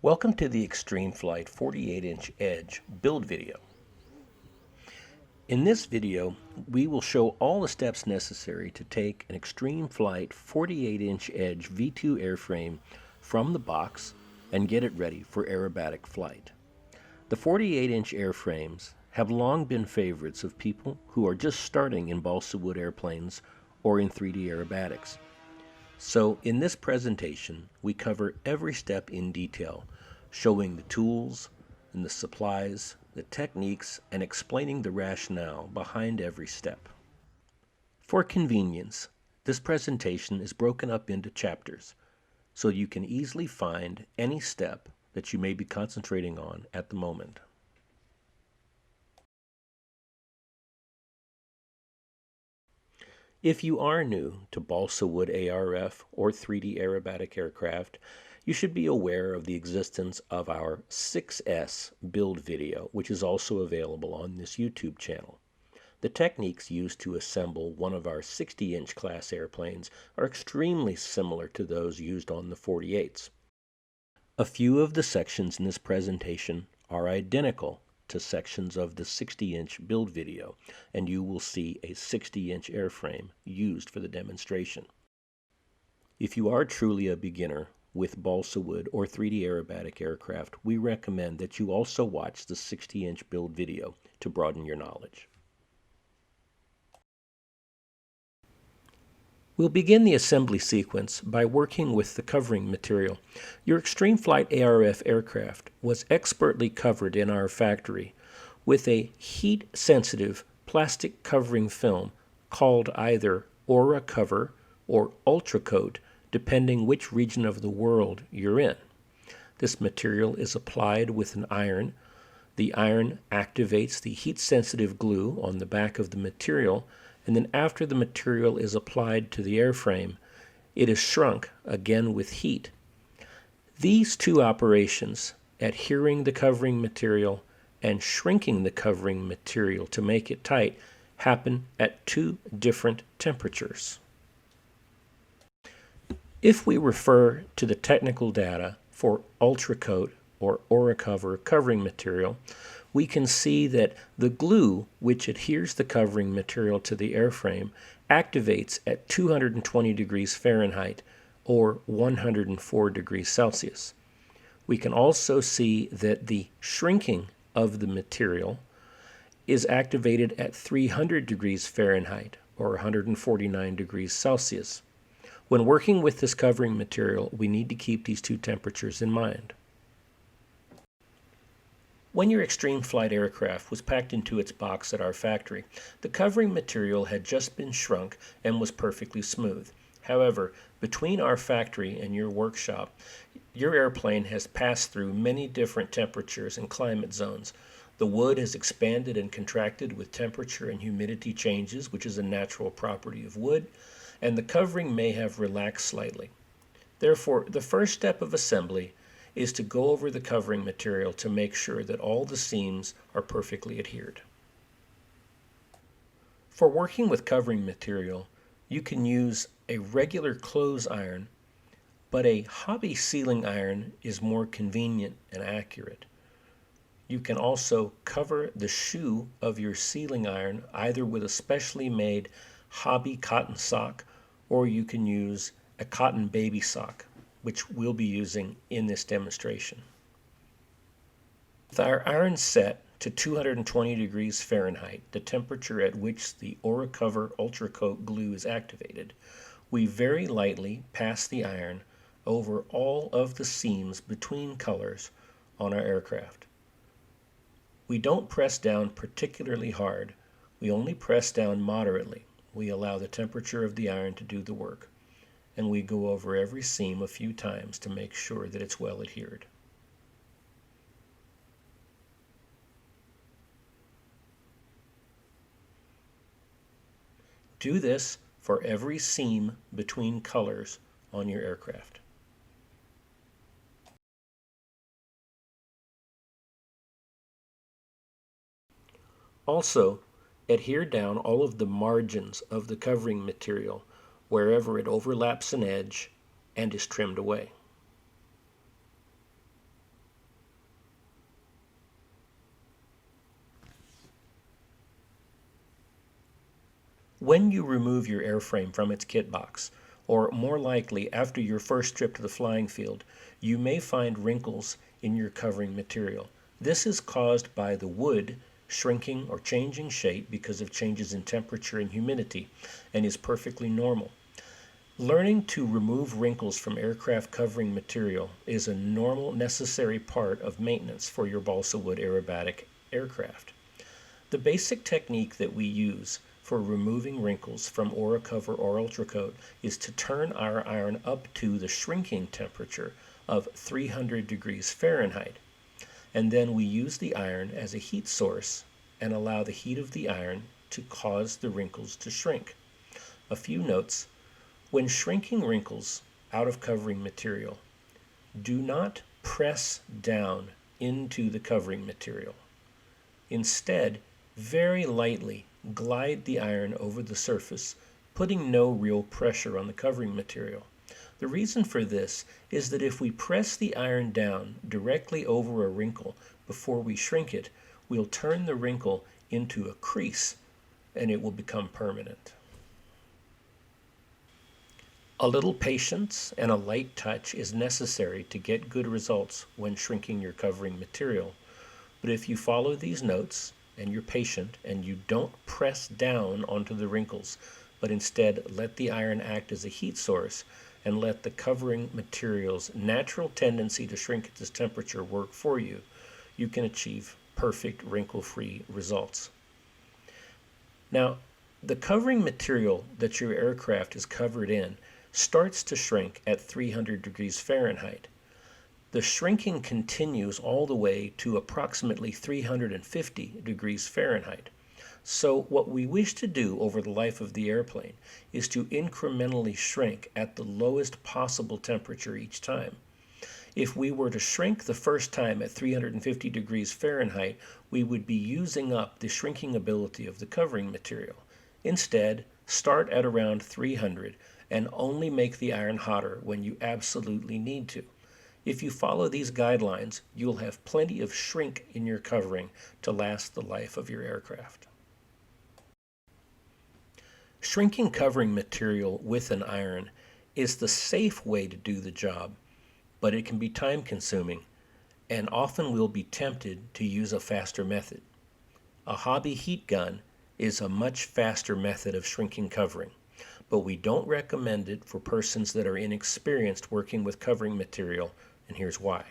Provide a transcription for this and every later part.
Welcome to the Extreme Flight 48-inch Edge build video. In this video, we will show all the steps necessary to take an Extreme Flight 48-inch Edge V2 airframe from the box and get it ready for aerobatic flight. The 48-inch airframes have long been favorites of people who are just starting in balsa wood airplanes or in 3D aerobatics. So in this presentation, we cover every step in detail, showing the tools and the supplies, the techniques, and explaining the rationale behind every step. For convenience, this presentation is broken up into chapters, so you can easily find any step that you may be concentrating on at the moment. If you are new to balsa wood ARF or 3D aerobatic aircraft, you should be aware of the existence of our 6S build video, which is also available on this YouTube channel. The techniques used to assemble one of our 60-inch class airplanes are extremely similar to those used on the 48s. A few of the sections in this presentation are identical to sections of the 60-inch build video, and you will see a 60-inch airframe used for the demonstration. If you are truly a beginner with balsa wood or 3D aerobatic aircraft, we recommend that you also watch the 60-inch build video to broaden your knowledge. We'll begin the assembly sequence by working with the covering material. Your Extreme Flight ARF aircraft was expertly covered in our factory with a heat-sensitive plastic covering film called either Aura Cover or Ultra Coat, depending which region of the world you're in. This material is applied with an iron. The iron activates the heat-sensitive glue on the back of the material, and then after the material is applied to the airframe, it is shrunk again with heat. These two operations, adhering the covering material and shrinking the covering material to make it tight, happen at two different temperatures. If we refer to the technical data for Ultra Coat or Aura Cover covering material, we can see that the glue which adheres the covering material to the airframe activates at 220 degrees Fahrenheit or 104 degrees Celsius. We can also see that the shrinking of the material is activated at 300 degrees Fahrenheit or 149 degrees Celsius. When working with this covering material, we need to keep these two temperatures in mind. When your Extreme Flight aircraft was packed into its box at our factory, the covering material had just been shrunk and was perfectly smooth. However, between our factory and your workshop, your airplane has passed through many different temperatures and climate zones. The wood has expanded and contracted with temperature and humidity changes, which is a natural property of wood, and the covering may have relaxed slightly. Therefore, the first step of assembly is to go over the covering material to make sure that all the seams are perfectly adhered. For working with covering material, you can use a regular clothes iron, but a hobby sealing iron is more convenient and accurate. You can also cover the shoe of your sealing iron either with a specially made hobby cotton sock, or you can use a cotton baby sock, which we'll be using in this demonstration. With our iron set to 220 degrees Fahrenheit, the temperature at which the Aura Cover Ultra Coat glue is activated, we very lightly pass the iron over all of the seams between colors on our aircraft. We don't press down particularly hard. We only press down moderately. We allow the temperature of the iron to do the work, and we go over every seam a few times to make sure that it's well adhered. Do this for every seam between colors on your aircraft. Also, adhere down all of the margins of the covering material wherever it overlaps an edge and is trimmed away. When you remove your airframe from its kit box, or more likely after your first trip to the flying field, you may find wrinkles in your covering material. This is caused by the wood shrinking or changing shape because of changes in temperature and humidity, and is perfectly normal. Learning to remove wrinkles from aircraft covering material is a normal, necessary part of maintenance for your balsa wood aerobatic aircraft. The basic technique that we use for removing wrinkles from aura cover or ultracoat is to turn our iron up to the shrinking temperature of 300 degrees Fahrenheit. And then we use the iron as a heat source and allow the heat of the iron to cause the wrinkles to shrink. A few notes: when shrinking wrinkles out of covering material, do not press down into the covering material. Instead, very lightly glide the iron over the surface, putting no real pressure on the covering material. The reason for this is that if we press the iron down directly over a wrinkle before we shrink it, we'll turn the wrinkle into a crease and it will become permanent. A little patience and a light touch is necessary to get good results when shrinking your covering material. But if you follow these notes and you're patient and you don't press down onto the wrinkles, but instead let the iron act as a heat source and let the covering material's natural tendency to shrink at this temperature work for you, you can achieve perfect wrinkle-free results. Now, the covering material that your aircraft is covered in starts to shrink at 300 degrees Fahrenheit. The shrinking continues all the way to approximately 350 degrees Fahrenheit. So what we wish to do over the life of the airplane is to incrementally shrink at the lowest possible temperature each time. If we were to shrink the first time at 350 degrees Fahrenheit, we would be using up the shrinking ability of the covering material. Instead, start at around 300 and only make the iron hotter when you absolutely need to. If you follow these guidelines, you'll have plenty of shrink in your covering to last the life of your aircraft. Shrinking covering material with an iron is the safe way to do the job, but it can be time-consuming, and often we'll be tempted to use a faster method. A hobby heat gun is a much faster method of shrinking covering, but we don't recommend it for persons that are inexperienced working with covering material, and here's why.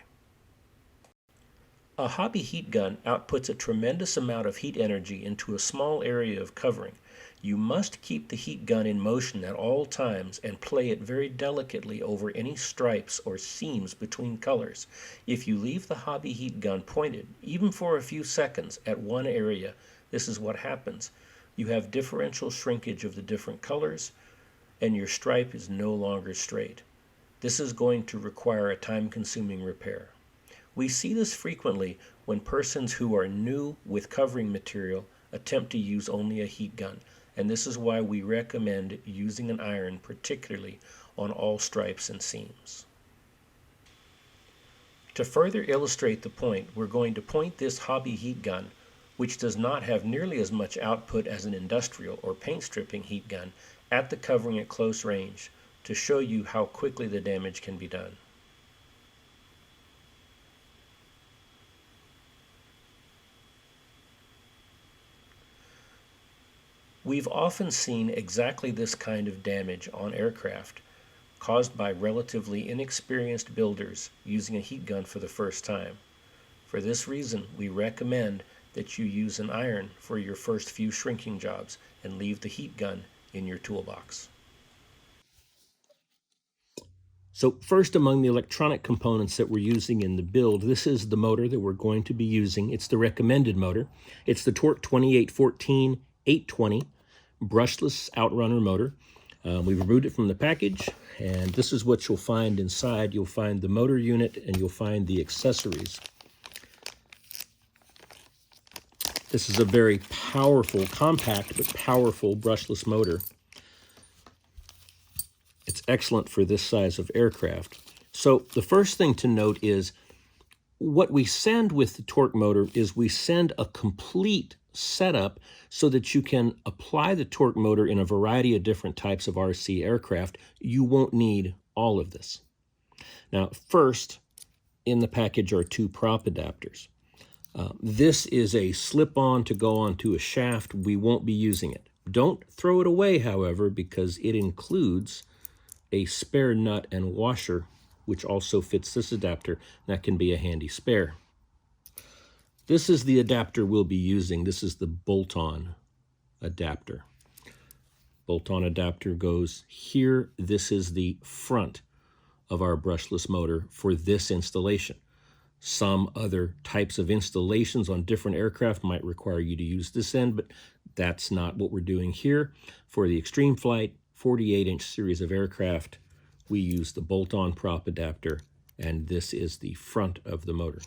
A hobby heat gun outputs a tremendous amount of heat energy into a small area of covering. You must keep the heat gun in motion at all times and play it very delicately over any stripes or seams between colors. If you leave the hobby heat gun pointed, even for a few seconds, at one area, this is what happens. You have differential shrinkage of the different colors, and your stripe is no longer straight. This is going to require a time-consuming repair. We see this frequently when persons who are new with covering material attempt to use only a heat gun, and this is why we recommend using an iron, particularly on all stripes and seams. To further illustrate the point, we're going to point this hobby heat gun, which does not have nearly as much output as an industrial or paint stripping heat gun, at the covering at close range to show you how quickly the damage can be done. We've often seen exactly this kind of damage on aircraft caused by relatively inexperienced builders using a heat gun for the first time. For this reason, we recommend that you use an iron for your first few shrinking jobs and leave the heat gun in your toolbox. So first, among the electronic components that we're using in the build, this is the motor that we're going to be using. It's the recommended motor. It's the Torque 2814 820 brushless outrunner motor. We removed it from the package, and this is what you'll find inside. You'll find the motor unit and you'll find the accessories. This is a very powerful, compact but powerful brushless motor. It's excellent for this size of aircraft. So the first thing to note is what we send with the torque motor is we send a complete setup so that you can apply the torque motor in a variety of different types of RC aircraft. You won't need all of this. Now, first, in the package are 2 prop adapters. This is a slip-on to go onto a shaft. We won't be using it. Don't throw it away, however, because it includes a spare nut and washer, which also fits this adapter. That can be a handy spare. This is the adapter we'll be using. This is the bolt-on adapter. Bolt-on adapter goes here. This is the front of our brushless motor for this installation. Some other types of installations on different aircraft might require you to use this end, but that's not what we're doing here. For the extreme flight 48-inch series of aircraft, we use the bolt-on prop adapter, and this is the front of the motor.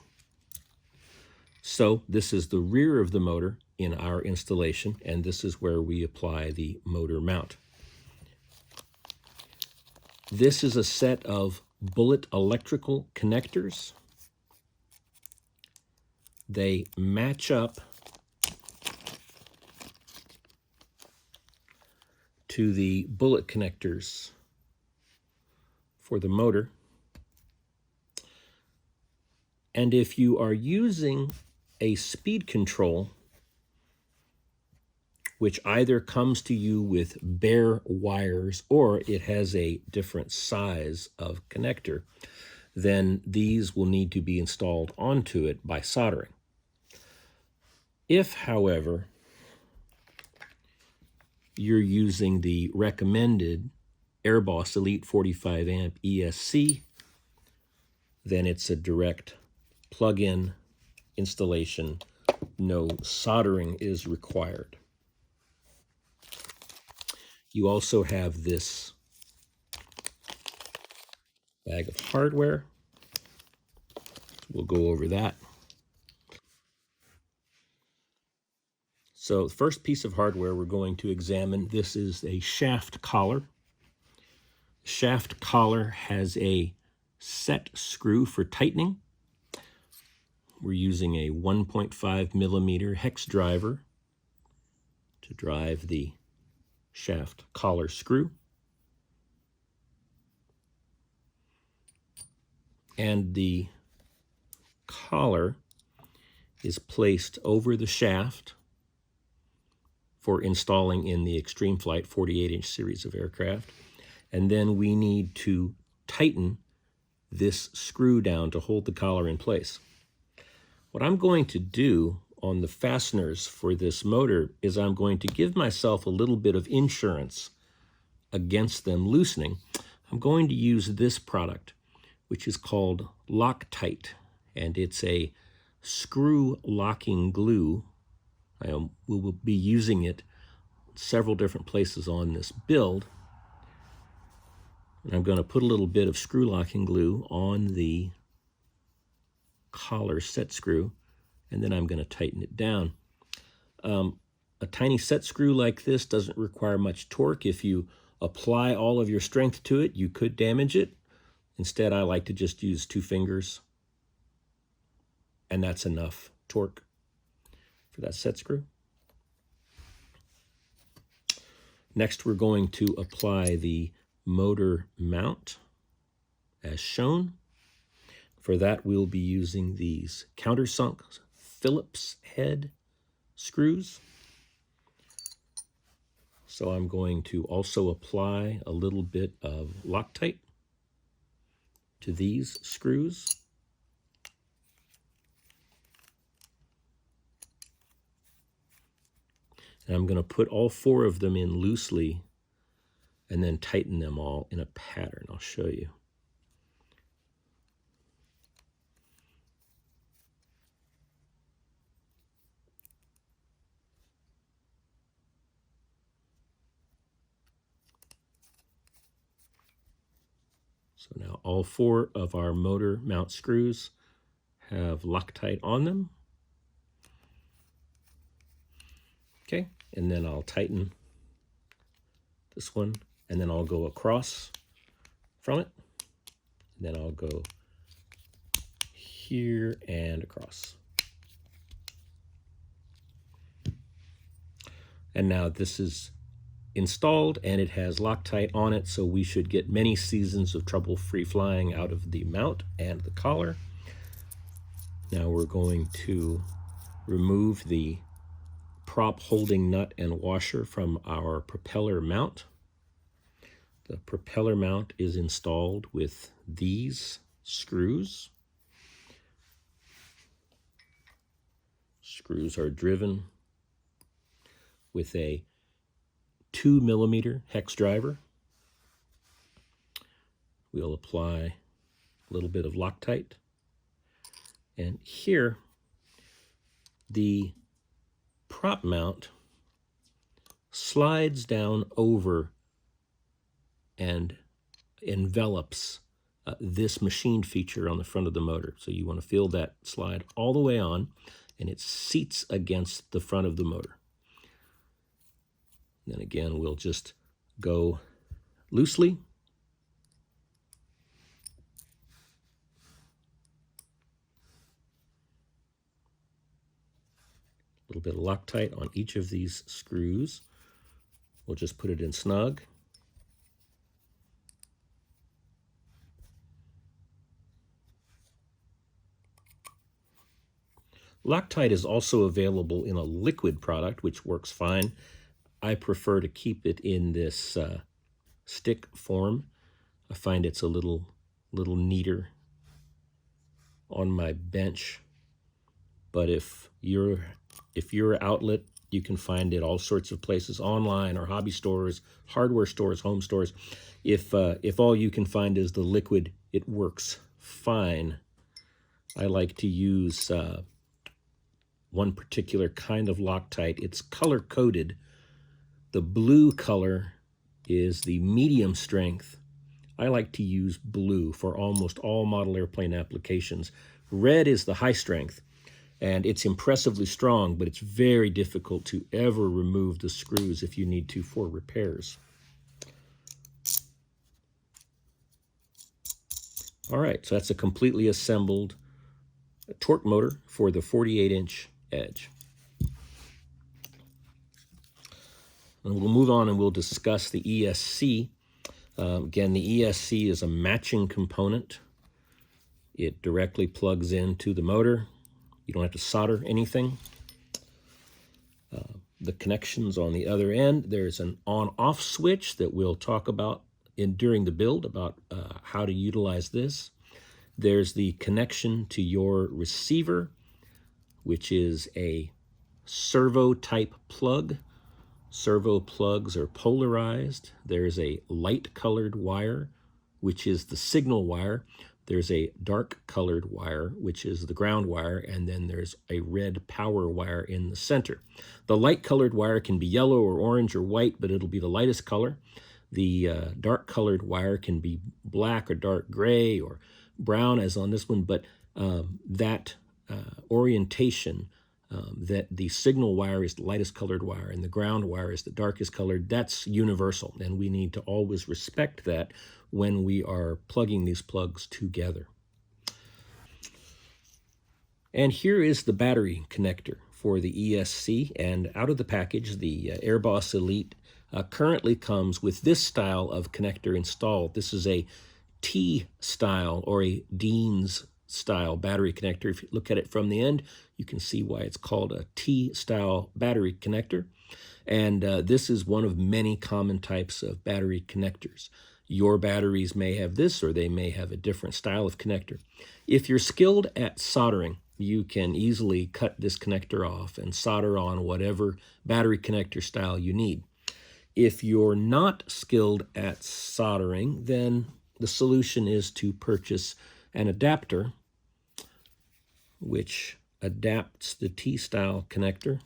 So this is the rear of the motor in our installation, and this is where we apply the motor mount. This is a set of bullet electrical connectors. They match up to the bullet connectors for the motor. And if you are using a speed control, which either comes to you with bare wires or it has a different size of connector, then these will need to be installed onto it by soldering. If, however, you're using the recommended Airbus Elite 45 amp ESC, then it's a direct plug-in installation. No soldering is required. You also have this bag of hardware. We'll go over that. So the first piece of hardware we're going to examine, this is a shaft collar. Shaft collar has a set screw for tightening. We're using a 1.5 millimeter hex driver to drive the shaft collar screw. And the collar is placed over the shaft for installing in the extreme flight 48-inch series of aircraft. And then we need to tighten this screw down to hold the collar in place. What I'm going to do on the fasteners for this motor is I'm going to give myself a little bit of insurance against them loosening. I'm going to use this product, which is called Loctite, and it's a screw locking glue. We will be using it several different places on this build. And I'm going to put a little bit of screw locking glue on the collar set screw, and then I'm going to tighten it down. A tiny set screw like this doesn't require much torque. If you apply all of your strength to it, you could damage it. Instead, I like to just use 2 fingers, and that's enough torque for that set screw. Next, we're going to apply the motor mount as shown. For that, we'll be using these countersunk Phillips head screws. So I'm going to also apply a little bit of Loctite to these screws. And I'm going to put all 4 of them in loosely and then tighten them all in a pattern. I'll show you. So now all 4 of our motor mount screws have Loctite on them. Okay, and then I'll tighten this one, and then I'll go across from it, and then I'll go here and across. And now this is installed and it has Loctite on it, so we should get many seasons of trouble-free flying out of the mount and the collar. Now we're going to remove the prop holding nut and washer from our propeller mount. The propeller mount is installed with these screws. Screws are driven with a 2mm hex driver. We'll apply a little bit of Loctite. And here, the prop mount slides down over and envelops this machined feature on the front of the motor. So you want to feel that slide all the way on, and it seats against the front of the motor. Then again, we'll just go loosely. A little bit of Loctite on each of these screws. We'll just put it in snug. Loctite is also available in a liquid product, which works fine. I prefer to keep it in this stick form. I find it's a little neater on my bench. But if your outlet, you can find it all sorts of places, online or hobby stores, hardware stores, home stores. If all you can find is the liquid, it works fine. I like to use one particular kind of Loctite. It's color-coded. The blue color is the medium strength. I like to use blue for almost all model airplane applications. Red is the high strength, and it's impressively strong, but it's very difficult to ever remove the screws if you need to for repairs. All right, so that's a completely assembled torque motor for the 48-inch edge. And we'll move on and we'll discuss the ESC. Again, the ESC is a matching component. It directly plugs into the motor. You don't have to solder anything. The connections on the other end, there's an on-off switch that we'll talk about during the build about how to utilize this. There's the connection to your receiver, which is a servo type plug. Servo plugs are polarized. There's a light colored wire, which is the signal wire. There's a dark colored wire, which is the ground wire, and then there's a red power wire in the center. The light colored wire can be yellow or orange or white, but it'll be the lightest color. The dark colored wire can be black or dark gray or brown, as on this one, but that orientation, that the signal wire is the lightest colored wire and the ground wire is the darkest colored, that's universal, and we need to always respect that when we are plugging these plugs together. And here is the battery connector for the ESC, and out of the package, the Airbus Elite currently comes with this style of connector installed. This is a T-style or a Dean's style battery connector. If you look at it from the end, you can see why it's called a T-style battery connector. And this is one of many common types of battery connectors. Your batteries may have this, or they may have a different style of connector. If you're skilled at soldering, you can easily cut this connector off and solder on whatever battery connector style you need. If you're not skilled at soldering, then the solution is to purchase an adapter which adapts the T-style connector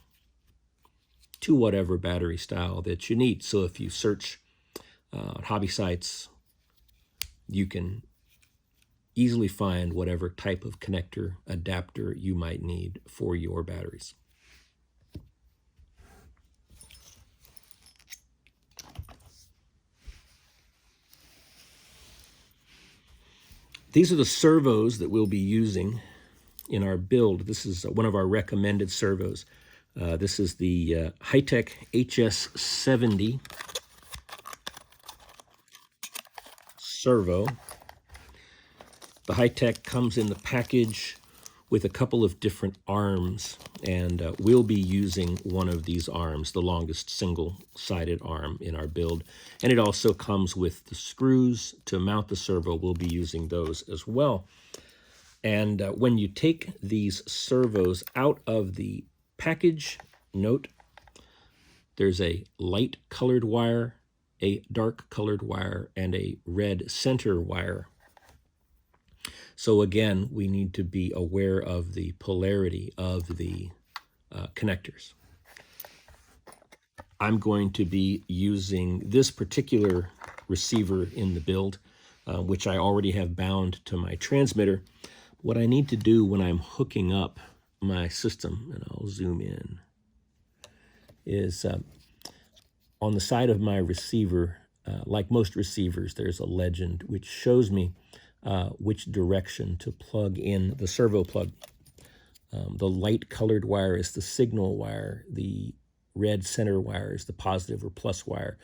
to whatever battery style that you need. So if you search hobby sites, you can easily find whatever type of connector adapter you might need for your batteries. These are the servos that we'll be using in our build. This is one of our recommended servos. This is the High-Tech HS70 Servo. The High-Tech comes in the package with a couple of different arms, and we'll be using one of these arms, the longest single-sided arm in our build. And it also comes with the screws to mount the servo. We'll be using those as well. And when you take these servos out of the package, note there's a light colored wire, a dark colored wire, and a red center wire. So again, we need to be aware of the polarity of the connectors. I'm going to be using this particular receiver in the build, which I already have bound to my transmitter. What I need to do when I'm hooking up my system, and I'll zoom in, is on the side of my receiver, like most receivers, there's a legend which shows me which direction to plug in the servo plug. The light colored wire is the signal wire, the red center wire is the positive or plus wire,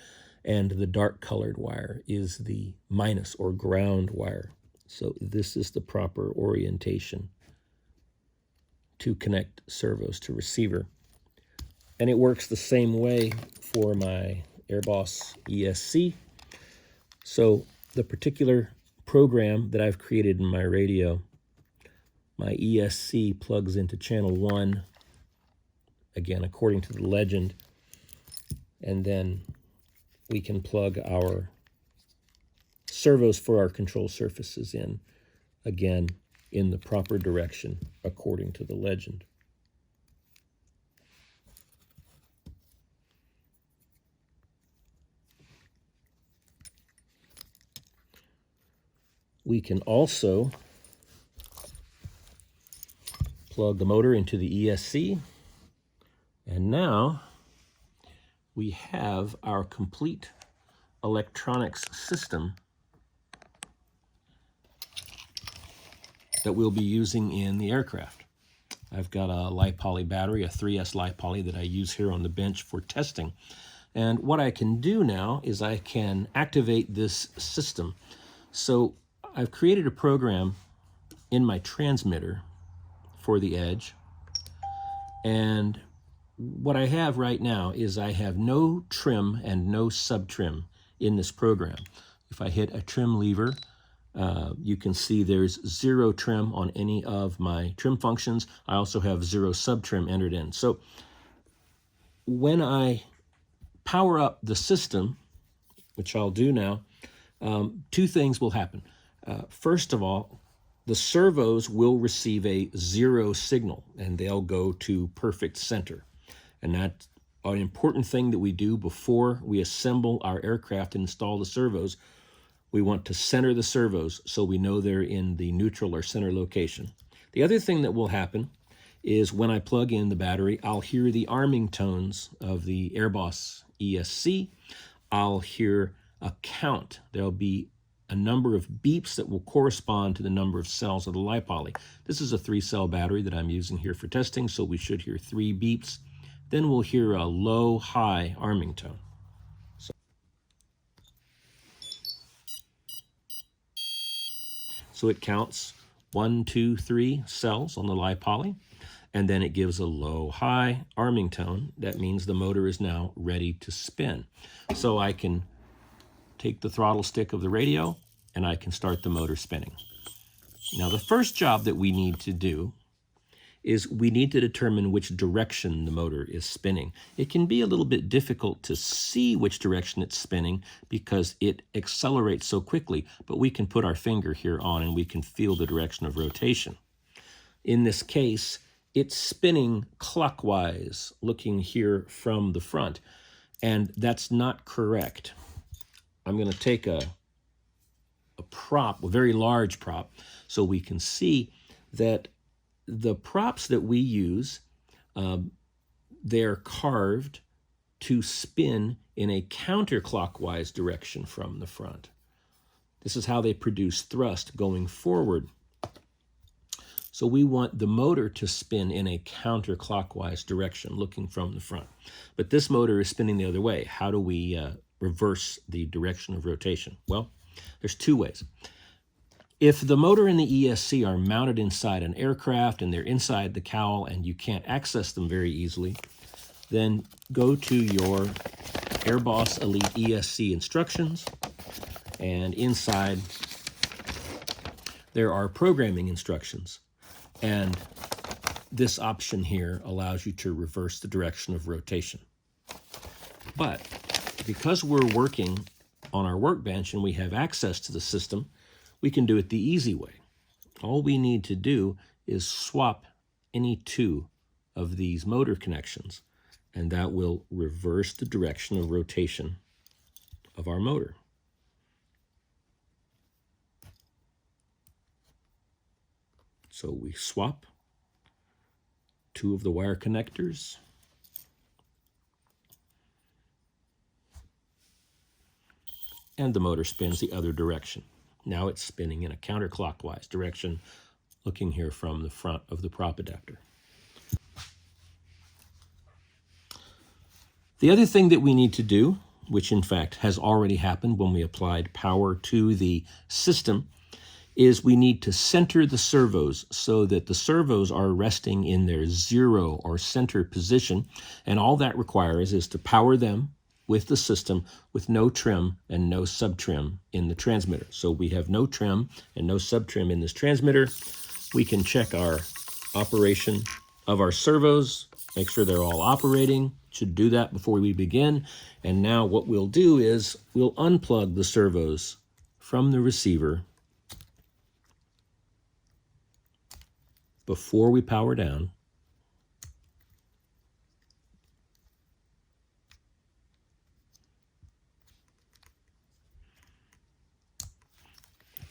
and the dark colored wire is the minus or ground wire. So this is the proper orientation to connect servos to receiver. And it works the same way for my Airbus ESC. So the particular program that I've created in my radio, my ESC plugs into channel 1, again, according to the legend, and then we can plug our servos for our control surfaces in, again, in the proper direction according to the legend. We can also plug the motor into the ESC, and now we have our complete electronics system that we'll be using in the aircraft. I've got a LiPoly battery, a 3S LiPoly that I use here on the bench for testing. And what I can do now is I can activate this system. So I've created a program in my transmitter for the Edge. And what I have right now is I have no trim and no sub-trim in this program. If I hit a trim lever, you can see there's 0 trim on any of my trim functions. I also have 0 sub-trim entered in. So when I power up the system, which I'll do now, 2 things will happen. First of all, the servos will receive a 0 signal, and they'll go to perfect center. And that's an important thing that we do before we assemble our aircraft and install the servos. We want to center the servos so we know they're in the neutral or center location. The other thing that will happen is when I plug in the battery, I'll hear the arming tones of the Airbus ESC. I'll hear a count. There'll be a number of beeps that will correspond to the number of cells of the LiPoly. This is a 3-cell battery that I'm using here for testing, so we should hear 3 beeps. Then we'll hear a low-high arming tone. So it counts 1, 2, 3 cells on the LiPoly, and then it gives a low-high arming tone. That means the motor is now ready to spin. So I can take the throttle stick of the radio, and I can start the motor spinning. Now, the first job that we need to do is we need to determine which direction the motor is spinning. It can be a little bit difficult to see which direction it's spinning because it accelerates so quickly, but we can put our finger here on and we can feel the direction of rotation. In this case, it's spinning clockwise, looking here from the front, and that's not correct. I'm going to take a prop, a very large prop, so we can see that the props that we use, they're carved to spin in a counterclockwise direction from the front. This is how they produce thrust going forward. So we want the motor to spin in a counterclockwise direction, looking from the front. But this motor is spinning the other way. How do we reverse the direction of rotation? Well, there's two ways. If the motor and the ESC are mounted inside an aircraft and they're inside the cowl and you can't access them very easily, then go to your Airboss Elite ESC instructions, and inside there are programming instructions. And this option here allows you to reverse the direction of rotation. But because we're working on our workbench and we have access to the system, we can do it the easy way. All we need to do is swap any two of these motor connections, and that will reverse the direction of rotation of our motor. So we swap two of the wire connectors, and the motor spins the other direction. Now it's spinning in a counterclockwise direction, looking here from the front of the prop adapter. The other thing that we need to do, which in fact has already happened when we applied power to the system, is we need to center the servos so that the servos are resting in their zero or center position. And all that requires is to power them with the system with no trim and no sub-trim in the transmitter. So we have no trim and no sub-trim in this transmitter. We can check our operation of our servos, make sure they're all operating. Should do that before we begin. And now what we'll do is we'll unplug the servos from the receiver before we power down.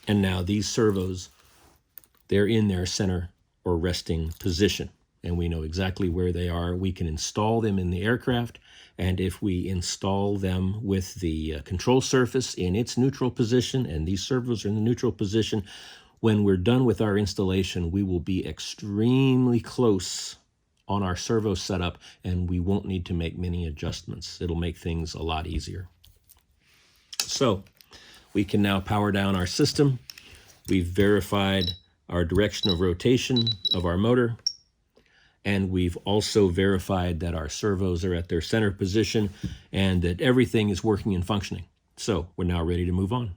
And now these servos, they're in their center or resting position, and we know exactly where they are. We can install them in the aircraft, and if we install them with the control surface in its neutral position, and these servos are in the neutral position, when we're done with our installation, we will be extremely close on our servo setup, and we won't need to make many adjustments. It'll make things a lot easier. So we can now power down our system. We've verified our direction of rotation of our motor, and we've also verified that our servos are at their center position and that everything is working and functioning. So we're now ready to move on.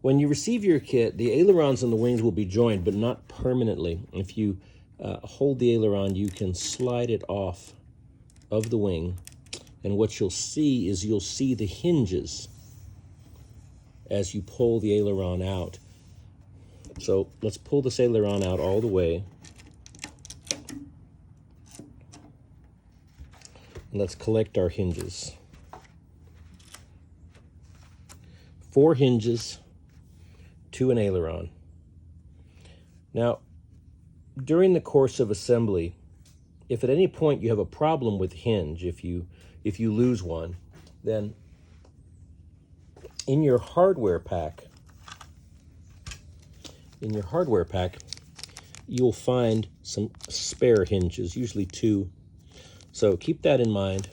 When you receive your kit, the ailerons and the wings will be joined, but not permanently. If you hold the aileron, you can slide it off of the wing, and what you'll see is you'll see the hinges as you pull the aileron out. So let's pull this aileron out all the way. And let's collect our hinges. 4 hinges to an aileron. Now, during the course of assembly, if at any point you have a problem with hinge, if you lose one, then in your hardware pack, you'll find some spare hinges, usually 2. So keep that in mind.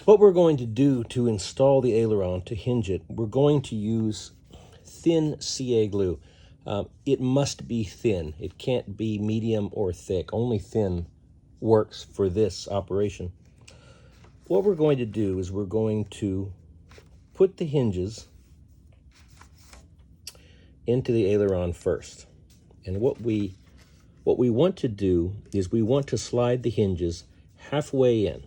What we're going to do to install the aileron, to hinge it, we're going to use thin CA glue. It must be thin. It can't be medium or thick. Only thin works for this operation. What we're going to do is we're going to put the hinges into the aileron first. And what we want to do is we want to slide the hinges halfway in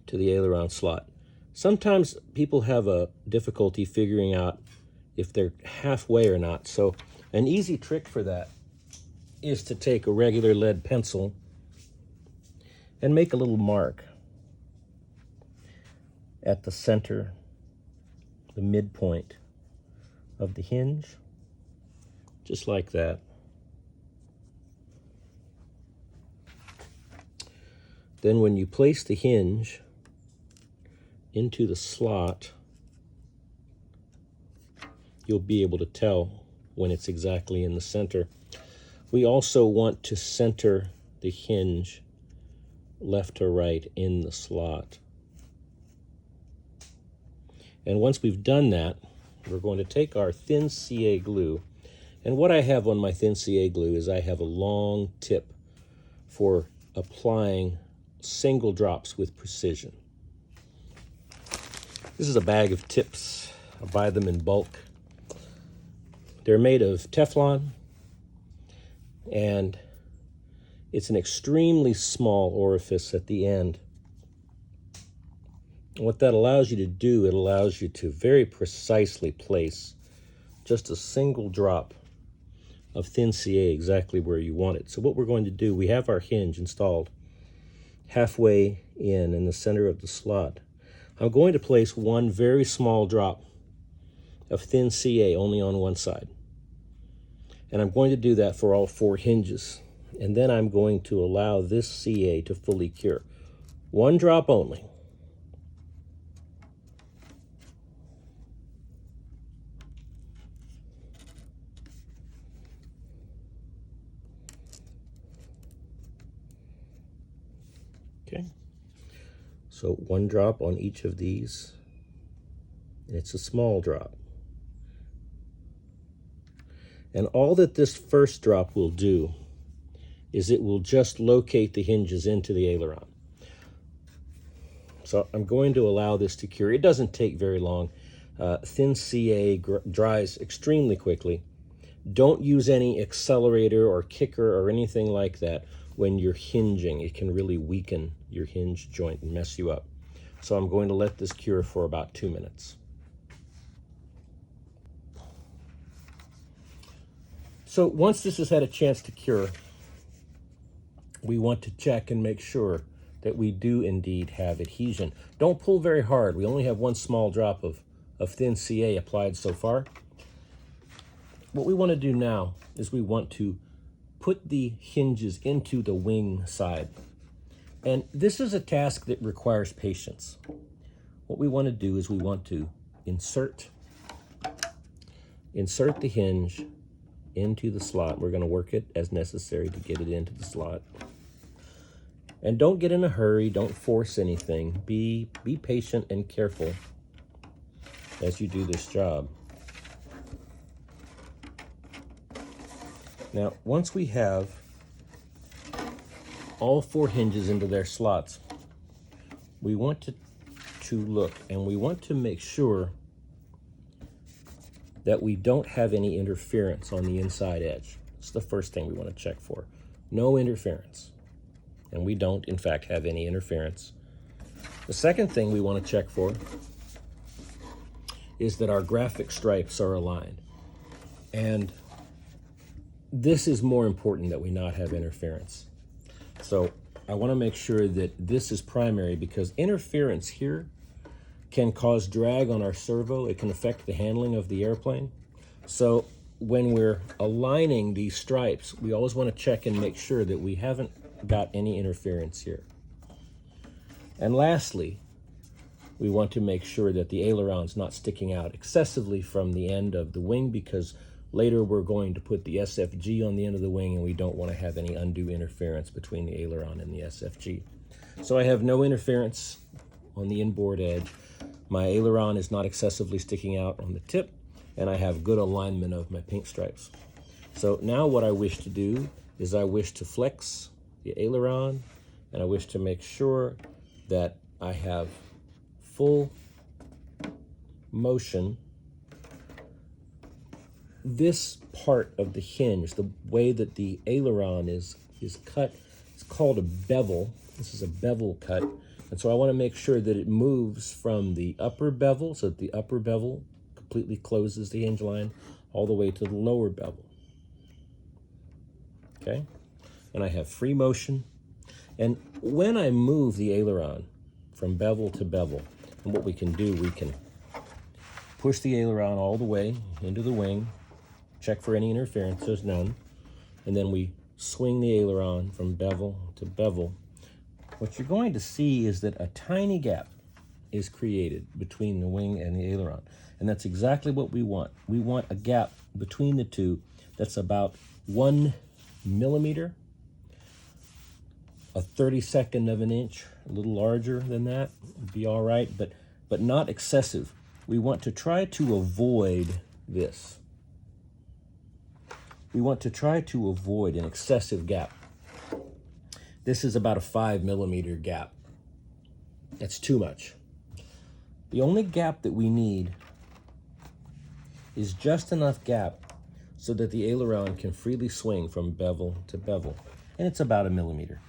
to the aileron slot. Sometimes people have a difficulty figuring out if they're halfway or not. So an easy trick for that is to take a regular lead pencil and make a little mark at the center, the midpoint of the hinge, just like that. Then when you place the hinge into the slot, you'll be able to tell when it's exactly in the center. We also want to center the hinge left to right in the slot. And once we've done that, we're going to take our thin CA glue. And what I have on my thin CA glue is I have a long tip for applying single drops with precision. This is a bag of tips. I buy them in bulk. They're made of Teflon, and it's an extremely small orifice at the end. What that allows you to do, it allows you to very precisely place just a single drop of thin CA exactly where you want it. So what we're going to do, we have our hinge installed halfway in the center of the slot. I'm going to place one very small drop of thin CA only on one side. And I'm going to do that for all 4 hinges. And then I'm going to allow this CA to fully cure. One drop only. Okay, so 1 drop on each of these, and it's a small drop. And all that this first drop will do is it will just locate the hinges into the aileron. So I'm going to allow this to cure. It doesn't take very long. Thin CA dries extremely quickly. Don't use any accelerator or kicker or anything like that when you're hinging. It can really weaken your hinge joint and mess you up. So I'm going to let this cure for about 2 minutes. So once this has had a chance to cure, we want to check and make sure that we do indeed have adhesion. Don't pull very hard. We only have 1 small drop of thin CA applied so far. What we want to do now is we want to put the hinges into the wing side. And this is a task that requires patience. What we want to do is we want to insert the hinge into the slot. We're going to work it as necessary to get it into the slot. And don't get in a hurry. Don't force anything. Be patient and careful as you do this job. Now, once we have all 4 hinges into their slots, we want to look and we want to make sure that we don't have any interference on the inside edge. It's the first thing we want to check for. No interference. And we don't, in fact, have any interference. The second thing we want to check for is that our graphic stripes are aligned. And this is more important that we not have interference. So I want to make sure that this is primary, because interference here can cause drag on our servo. It can affect the handling of the airplane. So when we're aligning these stripes, we always want to check and make sure that we haven't got any interference here. And lastly, we want to make sure that the aileron's not sticking out excessively from the end of the wing, because later we're going to put the SFG on the end of the wing, and we don't want to have any undue interference between the aileron and the SFG. So I have no interference on the inboard edge. My aileron is not excessively sticking out on the tip, and I have good alignment of my pink stripes. So now what I wish to do is I wish to flex the aileron, and I wish to make sure that I have full motion. This part of the hinge, the way that the aileron is cut, it's called a bevel. This is a bevel cut. And so I want to make sure that it moves from the upper bevel, so that the upper bevel completely closes the hinge line, all the way to the lower bevel. Okay? And I have free motion. And when I move the aileron from bevel to bevel, and what we can do, we can push the aileron all the way into the wing, check for any interference, there's none, and then we swing the aileron from bevel to bevel. What you're going to see is that a tiny gap is created between the wing and the aileron. And that's exactly what we want. We want a gap between the two that's about 1 millimeter, a 32nd of an inch, a little larger than that would be all right, but not excessive. We want to try to avoid this. We want to try to avoid an excessive gap. This is about a 5 millimeter gap. That's too much. The only gap that we need is just enough gap so that the aileron can freely swing from bevel to bevel, and it's about 1 millimeter.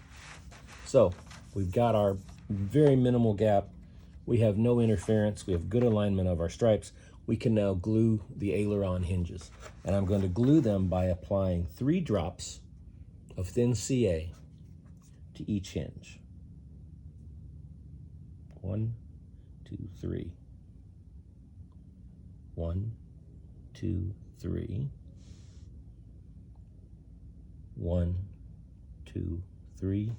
So we've got our very minimal gap. We have no interference. We have good alignment of our stripes. We can now glue the aileron hinges, and I'm going to glue them by applying 3 drops of thin CA to each hinge. 1, 2, 3. 1, 2, 3. 1, 2, 3.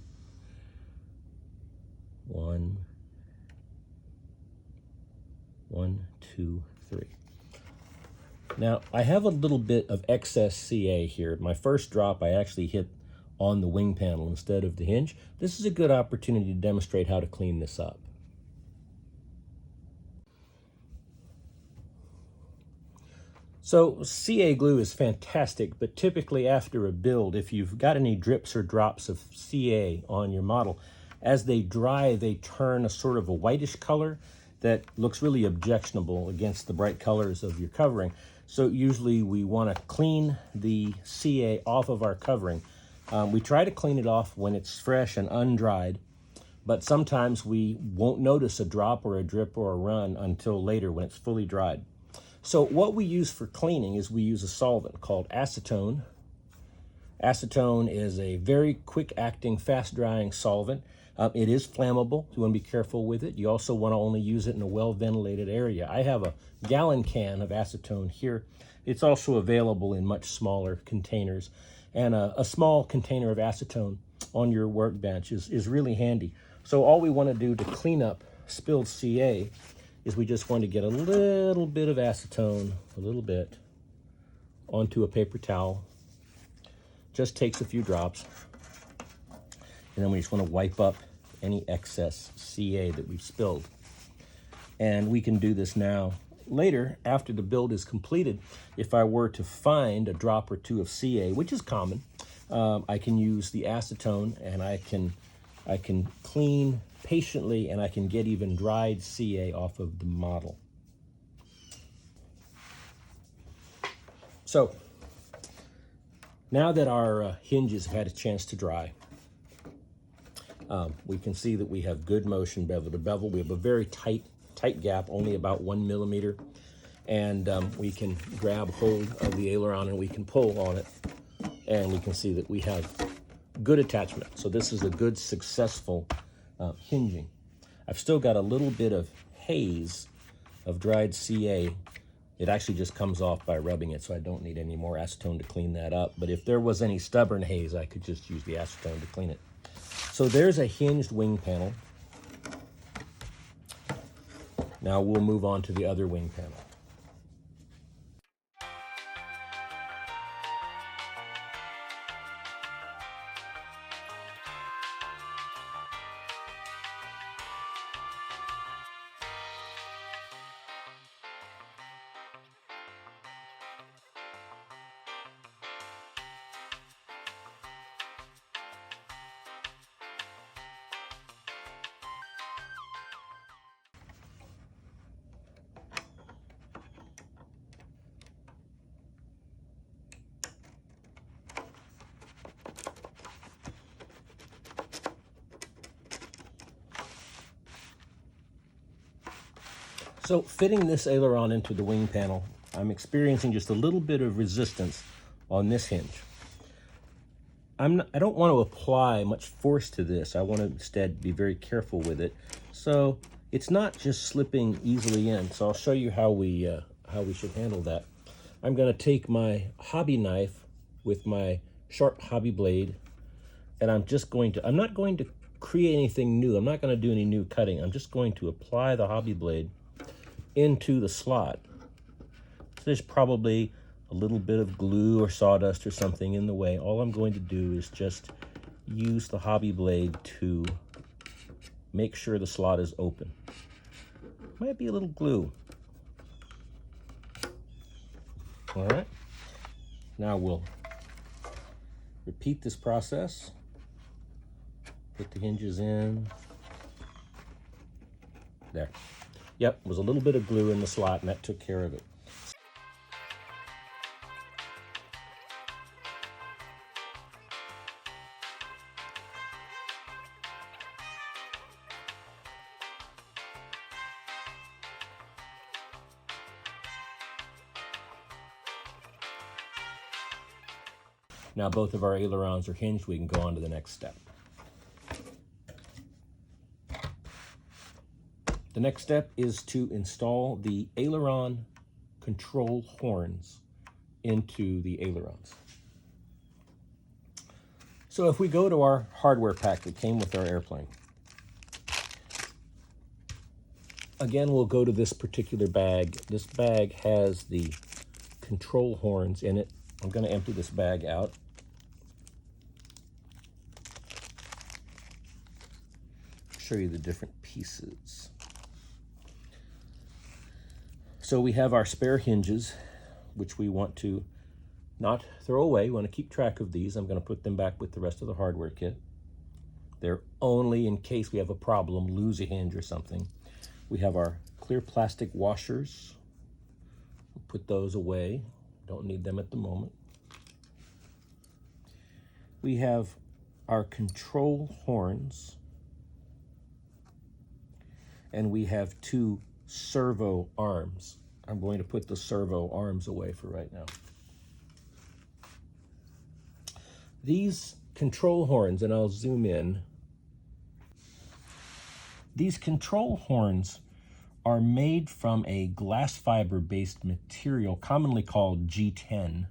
1, 2, 3. Now, I have a little bit of excess CA here. My first drop, I actually hit on the wing panel instead of the hinge. This is a good opportunity to demonstrate how to clean this up. So CA glue is fantastic, but typically after a build, if you've got any drips or drops of CA on your model, as they dry, they turn a sort of a whitish color that looks really objectionable against the bright colors of your covering. So usually we want to clean the CA off of our covering. We try to clean it off when it's fresh and undried, but sometimes we won't notice a drop or a drip or a run until later when it's fully dried. So what we use for cleaning is we use a solvent called acetone. Acetone is a very quick-acting, fast-drying solvent. It is flammable. You want to be careful with it. You also want to only use it in a well-ventilated area. I have a gallon can of acetone here. It's also available in much smaller containers. And a small container of acetone on your workbench is really handy. So all we want to do to clean up spilled CA is we just want to get a little bit of acetone, a little bit, onto a paper towel. Just takes a few drops. And then we just want to wipe up any excess CA that we've spilled. And we can do this now. Later, after the build is completed, if I were to find a drop or two of CA, which is common, I can use the acetone and I can clean patiently, and I can get even dried CA off of the model. So now that our hinges have had a chance to dry, we can see that we have good motion bevel to bevel. We have a very tight gap, only about 1 millimeter, and we can grab hold of the aileron and we can pull on it, and we can see that we have good attachment. So this is a good, successful hinging. I've still got a little bit of haze of dried CA. It actually just comes off by rubbing it, so I don't need any more acetone to clean that up. But if there was any stubborn haze, I could just use the acetone to clean it. So there's a hinged wing panel. Now we'll move on to the other wing panel. So fitting this aileron into the wing panel, I'm experiencing just a little bit of resistance on this hinge. I don't want to apply much force to this. I want to instead be very careful with it. So it's not just slipping easily in. So I'll show you how we should handle that. I'm going to take my hobby knife with my sharp hobby blade, and I'm not going to create anything new. I'm not going to do any new cutting. I'm just going to apply the hobby blade into the slot So there's probably a little bit of glue or sawdust or something in the way. All I'm going to do is just use the hobby blade to make sure the slot is open. Might be a little glue. All right, now we'll repeat this process. Put the hinges in. There. Yep, was a little bit of glue in the slot and that took care of it. Now both of our ailerons are hinged, we can go on to the next step. The next step is to install the aileron control horns into the ailerons. So if we go to our hardware pack that came with our airplane, again, we'll go to this particular bag. This bag has the control horns in it. I'm going to empty this bag out. Show you the different pieces. So we have our spare hinges, which we want to not throw away. We want to keep track of these. I'm going to put them back with the rest of the hardware kit. They're only in case we have a problem, lose a hinge or something. We have our clear plastic washers. We'll put those away. Don't need them at the moment. We have our control horns. And we have two servo arms. I'm going to put the servo arms away for right now. These control horns, and I'll zoom in. These control horns are made from a glass fiber based material commonly called G10.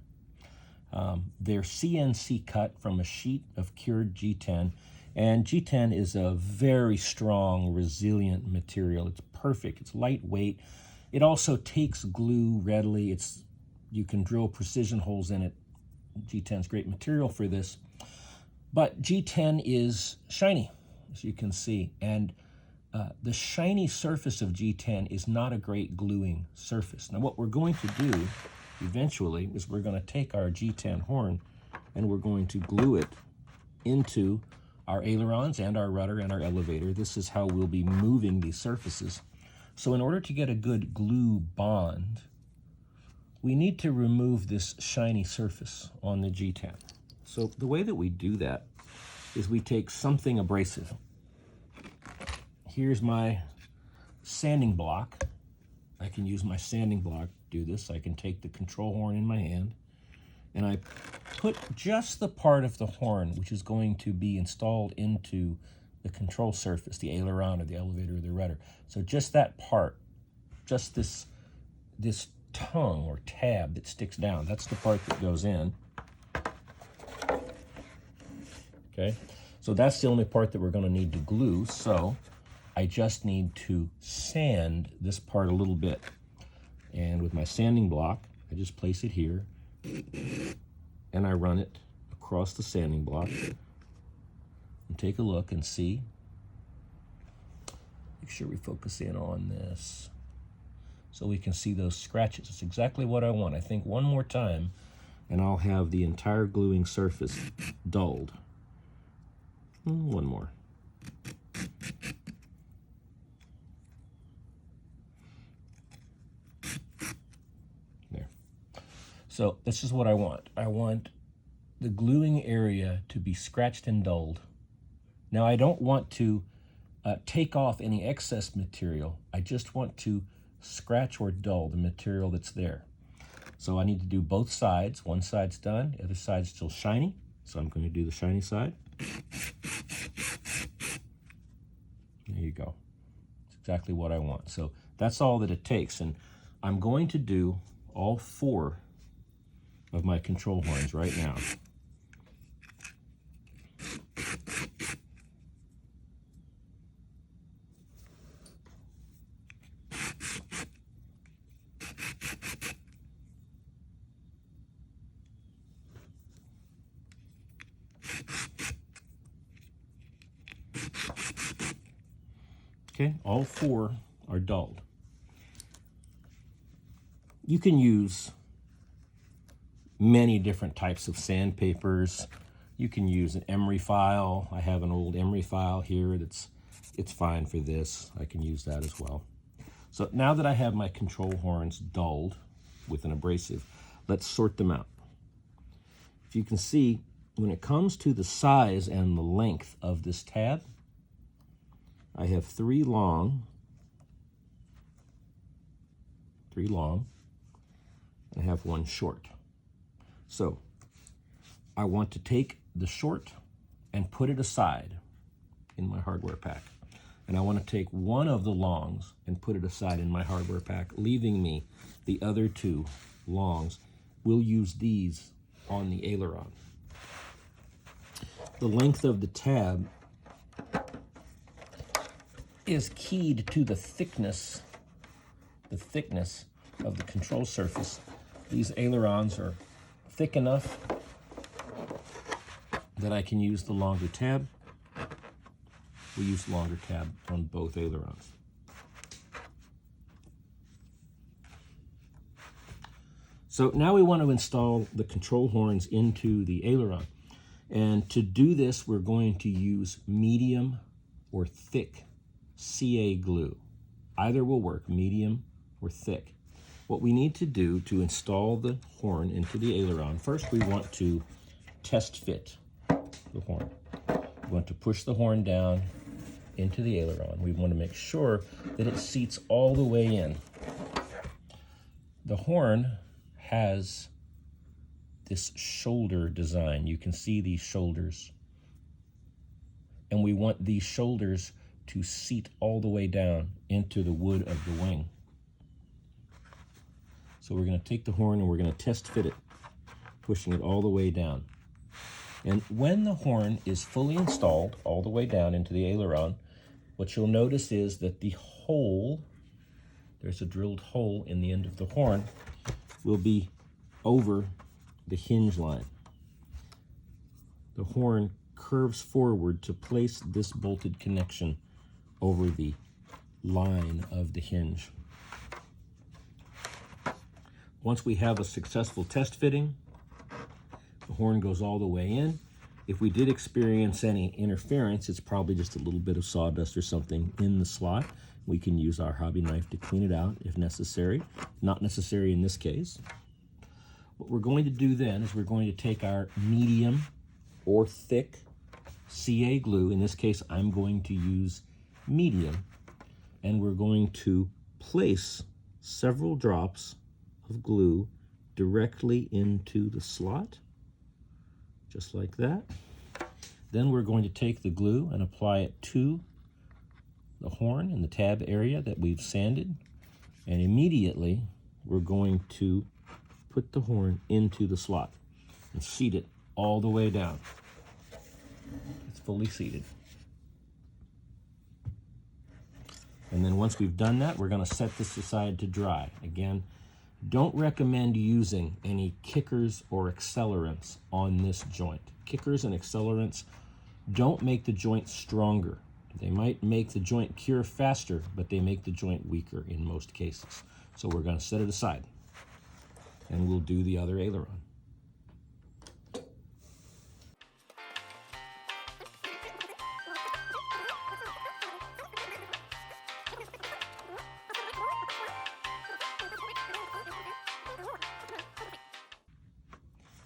They're CNC cut from a sheet of cured G10. And G10 is a very strong, resilient material. It's perfect. It's lightweight. It also takes glue readily. You can drill precision holes in it. G10 is great material for this. But G10 is shiny, as you can see. And the shiny surface of G10 is not a great gluing surface. Now, what we're going to do eventually is we're going to take our G10 horn and we're going to glue it into our ailerons and our rudder and our elevator. This is how we'll be moving these surfaces. So in order to get a good glue bond, we need to remove this shiny surface on the G10. So the way that we do that is we take something abrasive. Here's my sanding block. I can use my sanding block to do this. I can take the control horn in my hand and I put just the part of the horn which is going to be installed into the control surface, the aileron or the elevator or the rudder. So just that part, just this tongue or tab that sticks down, that's the part that goes in. Okay, so that's the only part that we're going to need to glue. So I just need to sand this part a little bit. And with my sanding block, I just place it here and I run it across the sanding block and take a look and see. Make sure we focus in on this so we can see those scratches. It's exactly what I want. I think one more time and I'll have the entire gluing surface dulled. One more. There. So this is what I want. I want the gluing area to be scratched and dulled. Now I don't want to take off any excess material. I just want to scratch or dull the material that's there. So I need to do both sides. One side's done, the other side's still shiny. So I'm going to do the shiny side. There you go. It's exactly what I want. So that's all that it takes. And I'm going to do all 4 of my control horns right now. Okay, all 4 are dulled. You can use many different types of sandpapers. You can use an emery file. I have an old emery file here it's fine for this. I can use that as well. So now that I have my control horns dulled with an abrasive, let's sort them out. If you can see, when it comes to the size and the length of this tab, I have 3 long, and I have 1 short. So I want to take the short and put it aside in my hardware pack. And I want to take 1 of the longs and put it aside in my hardware pack, leaving me the other 2 longs. We'll use these on the aileron. The length of the tab is keyed to the thickness of the control surface. These ailerons are thick enough that I can use the longer tab. We use the longer tab on both ailerons. So now we want to install the control horns into the aileron. And to do this, we're going to use medium or thick CA glue. Either will work, medium or thick. What we need to do to install the horn into the aileron, first we want to test fit the horn. We want to push the horn down into the aileron. We want to make sure that it seats all the way in. The horn has this shoulder design. You can see these shoulders. And we want these shoulders to seat all the way down into the wood of the wing. So we're going to take the horn and we're going to test fit it, pushing it all the way down. And when the horn is fully installed all the way down into the aileron, what you'll notice is that the hole, there's a drilled hole in the end of the horn, will be over the hinge line. The horn curves forward to place this bolted connection over the line of the hinge. Once we have a successful test fitting, the horn goes all the way in. If we did experience any interference, it's probably just a little bit of sawdust or something in the slot. We can use our hobby knife to clean it out if necessary. Not necessary in this case. What we're going to do then is we're going to take our medium or thick CA glue. In this case, I'm going to use medium. And we're going to place several drops of glue directly into the slot, just like that. Then we're going to take the glue and apply it to the horn and the tab area that we've sanded. And immediately we're going to put the horn into the slot and seat it all the way down. It's fully seated. And then once we've done that, we're going to set this aside to dry. Again, don't recommend using any kickers or accelerants on this joint. Kickers and accelerants don't make the joint stronger. They might make the joint cure faster, but they make the joint weaker in most cases. So we're going to set it aside, and we'll do the other aileron.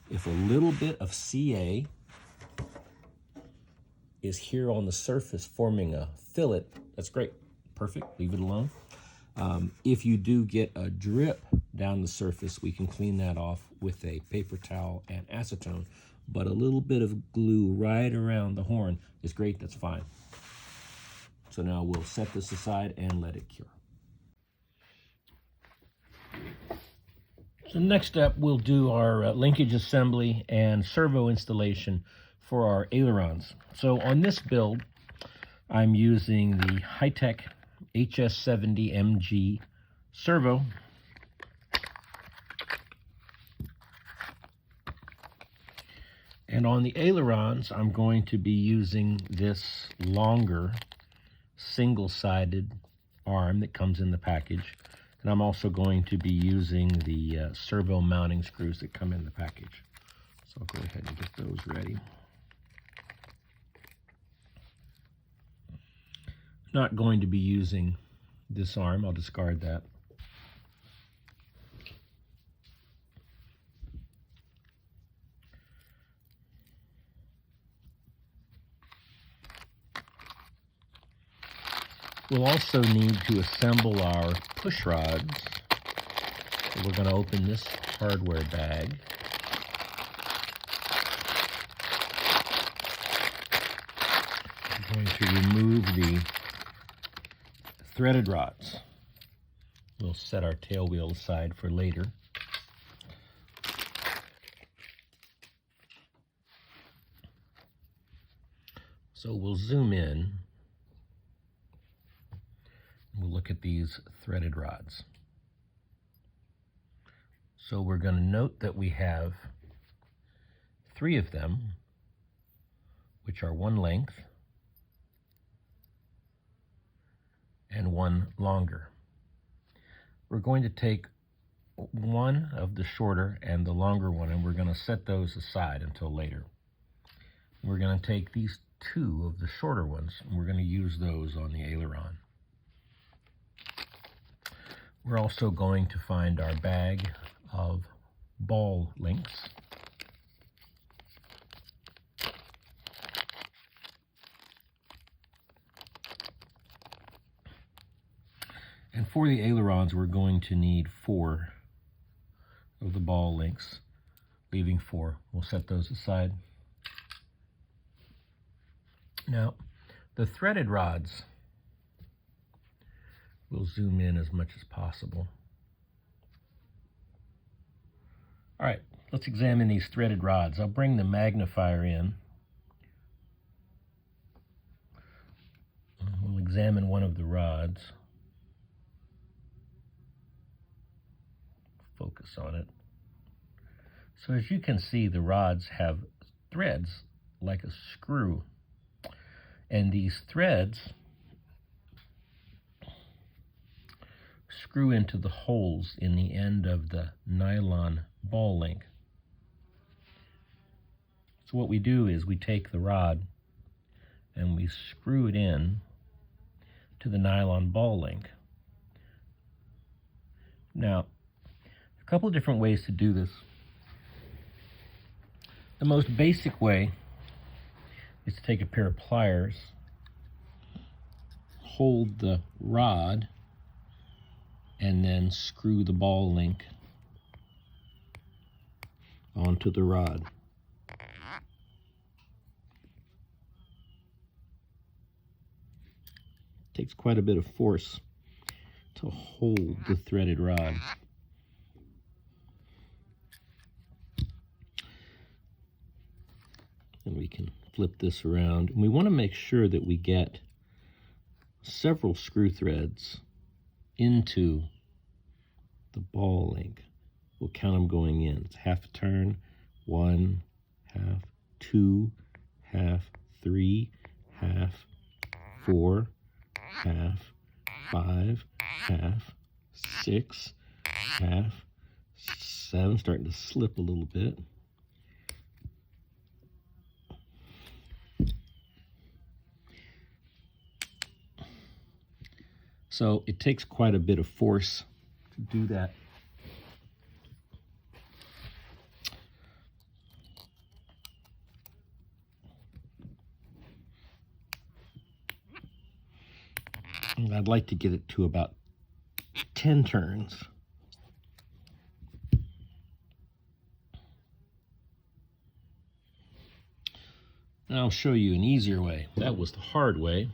If a little bit of CA is here on the surface forming a fillet, that's great, perfect, leave it alone. If you do get a drip down the surface, we can clean that off with a paper towel and acetone, but a little bit of glue right around the horn is great, that's fine. So now we'll set this aside and let it cure. So next up, we'll do our linkage assembly and servo installation for our ailerons. So on this build, I'm using the high-tech HS70MG servo. And on the ailerons, I'm going to be using this longer single-sided arm that comes in the package. And I'm also going to be using the servo mounting screws that come in the package. So I'll go ahead and get those ready. Not going to be using this arm, I'll discard that. We'll also need to assemble our push rods. So we're going to open this hardware bag. I'm going to remove the threaded rods. We'll set our tail wheel aside for later. So we'll zoom in. We'll look at these threaded rods. So we're going to note that we have 3 of them, which are 1 length and 1 longer. We're going to take one of the shorter and the longer one, and we're going to set those aside until later. We're going to take these 2 of the shorter ones, and we're going to use those on the aileron. We're also going to find our bag of ball links. And for the ailerons, we're going to need 4 of the ball links, leaving 4. We'll set those aside. Now, the threaded rods, we'll zoom in as much as possible. All right, let's examine these threaded rods. I'll bring the magnifier in. We'll examine one of the rods. Focus on it. So as you can see, the rods have threads like a screw. And these threads screw into the holes in the end of the nylon ball link. So what we do is we take the rod and we screw it in to the nylon ball link. Now, a couple of different ways to do this. The most basic way is to take a pair of pliers, hold the rod, and then screw the ball link onto the rod. It takes quite a bit of force to hold the threaded rod. And we can flip this around. And we want to make sure that we get several screw threads into the ball link. We'll count them going in. It's half a turn, 1, half, 2, half, 3, half, 4, half, 5, half, 6, half, 7, starting to slip a little bit. So it takes quite a bit of force to do that. And I'd like to get it to about 10 turns. And I'll show you an easier way. That was the hard way.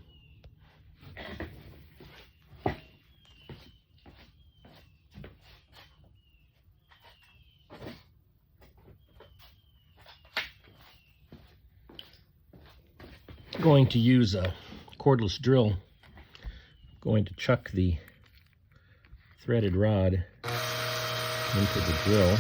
Going to use a cordless drill. Going to chuck the threaded rod into the drill.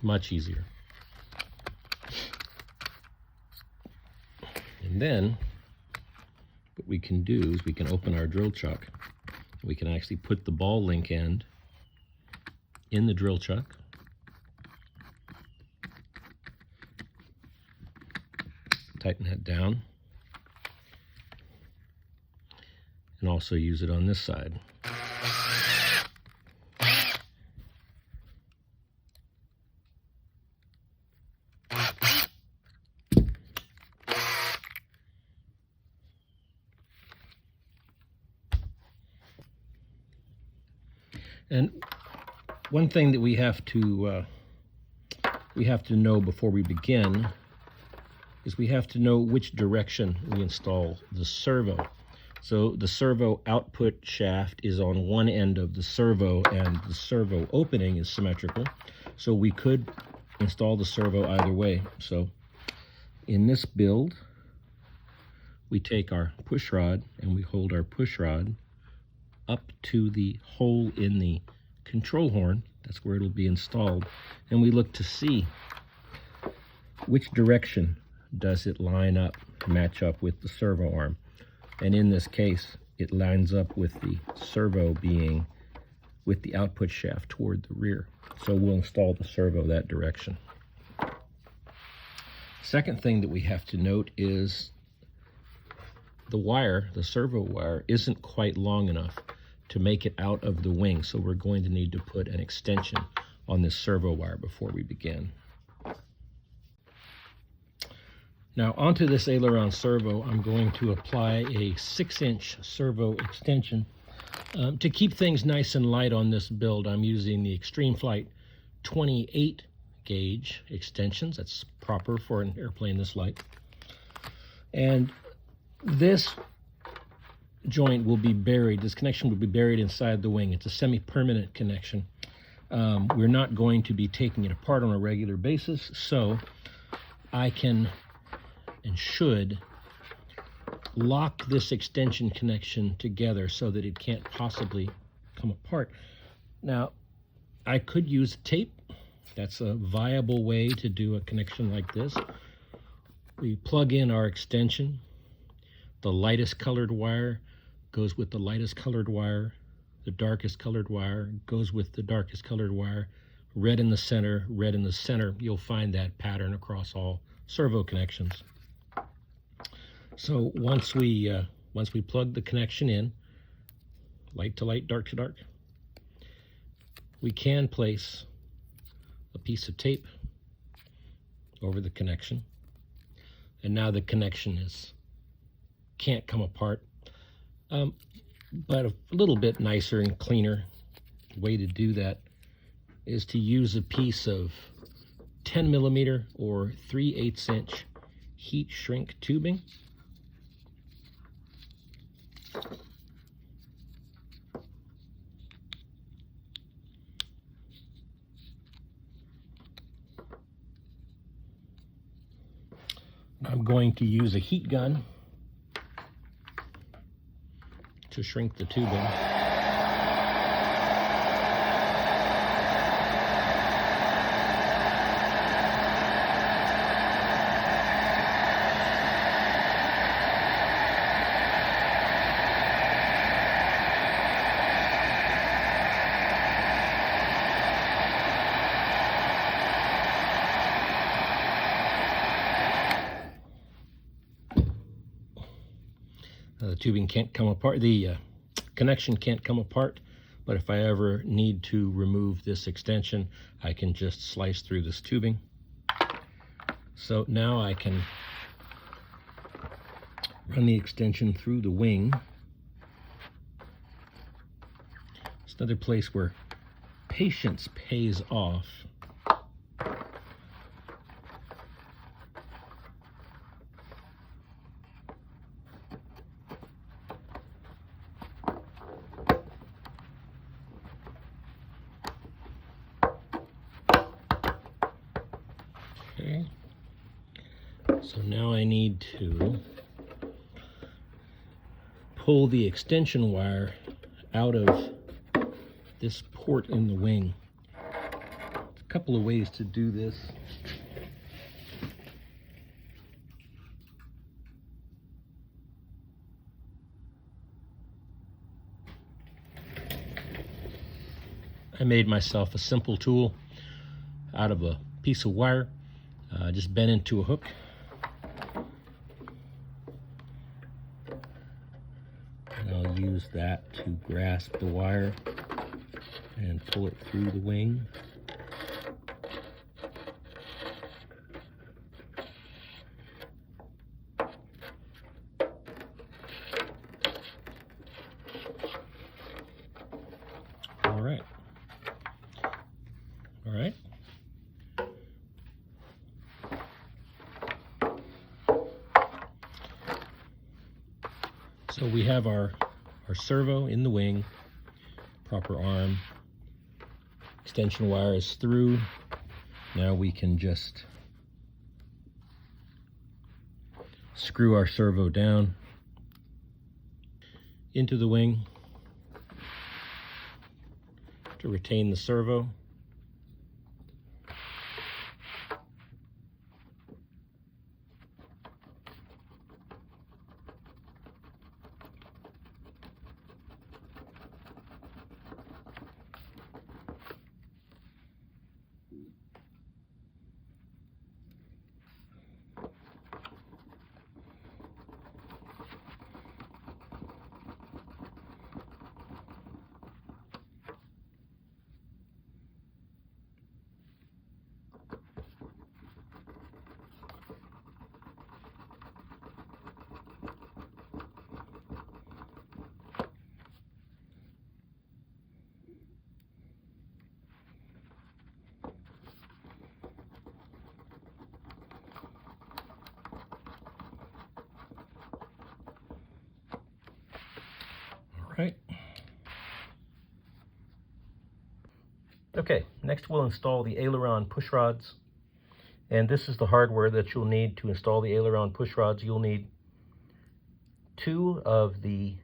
Much easier. And then what we can do is we can open our drill chuck. We can actually put the ball link end in the drill chuck. Tighten that down. And also use it on this side. And one thing that we have to know before we begin is we have to know which direction we install the servo. So the servo output shaft is on one end of the servo, and the servo opening is symmetrical. So we could install the servo either way. So in this build, we take our push rod and we hold our push rod up to the hole in the control horn. That's where it'll be installed. And we look to see which direction does it line up, match up with the servo arm. And in this case, it lines up with the servo being with the output shaft toward the rear. So we'll install the servo that direction. Second thing that we have to note is the wire, the servo wire, isn't quite long enough to make it out of the wing. So we're going to need to put an extension on this servo wire before we begin. Now onto this aileron servo, I'm going to apply a 6-inch servo extension. To keep things nice and light on this build, I'm using the Extreme Flight 28 gauge extensions. That's proper for an airplane this light. And this joint will be buried, this connection will be buried inside the wing. It's a semi-permanent connection. We're not going to be taking it apart on a regular basis, so I can and should lock this extension connection together so that it can't possibly come apart. Now, I could use tape. That's a viable way to do a connection like this. We plug in our extension. The lightest colored wire goes with the lightest colored wire. The darkest colored wire goes with the darkest colored wire. Red in the center, red in the center. You'll find that pattern across all servo connections. So once we plug the connection in, light to light, dark to dark, we can place a piece of tape over the connection. And now the connection can't come apart. But a little bit nicer and cleaner way to do that is to use a piece of 10 millimeter or 3/8 inch heat shrink tubing. I'm going to use a heat gun to shrink the tubing. The tubing can't come apart, the connection can't come apart, but if I ever need to remove this extension, I can just slice through this tubing. So now I can run the extension through the wing. It's another place where patience pays off. Okay, so now I need to pull the extension wire out of this port in the wing. It's couple of ways to do this. I made myself a simple tool out of a piece of wire, just bent into a hook. And I'll use that to grasp the wire and pull it through the wing. All right. So we have our servo in the wing, proper arm, extension wire is through. Now we can just screw our servo down into the wing to retain the servo. Right. Okay, next we'll install the aileron push rods. And this is the hardware that you'll need to install the aileron push rods. You'll need 2 of the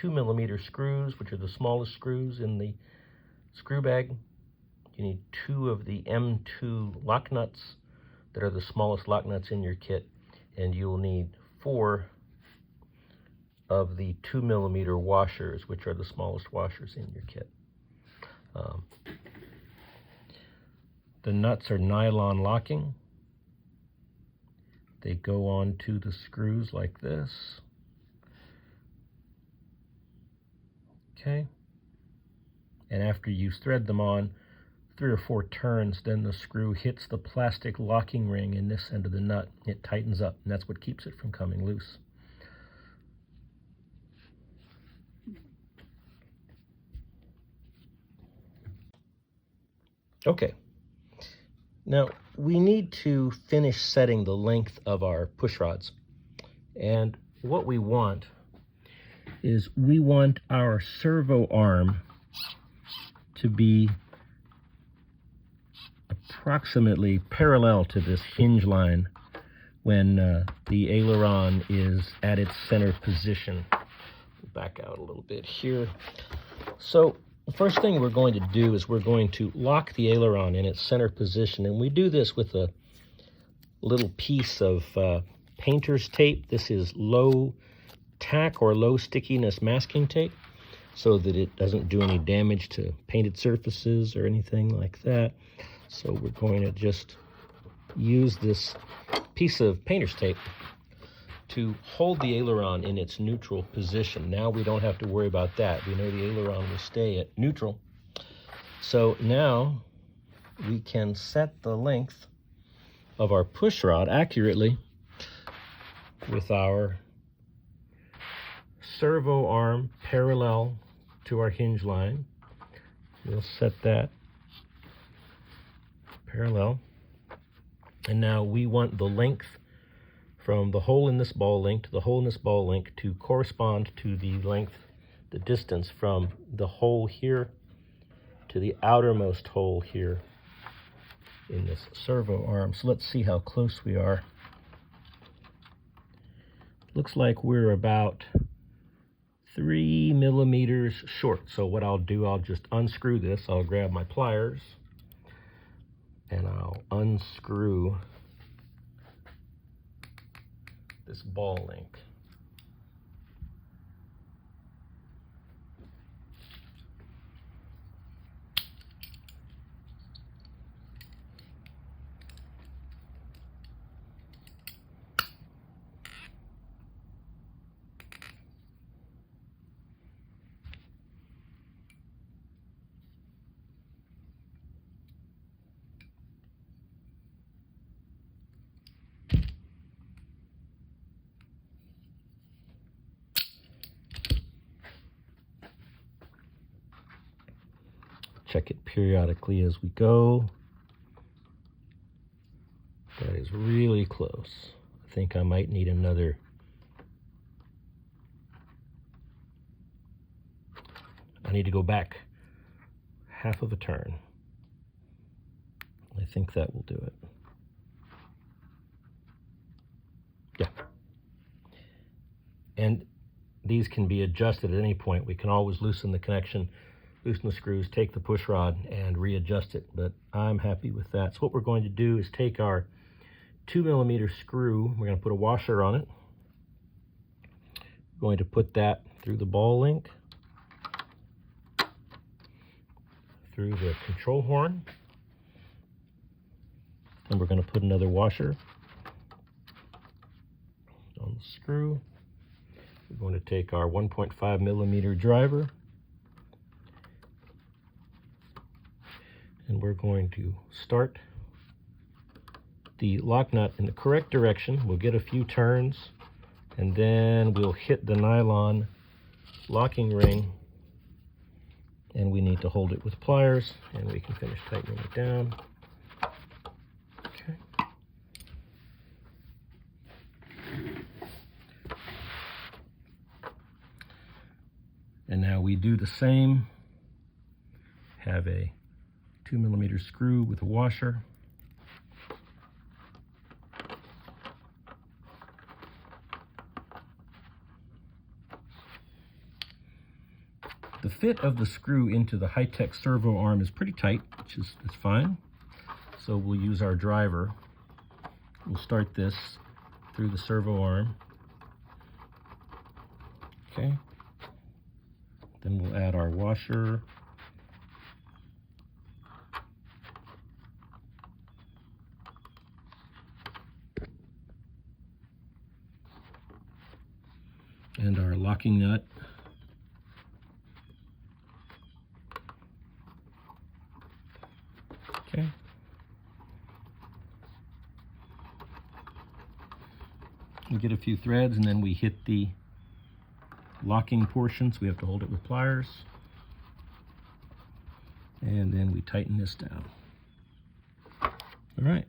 2mm screws, which are the smallest screws in the screw bag. You need 2 of the M2 lock nuts that are the smallest lock nuts in your kit. And you'll need 4 of the 2mm washers, which are the smallest washers in your kit. The nuts are nylon locking. They go on to the screws like this. Okay. And after you thread them on 3 or 4 turns, then the screw hits the plastic locking ring in this end of the nut. It tightens up, and that's what keeps it from coming loose. Okay, now we need to finish setting the length of our push rods. And what we want is we want our servo arm to be approximately parallel to this hinge line when the aileron is at its center position. Back out a little bit here. So the first thing we're going to do is we're going to lock the aileron in its center position, and we do this with a little piece of painter's tape. This is low tack or low stickiness masking tape so that it doesn't do any damage to painted surfaces or anything like that. So we're going to just use this piece of painter's tape to hold the aileron in its neutral position. Now we don't have to worry about that. We know the aileron will stay at neutral. So now we can set the length of our push rod accurately with our servo arm parallel to our hinge line. We'll set that parallel. And now we want the length from the hole in this ball link to the hole in this ball link to correspond to the length, the distance from the hole here to the outermost hole here in this servo arm. So let's see how close we are. Looks like we're about 3 millimeters short. So what I'll do, I'll just unscrew this. I'll grab my pliers, and I'll unscrew this ball link. Check it periodically as we go. That is really close. I think I might need another. I need to go back half of a turn. I think that will do it. Yeah. And these can be adjusted at any point. We can always loosen the connection, loosen the screws, take the push rod and readjust it, but I'm happy with that. So what we're going to do is take our 2mm screw, we're going to put a washer on it. We're going to put that through the ball link, through the control horn, and we're going to put another washer on the screw. We're going to take our 1.5mm driver, and we're going to start the lock nut in the correct direction. We'll get a few turns, and then we'll hit the nylon locking ring, and we need to hold it with pliers, and we can finish tightening it down. Okay. And now we do the same. Have a 2mm screw with a washer. The fit of the screw into the high-tech servo arm is pretty tight, which is fine. So we'll use our driver. We'll start this through the servo arm. Okay. Then we'll add our washer. And our locking nut. Okay. We get a few threads, and then we hit the locking portion, so we have to hold it with pliers. And then we tighten this down. All right.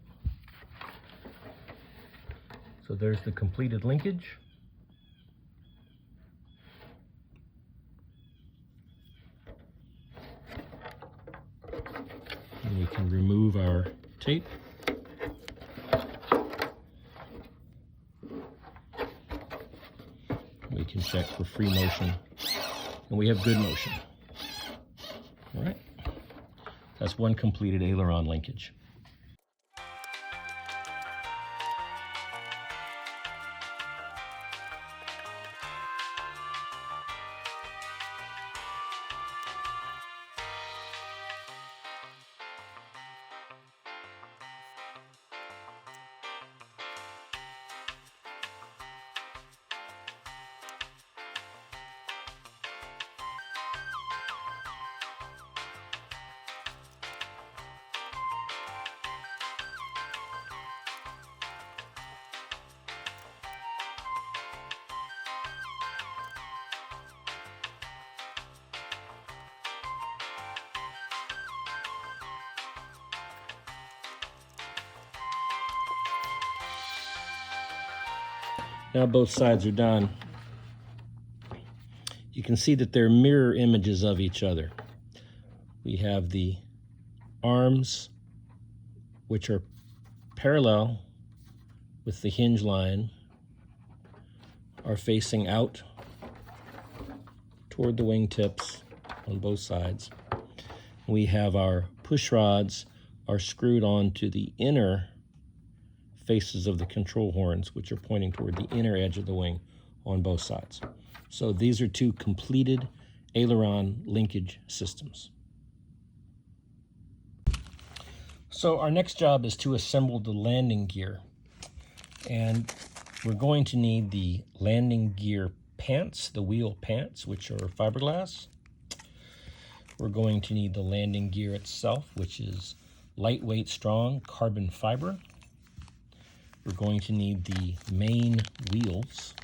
So there's the completed linkage. And we can remove our tape. We can check for free motion, and we have good motion. All right, that's one completed aileron linkage. Now both sides are done. You can see that they're mirror images of each other. We have the arms, which are parallel with the hinge line, are facing out toward the wingtips on both sides. We have our push rods, are screwed onto the inner faces of the control horns, which are pointing toward the inner edge of the wing on both sides. So these are two completed aileron linkage systems. So our next job is to assemble the landing gear. And we're going to need the landing gear pants, the wheel pants, which are fiberglass. We're going to need the landing gear itself, which is lightweight, strong carbon fiber. We're going to need the main wheels.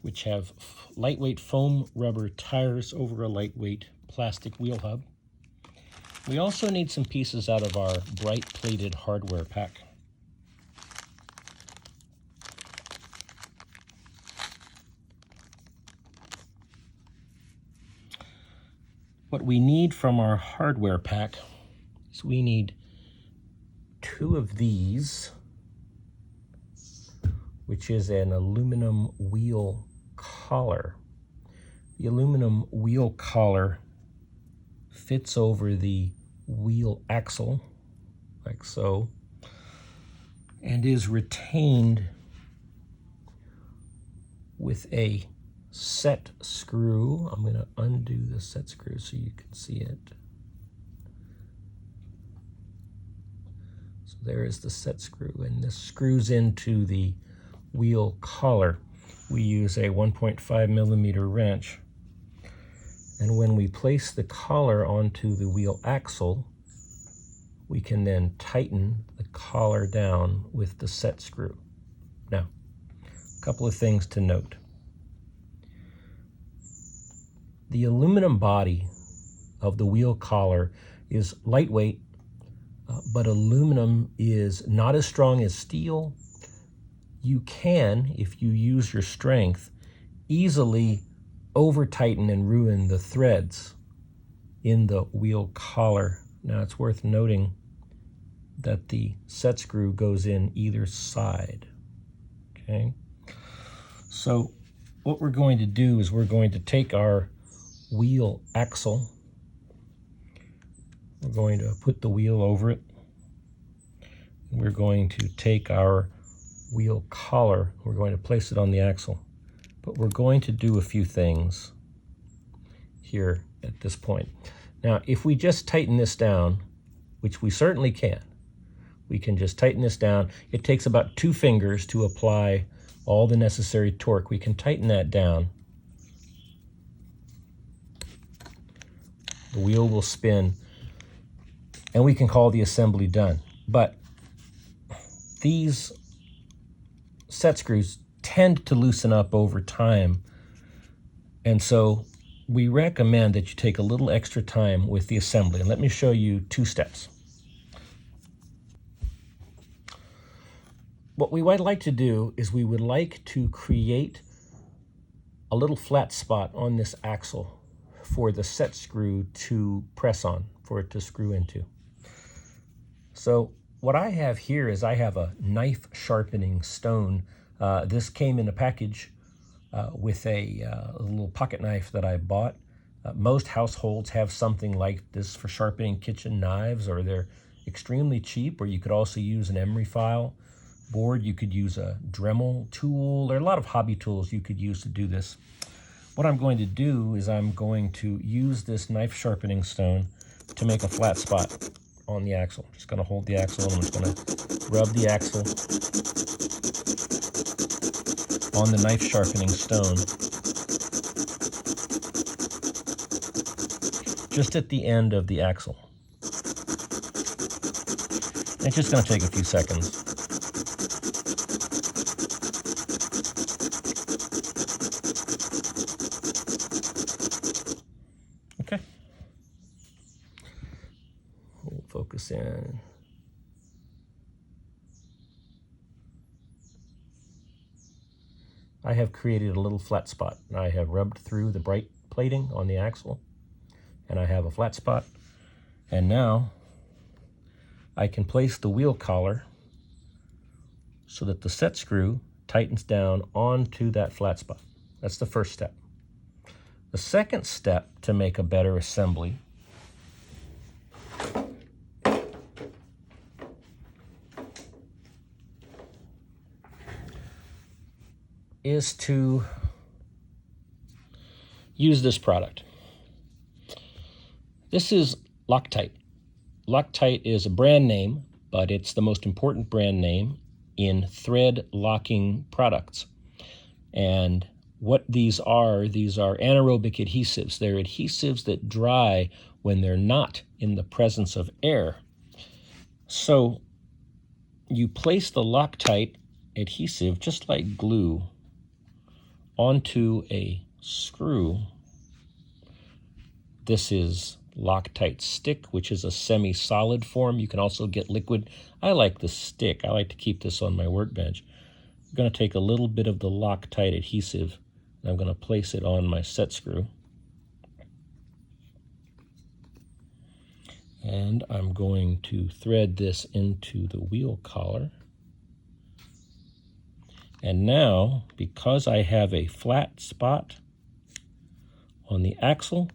Which have lightweight foam rubber tires over a lightweight plastic wheel hub. We also need some pieces out of our bright plated hardware pack. What we need from our hardware pack is we need 2 of these, which is an aluminum wheel collar. The aluminum wheel collar fits over the wheel axle, like so, and is retained with a set screw. I'm going to undo the set screw so you can see it. So there is the set screw, and this screws into the wheel collar. We use a 1.5 millimeter wrench, and when we place the collar onto the wheel axle, we can then tighten the collar down with the set screw. Now, a couple of things to note. The aluminum body of the wheel collar is lightweight, but aluminum is not as strong as steel. You can, if you use your strength, easily over-tighten and ruin the threads in the wheel collar. Now, it's worth noting that the set screw goes in either side, okay? So what we're going to do is we're going to take our wheel axle, we're going to put the wheel over it, and we're going to take our wheel collar, we're going to place it on the axle. But we're going to do a few things here at this point. Now, if we just tighten this down, which we certainly can, we can just tighten this down. It takes about 2 fingers to apply all the necessary torque. We can tighten that down. The wheel will spin, and we can call the assembly done. But these set screws tend to loosen up over time, and so we recommend that you take a little extra time with the assembly. And let me show you 2 steps. What we would like to do is we would like to create a little flat spot on this axle for the set screw to press on, for it to screw into. So what I have here is I have a knife sharpening stone. This came in a package with a little pocket knife that I bought. Most households have something like this for sharpening kitchen knives, or they're extremely cheap, or you could also use an emery file board. You could use a Dremel tool. There are a lot of hobby tools you could use to do this. What I'm going to do is I'm going to use this knife sharpening stone to make a flat spot on the axle. I'm just going to hold the axle, and I'm just going to rub the axle on the knife sharpening stone, just at the end of the axle. And it's just going to take a few seconds. Okay. We'll focus in. I have created a little flat spot. I have rubbed through the bright plating on the axle, and I have a flat spot. And now I can place the wheel collar so that the set screw tightens down onto that flat spot. That's the first step. The second step to make a better assembly is to use this product. This is Loctite. Loctite is a brand name, but it's the most important brand name in thread locking products. And what these are anaerobic adhesives. They're adhesives that dry when they're not in the presence of air. So you place the Loctite adhesive, just like glue, onto a screw. This is Loctite stick, which is a semi-solid form. You can also get liquid. I like the stick. I like to keep this on my workbench. I'm going to take a little bit of the Loctite adhesive and I'm going to place it on my set screw. And I'm going to thread this into the wheel collar. And now, because I have a flat spot on the axle,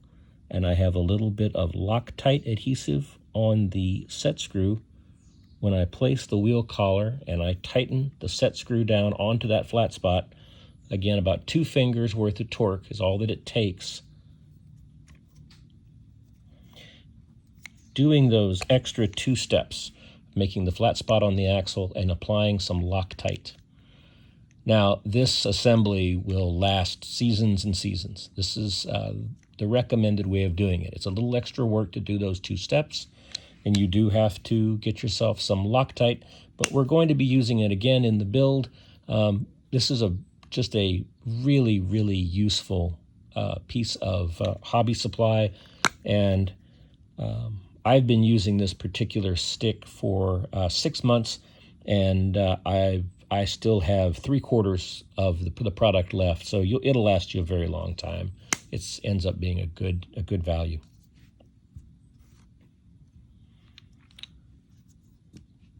and I have a little bit of Loctite adhesive on the set screw, when I place the wheel collar and I tighten the set screw down onto that flat spot, again, about 2 fingers worth of torque is all that it takes. Doing those extra 2 steps, making the flat spot on the axle and applying some Loctite. Now, this assembly will last seasons and seasons. This is the recommended way of doing it. It's a little extra work to do those 2 steps, and you do have to get yourself some Loctite, but we're going to be using it again in the build. This is just a really, really useful piece of hobby supply, and I've been using this particular stick for 6 months, and I still have 3/4 of the product left, so it'll last you a very long time. It ends up being a good value.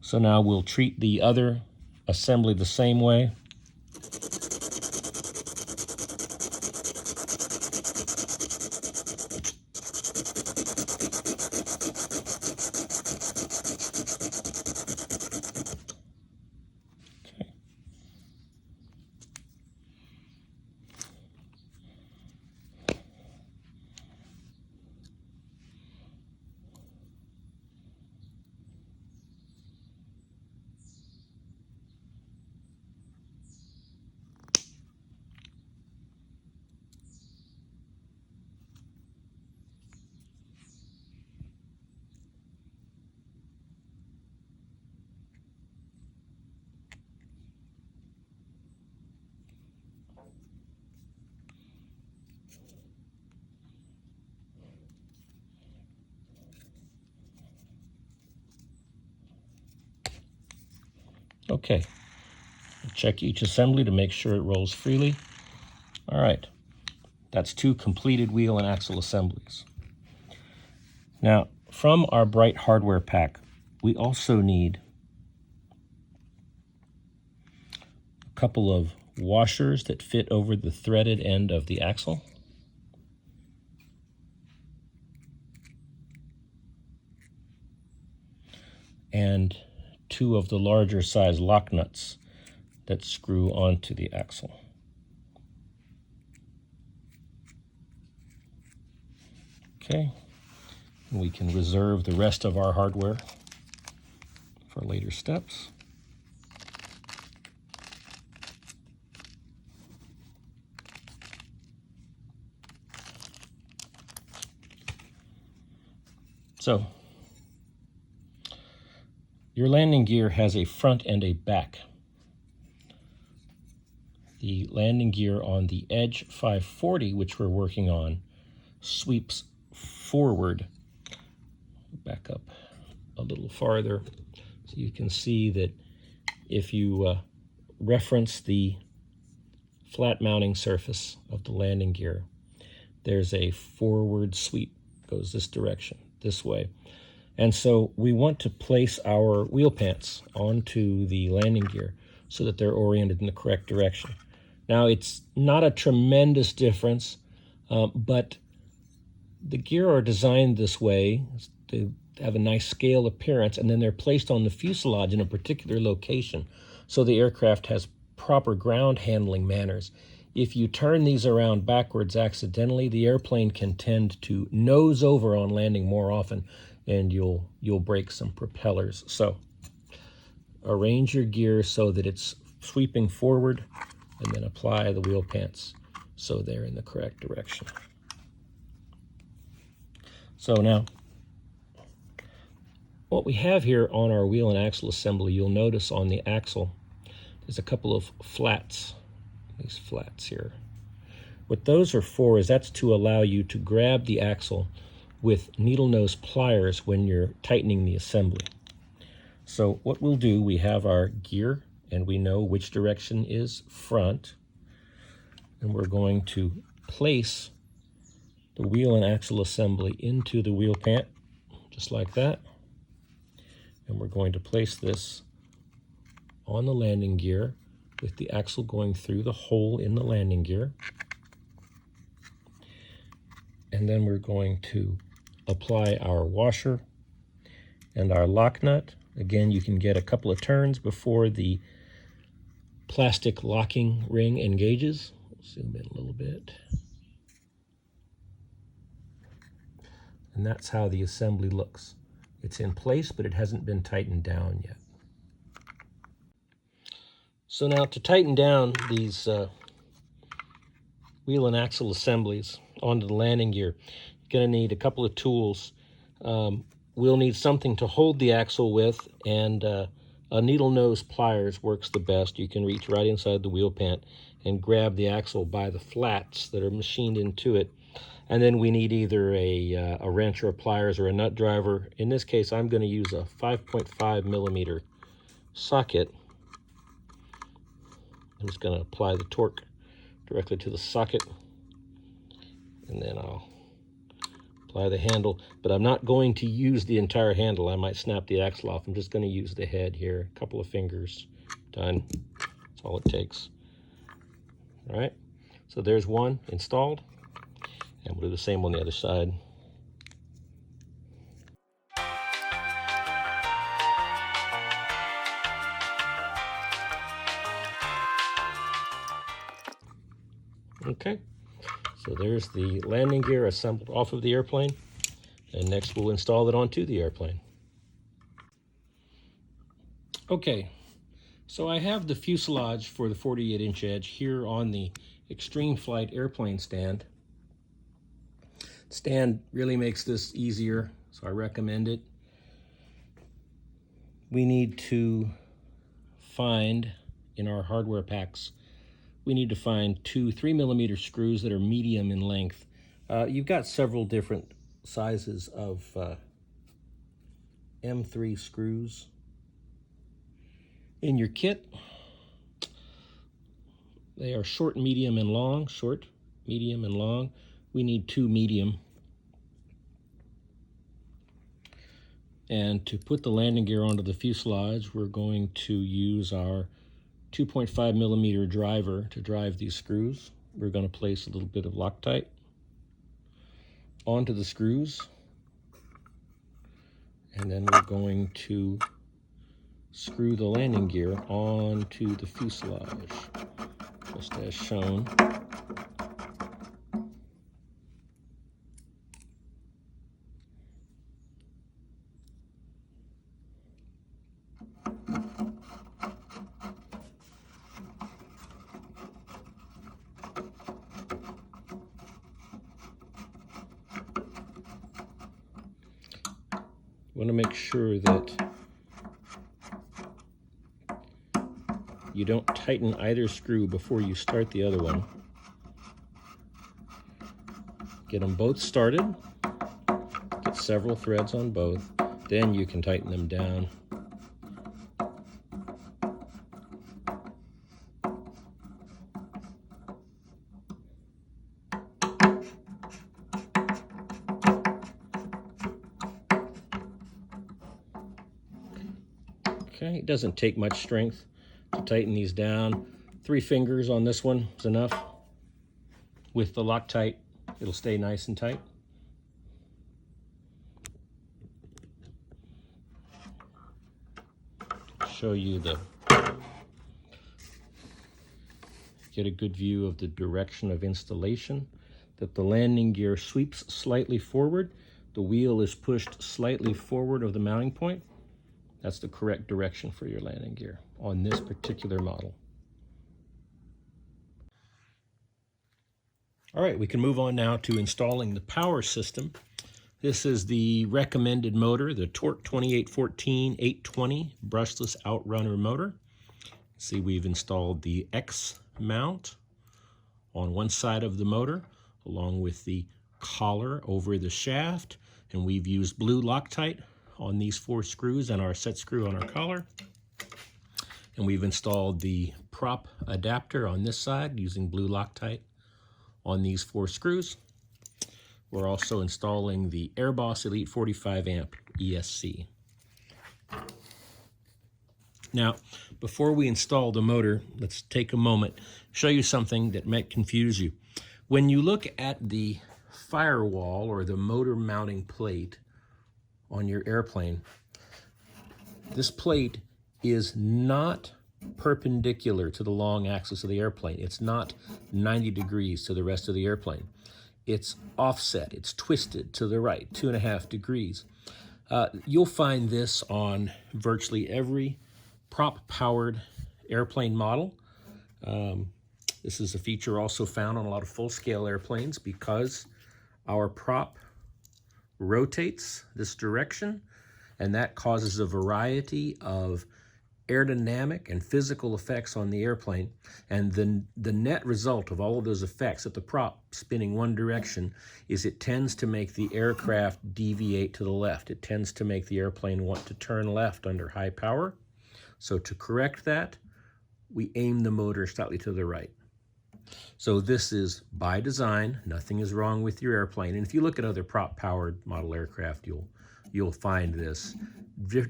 So now we'll treat the other assembly the same way. Okay, check each assembly to make sure it rolls freely. All right, that's 2 completed wheel and axle assemblies. Now, from our Bright hardware pack, we also need a couple of washers that fit over the threaded end of the axle. And 2 of the larger size lock nuts that screw onto the axle. Okay, and we can reserve the rest of our hardware for later steps. So, your landing gear has a front and a back. The landing gear on the Edge 540, which we're working on, sweeps forward. Back up a little farther so you can see that if you reference the flat mounting surface of the landing gear, there's a forward sweep goes this direction, this way. And so we want to place our wheel pants onto the landing gear so that they're oriented in the correct direction. Now, it's not a tremendous difference, but the gear are designed this way to have a nice scale appearance, and then they're placed on the fuselage in a particular location so the aircraft has proper ground handling manners. If you turn these around backwards accidentally, the airplane can tend to nose over on landing more often, and you'll break some propellers. So arrange your gear so that it's sweeping forward, and then apply the wheel pants so they're in the correct direction. So now, what we have here on our wheel and axle assembly, you'll notice on the axle, there's a couple of flats, these flats here. What those are for is that's to allow you to grab the axle with needle nose pliers when you're tightening the assembly. So what we'll do, we have our gear and we know which direction is front, and we're going to place the wheel and axle assembly into the wheel pant, just like that. And we're going to place this on the landing gear with the axle going through the hole in the landing gear. And then we're going to apply our washer and our lock nut. Again, you can get a couple of turns before the plastic locking ring engages. Zoom in a little bit. And that's how the assembly looks. It's in place, but it hasn't been tightened down yet. So now to tighten down these wheel and axle assemblies onto the landing gear, you're going to need a couple of tools. We'll need something to hold the axle with, and a needle nose pliers works the best. You can reach right inside the wheel pant and grab the axle by the flats that are machined into it. And then we need either a wrench or a pliers or a nut driver. In this case, I'm going to use a 5.5 millimeter socket. I'm just going to apply the torque directly to the socket, and then I'll apply the handle. But I'm not going to use the entire handle. I might snap the axle off. I'm just going to use the head here. A couple of fingers. Done. That's all it takes. All right. So there's one installed. And we'll do the same on the other side. Okay, so there's the landing gear assembled off of the airplane. And next we'll install it onto the airplane. Okay, so I have the fuselage for the 48-inch edge here on the Extreme Flight airplane stand. Stand really makes this easier, so I recommend it. We need to find, in our hardware packs, we need to find two 3mm screws that are medium in length. You've got several different sizes of M3 screws in your kit. They are short, medium, and long. Short, medium, and long. We need two medium. And to put the landing gear onto the fuselage, we're going to use our 2.5 millimeter driver to drive these screws. We're going to place a little bit of Loctite onto the screws. And then we're going to screw the landing gear onto the fuselage, just as shown. You want to make sure that you don't tighten either screw before you start the other one. Get them both started, get several threads on both, then you can tighten them down. Okay, it doesn't take much strength to tighten these down. 3 fingers on this one is enough. With the Loctite, it'll stay nice and tight. Show you get a good view of the direction of installation, that the landing gear sweeps slightly forward. The wheel is pushed slightly forward of the mounting point. That's the correct direction for your landing gear on this particular model. All right, we can move on now to installing the power system. This is the recommended motor, the Torque 2814 820 brushless outrunner motor. See, we've installed the X mount on one side of the motor, along with the collar over the shaft, and we've used blue Loctite on these 4 screws and our set screw on our collar. And we've installed the prop adapter on this side using blue Loctite on these 4 screws. We're also installing the Airbus Elite 45 amp ESC. Now, before we install the motor, let's take a moment, show you something that might confuse you. When you look at the firewall or the motor mounting plate on your airplane, this plate is not perpendicular to the long axis of the airplane. It's not 90 degrees to the rest of the airplane. It's offset, it's twisted to the right, 2.5 degrees. You'll find this on virtually every prop-powered airplane model. This is a feature also found on a lot of full-scale airplanes because our prop rotates this direction, and that causes a variety of aerodynamic and physical effects on the airplane. And the net result of all of those effects at the prop spinning one direction is it tends to make the aircraft deviate to the left. It tends to make the airplane want to turn left under high power. So to correct that, we aim the motor slightly to the right. So this is by design. Nothing is wrong with your airplane. And if you look at other prop-powered model aircraft, you'll find this.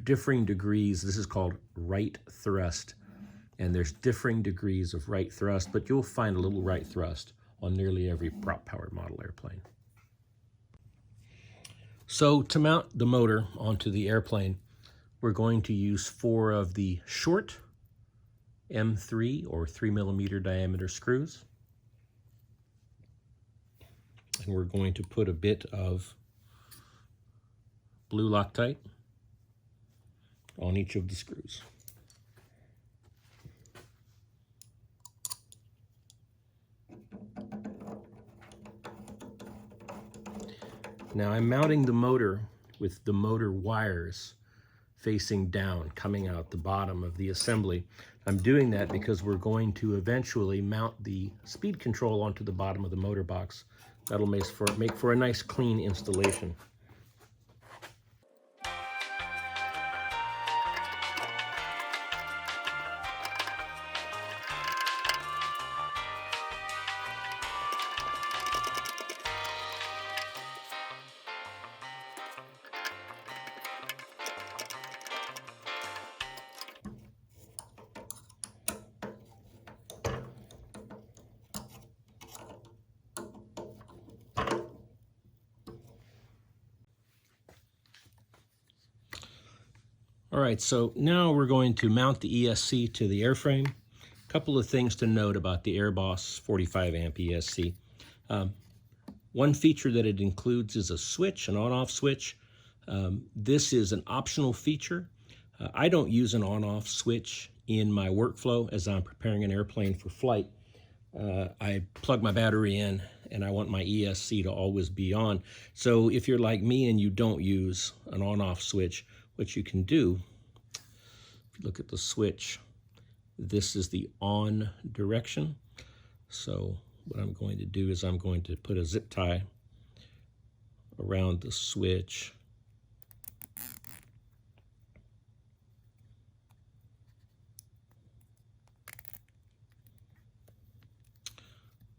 Differing degrees, this is called right thrust. And there's differing degrees of right thrust, but you'll find a little right thrust on nearly every prop-powered model airplane. So to mount the motor onto the airplane, we're going to use 4 of the short M3 or 3mm diameter screws. And we're going to put a bit of blue Loctite on each of the screws. Now I'm mounting the motor with the motor wires facing down, coming out the bottom of the assembly. I'm doing that because we're going to eventually mount the speed control onto the bottom of the motor box. That'll make for a nice clean installation. All right, so now we're going to mount the ESC to the airframe. A couple of things to note about the Airbus 45 amp ESC. One feature that it includes is a switch, an on-off switch. This is an optional feature. I don't use an on-off switch in my workflow as I'm preparing an airplane for flight. I plug my battery in and I want my ESC to always be on. So if you're like me and you don't use an on-off switch, what you can do, if you look at the switch, this is the on direction. So what I'm going to do is I'm going to put a zip tie around the switch.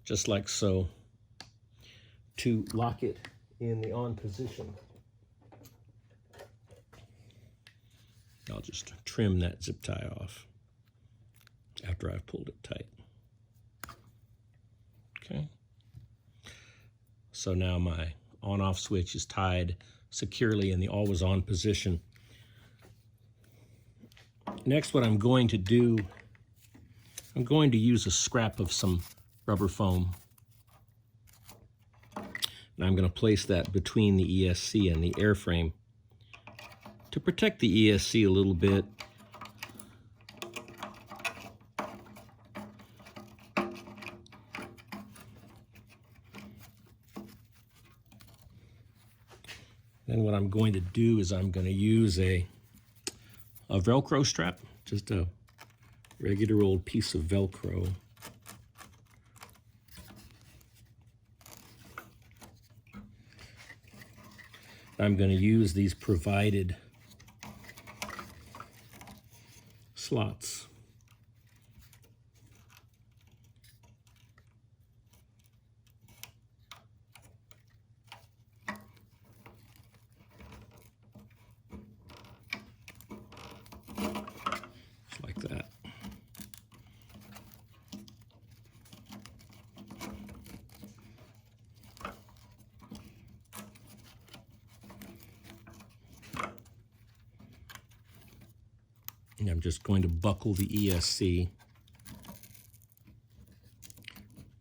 Just like so, to lock it in the on position. I'll just trim that zip tie off after I've pulled it tight. Okay. So now my on-off switch is tied securely in the always-on position. Next, what I'm going to do, I'm going to use a scrap of some rubber foam. And I'm going to place that between the ESC and the airframe to protect the ESC a little bit. Then what I'm going to do is I'm going to use a Velcro strap, just a regular old piece of Velcro. I'm going to use these provided slots. Just like that. And I'm just going to buckle the ESC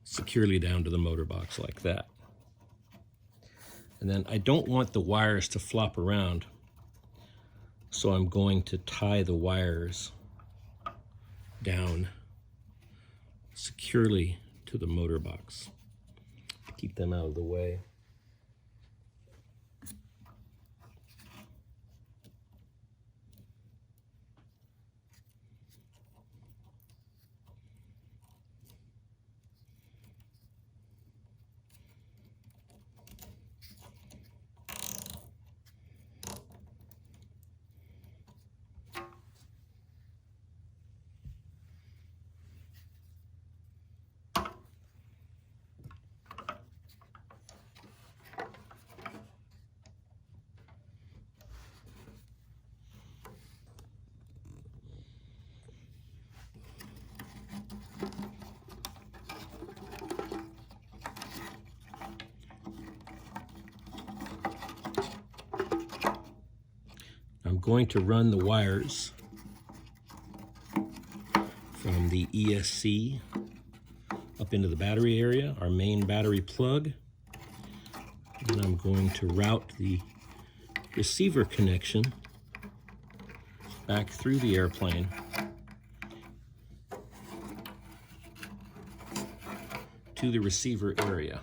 securely down to the motor box like that. And then I don't want the wires to flop around, so I'm going to tie the wires down securely to the motor box to keep them out of the way. I'm going to run the wires from the ESC up into the battery area, our main battery plug. And I'm going to route the receiver connection back through the airplane to the receiver area.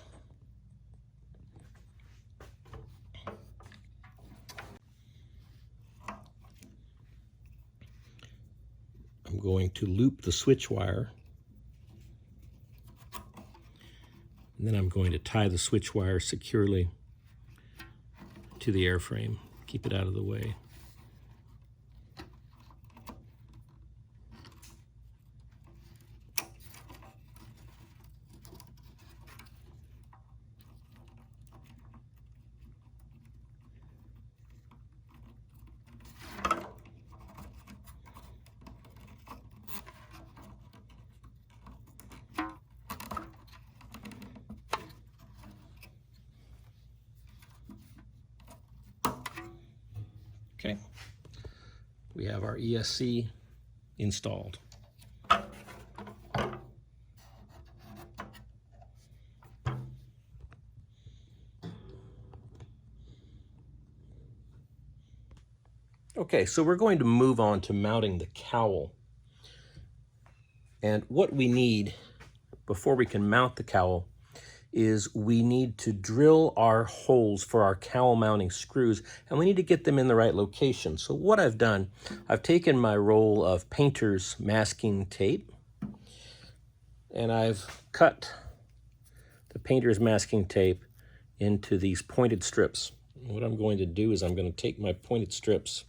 I'm going to loop the switch wire, and then I'm going to tie the switch wire securely to the airframe, keep it out of the way. Okay, we have our ESC installed. Okay, so we're going to move on to mounting the cowl. And what we need before we can mount the cowl is we need to drill our holes for our cowl mounting screws, and we need to get them in the right location. So what I've done, I've taken my roll of painter's masking tape, and I've cut the painter's masking tape into these pointed strips. And what I'm going to do is I'm going to take my pointed strips,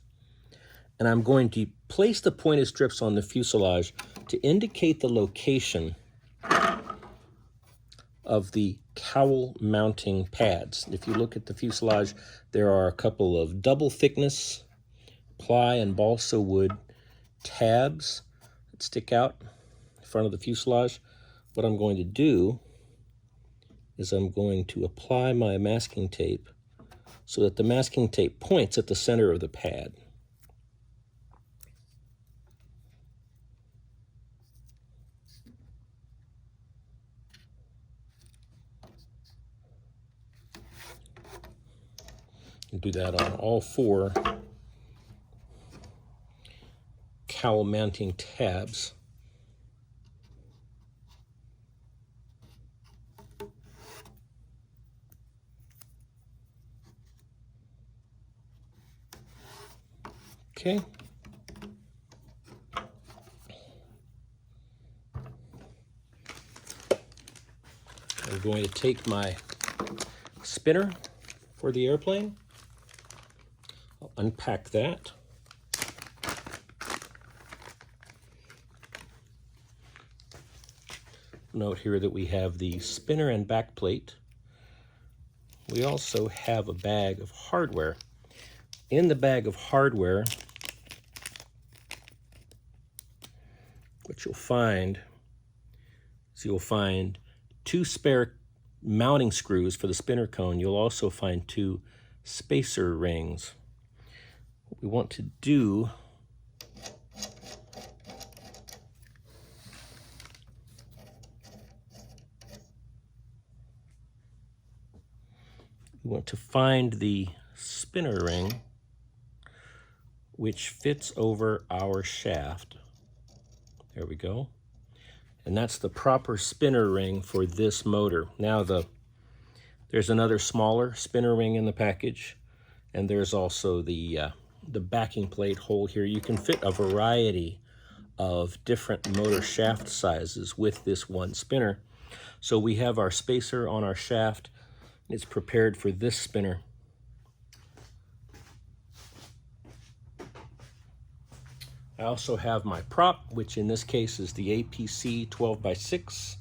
and I'm going to place the pointed strips on the fuselage to indicate the location of the cowl mounting pads. If you look at the fuselage, there are a couple of double thickness ply and balsa wood tabs that stick out in front of the fuselage. What I'm going to do is I'm going to apply my masking tape so that the masking tape points at the center of the pad. And do that on all 4 cowl mounting tabs. Okay. I'm going to take my spinner for the airplane. I'll unpack that. Note here that we have the spinner and back plate. We also have a bag of hardware. In the bag of hardware, what you'll find is you'll find 2 spare mounting screws for the spinner cone. You'll also find 2 spacer rings. What we want to do we want to find the spinner ring which fits over our shaft. There we go. And that's the proper spinner ring for this motor. Now there's another smaller spinner ring in the package, and there's also the backing plate hole here. You can fit a variety of different motor shaft sizes with this one spinner. So we have our spacer on our shaft. It's prepared for this spinner. I also have my prop, which in this case is the APC 12x6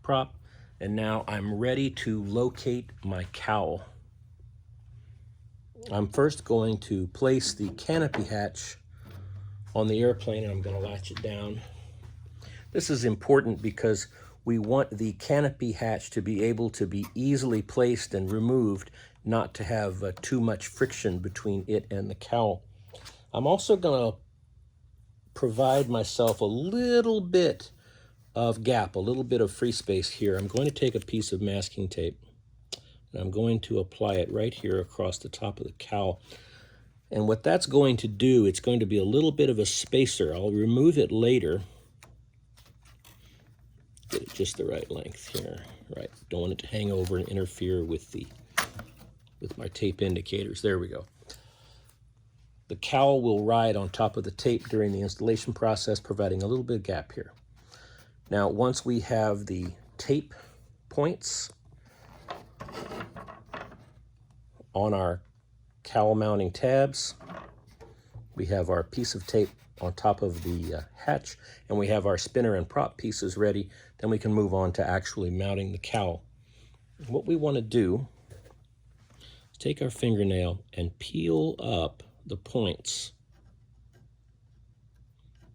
prop. And now I'm ready to locate my cowl. I'm first going to place the canopy hatch on the airplane, and I'm going to latch it down. This is important because we want the canopy hatch to be able to be easily placed and removed, not to have too much friction between it and the cowl. I'm also going to provide myself a little bit of gap, a little bit of free space here. I'm going to take a piece of masking tape, and I'm going to apply it right here across the top of the cowl. And what that's going to do, it's going to be a little bit of a spacer. I'll remove it later. Get it just the right length here. Right, don't want it to hang over and interfere with my tape indicators. There we go. The cowl will ride on top of the tape during the installation process, providing a little bit of gap here. Now, once we have the tape points on our cowl mounting tabs, we have our piece of tape on top of the hatch, and we have our spinner and prop pieces ready, then we can move on to actually mounting the cowl. What we want to do is take our fingernail and peel up the points,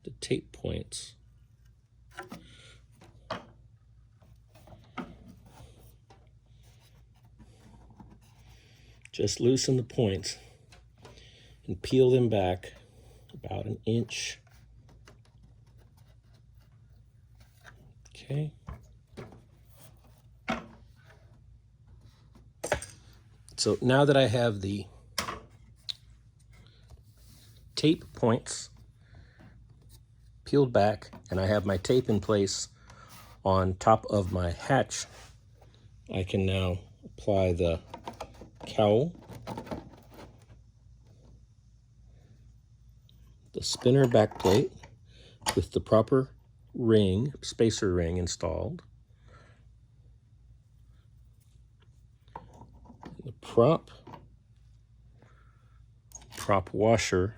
the tape points. Just loosen the points and peel them back about an inch. Okay. So now that I have the tape points peeled back and I have my tape in place on top of my hatch, I can now apply the cowl, the spinner back plate with the proper ring, spacer ring installed, the prop washer,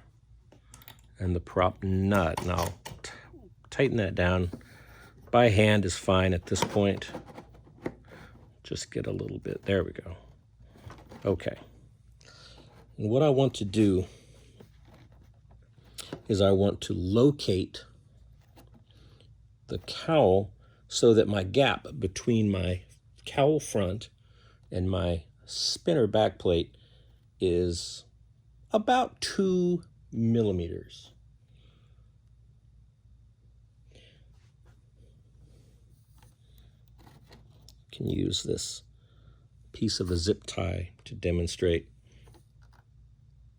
and the prop nut. Now tighten that down. By hand is fine at this point. Just get a little bit. There we go. Okay. And what I want to do is I want to locate the cowl so that my gap between my cowl front and my spinner back plate is about 2 millimeters. Can use this piece of a zip tie to demonstrate.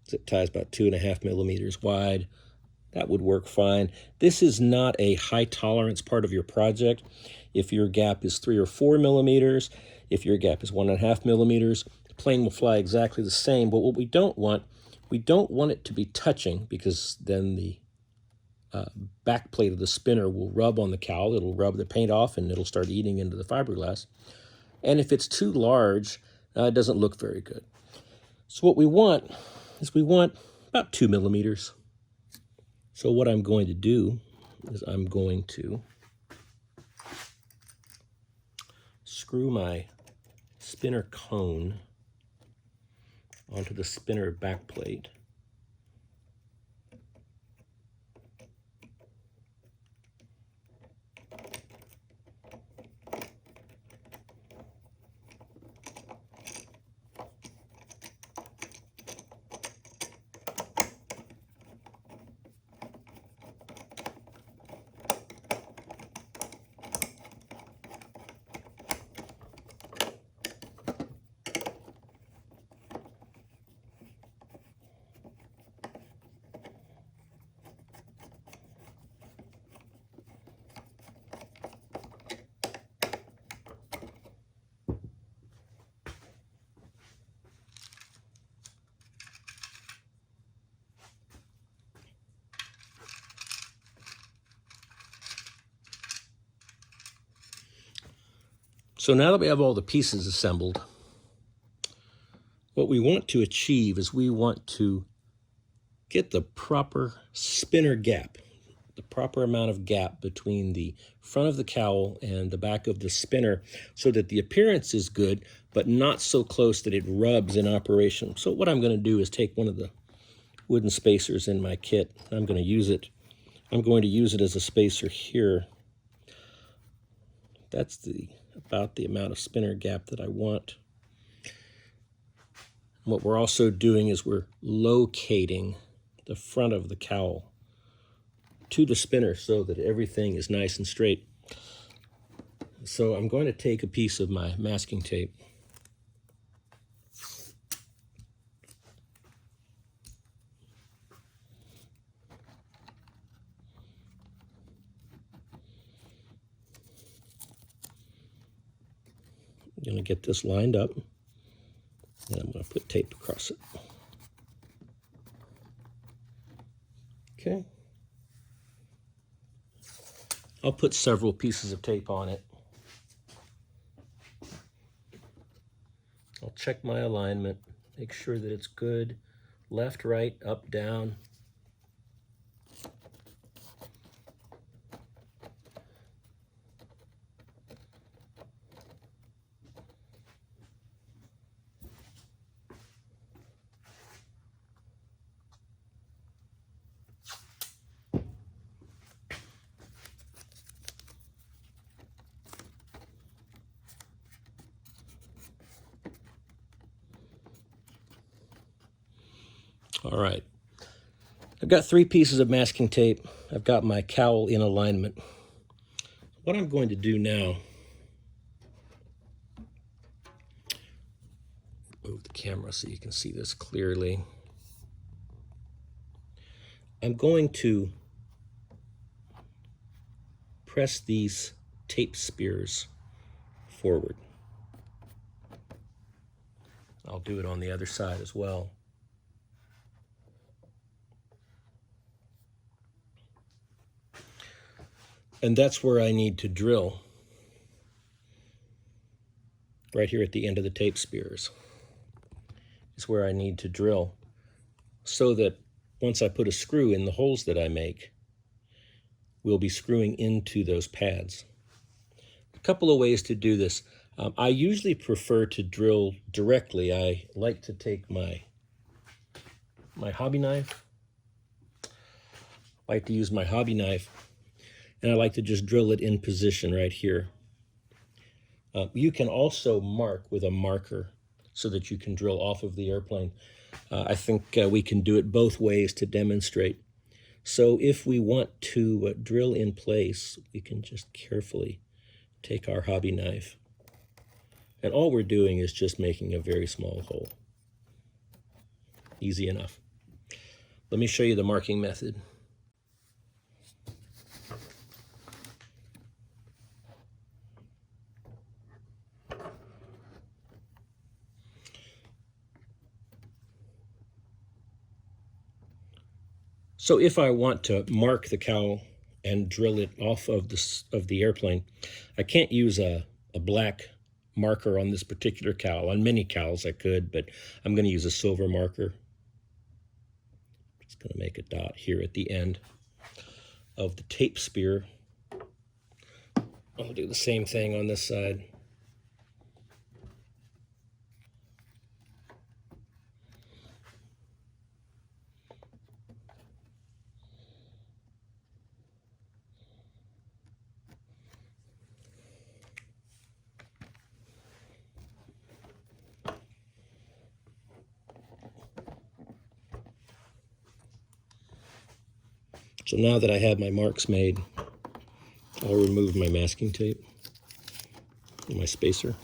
Zip tie is about 2.5 millimeters wide. That would work fine. This is not a high tolerance part of your project. If your gap is 3 or 4 millimeters, if your gap is 1.5 millimeters, the plane will fly exactly the same. But what we don't want it to be touching, because then the back plate of the spinner will rub on the cowl. It'll rub the paint off and it'll start eating into the fiberglass. And if it's too large, it doesn't look very good. So what we want is about 2 millimeters. So what I'm going to do is I'm going to screw my spinner cone onto the spinner back plate. So now that we have all the pieces assembled, what we want to achieve is we want to get the proper spinner gap, the proper amount of gap between the front of the cowl and the back of the spinner, so that the appearance is good, but not so close that it rubs in operation. So what I'm going to do is take one of the wooden spacers in my kit. I'm going to use it as a spacer here. That's about the amount of spinner gap that I want. What we're also doing is we're locating the front of the cowl to the spinner so that everything is nice and straight. So I'm going to take a piece of my masking tape. I'm going to get this lined up, and I'm going to put tape across it. Okay. I'll put several pieces of tape on it. I'll check my alignment, make sure that it's good. Left, right, up, down. All right, I've got 3 pieces of masking tape. I've got my cowl in alignment. What I'm going to do now, move the camera so you can see this clearly. I'm going to press these tape spears forward. I'll do it on the other side as well. And that's where I need to drill, right here at the end of the tape spears is where I need to drill, so that once I put a screw in the holes that I make, we'll be screwing into those pads. A couple of ways to do this. I usually prefer to drill directly. I like to take my hobby knife I like to use my hobby knife, and I like to just drill it in position right here. You can also mark with a marker so that you can drill off of the airplane. I think we can do it both ways to demonstrate. So if we want to drill in place, we can just carefully take our hobby knife. And all we're doing is just making a very small hole. Easy enough. Let me show you the marking method. So if I want to mark the cowl and drill it off of the airplane, I can't use a black marker on this particular cowl. On many cowls I could, but I'm going to use a silver marker. Just going to make a dot here at the end of the tape spear. I'll do the same thing on this side. So now that I have my marks made, I'll remove my masking tape and my spacer.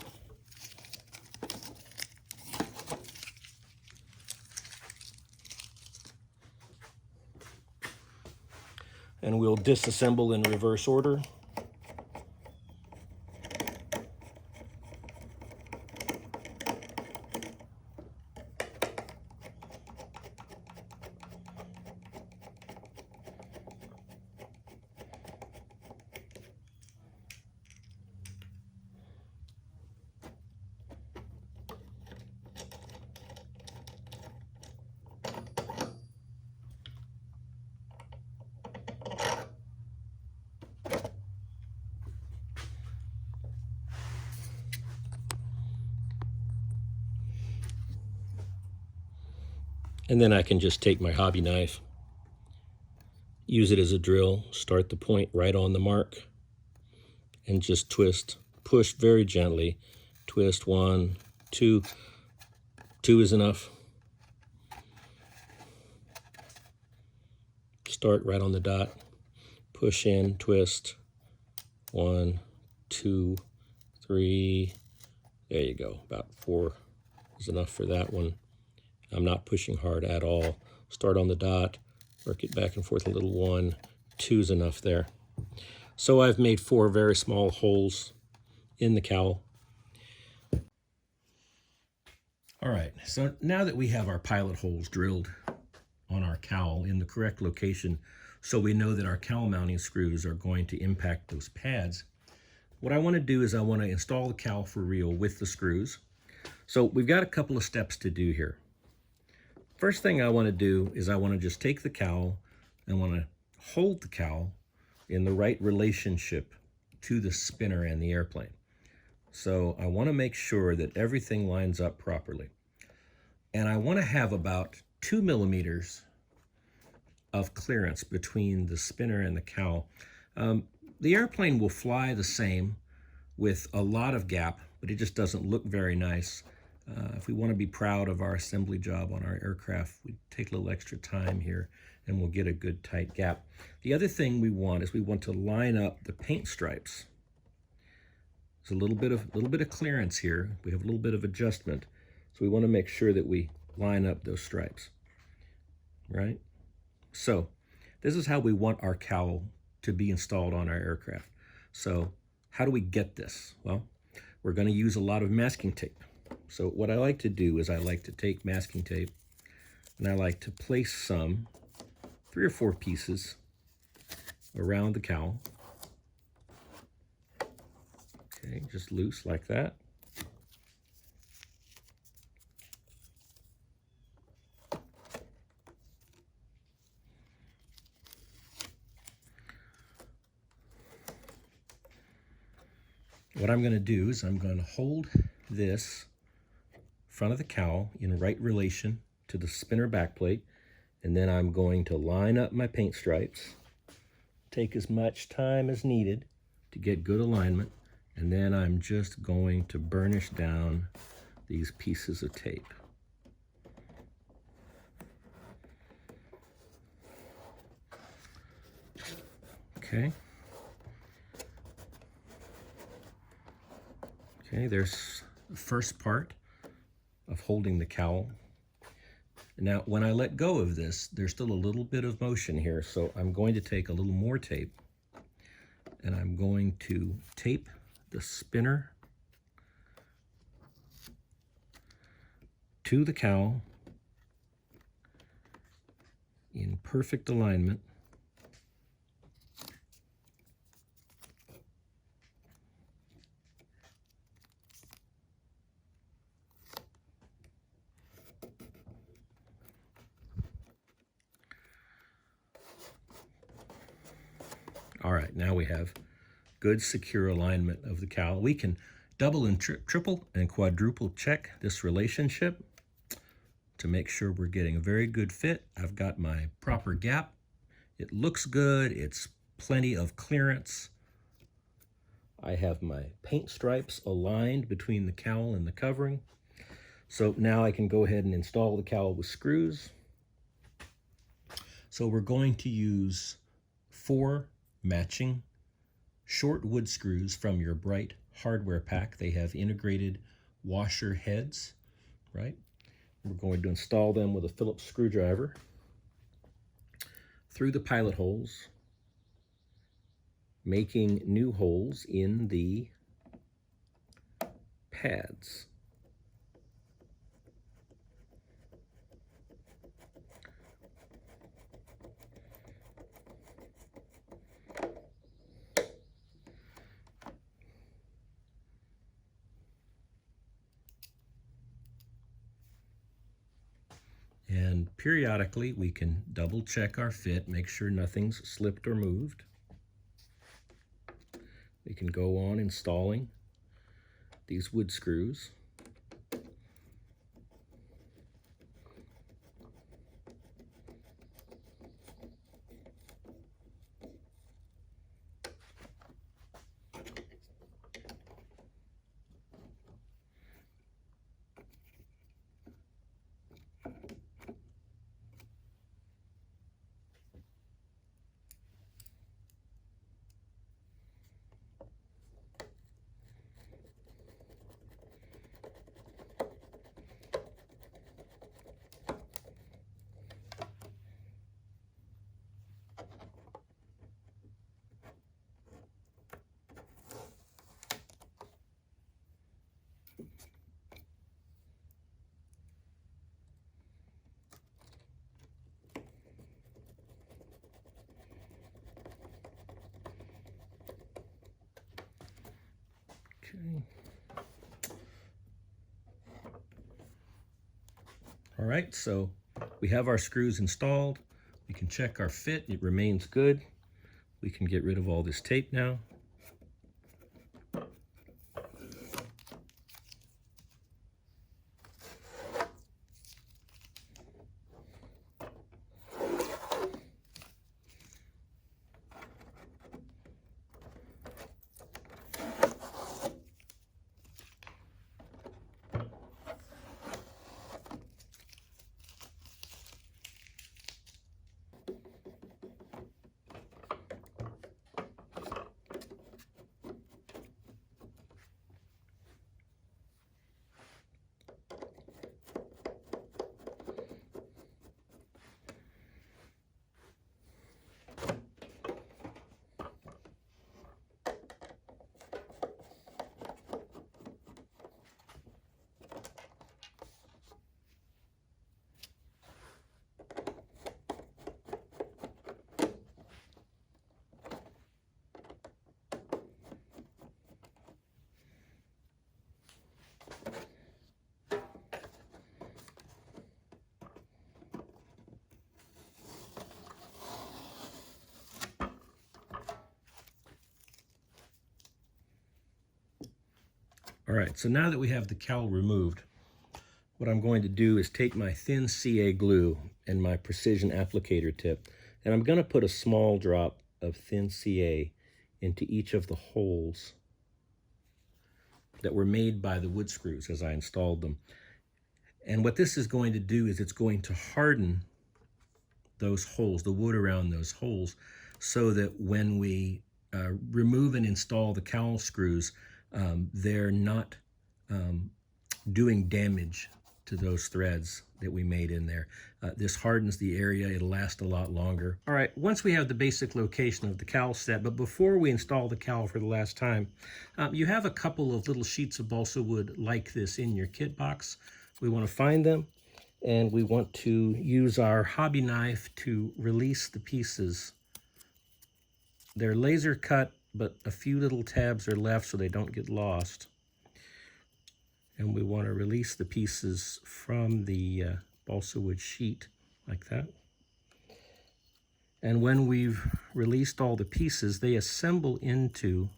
And we'll disassemble in reverse order. And then I can just take my hobby knife, use it as a drill, start the point right on the mark, and just twist, push very gently, twist 1, 2, 2 is enough. Start right on the dot, push in, twist, 1, 2, 3, there you go, about 4 is enough for that one. I'm not pushing hard at all. Start on the dot, work it back and forth a little, 1, 2 is enough there. So I've made 4 very small holes in the cowl. All right, so now that we have our pilot holes drilled on our cowl in the correct location, so we know that our cowl mounting screws are going to impact those pads, what I want to do is I want to install the cowl for real with the screws. So we've got a couple of steps to do here. First thing I want to do is I want to just take the cowl and want to hold the cowl in the right relationship to the spinner and the airplane. So I want to make sure that everything lines up properly. And I want to have about 2 millimeters of clearance between the spinner and the cowl. The airplane will fly the same with a lot of gap, but it just doesn't look very nice. If we want to be proud of our assembly job on our aircraft, we take a little extra time here and we'll get a good tight gap. The other thing we want is we want to line up the paint stripes. There's a little bit of clearance here. We have a little bit of adjustment. So we want to make sure that we line up those stripes, right? So this is how we want our cowl to be installed on our aircraft. So how do we get this? Well, we're going to use a lot of masking tape. So what I like to do is I like to take masking tape and I like to place some 3 or 4 pieces around the cowl. Okay, just loose like that. What I'm going to do is I'm going to hold this front of the cowl in right relation to the spinner backplate, And then I'm going to line up my paint stripes, take as much time as needed to get good alignment, and then I'm just going to burnish down these pieces of tape. Okay. Okay, there's the first part of holding the cowl. Now, when I let go of this, there's still a little bit of motion here, so I'm going to take a little more tape, and I'm going to tape the spinner to the cowl in perfect alignment. All right, now we have good secure alignment of the cowl. We can double and triple and quadruple check this relationship to make sure we're getting a very good fit. I've got my proper gap. It looks good. It's plenty of clearance. I have my paint stripes aligned between the cowl and the covering. So now I can go ahead and install the cowl with screws. So we're going to use 4 matching short wood screws from your Bright hardware pack. They have integrated washer heads, right? We're going to install them with a Phillips screwdriver through the pilot holes, making new holes in the pads. And periodically we can double check our fit, make sure nothing's slipped or moved. We can go on installing these wood screws. Okay. All right, so we have our screws installed. We can check our fit. It remains good. We can get rid of all this tape now. All right, so now that we have the cowl removed, what I'm going to do is take my thin CA glue and my precision applicator tip. And I'm going to put a small drop of thin CA into each of the holes that were made by the wood screws as I installed them. And what this is going to do is it's going to harden those holes, the wood around those holes, so that when we remove and install the cowl screws, they're not doing damage to those threads that we made in there. This hardens the area, it'll last a lot longer. All right, once we have the basic location of the cowl set, but before we install the cowl for the last time, you have a couple of little sheets of balsa wood like this in your kit box. We want to find them, and we want to use our hobby knife to release the pieces. They're laser cut, but a few little tabs are left so they don't get lost. And we want to release the pieces from the balsa wood sheet like that. And when we've released all the pieces, they assemble into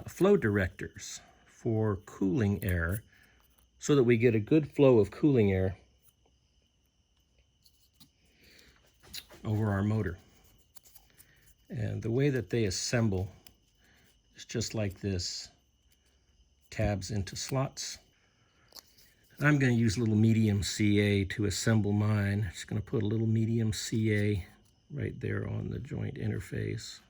flow directors for cooling air so that we get a good flow of cooling air over our motor. And the way that they assemble is just like this. Tabs into slots. I'm going to use a little medium CA to assemble mine. Just going to put a little medium CA right there on the joint interface.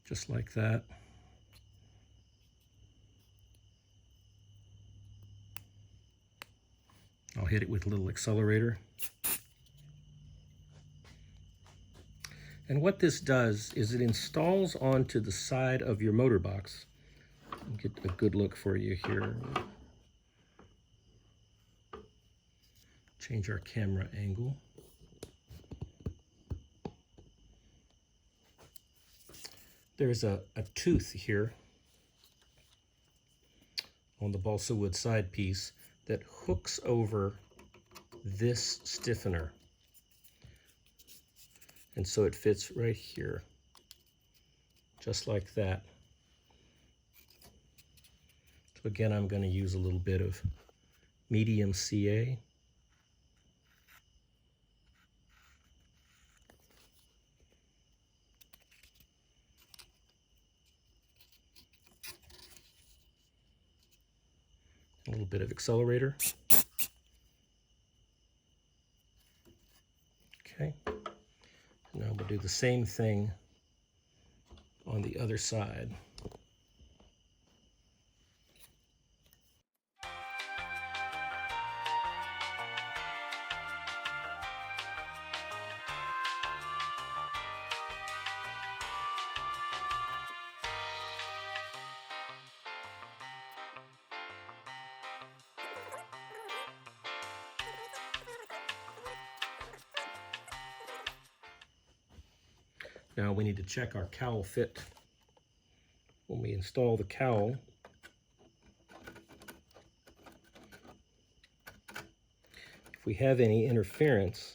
Just like that. I'll hit it with a little accelerator. And what this does is it installs onto the side of your motor box. I'll get a good look for you here. Change our camera angle. There's a tooth here on the balsa wood side piece that hooks over this stiffener. And so it fits right here, just like that. So again, I'm going to use a little bit of medium CA. A little bit of accelerator. Okay. Now we'll do the same thing on the other side. Now we need to check our cowl fit. When we install the cowl, if we have any interference,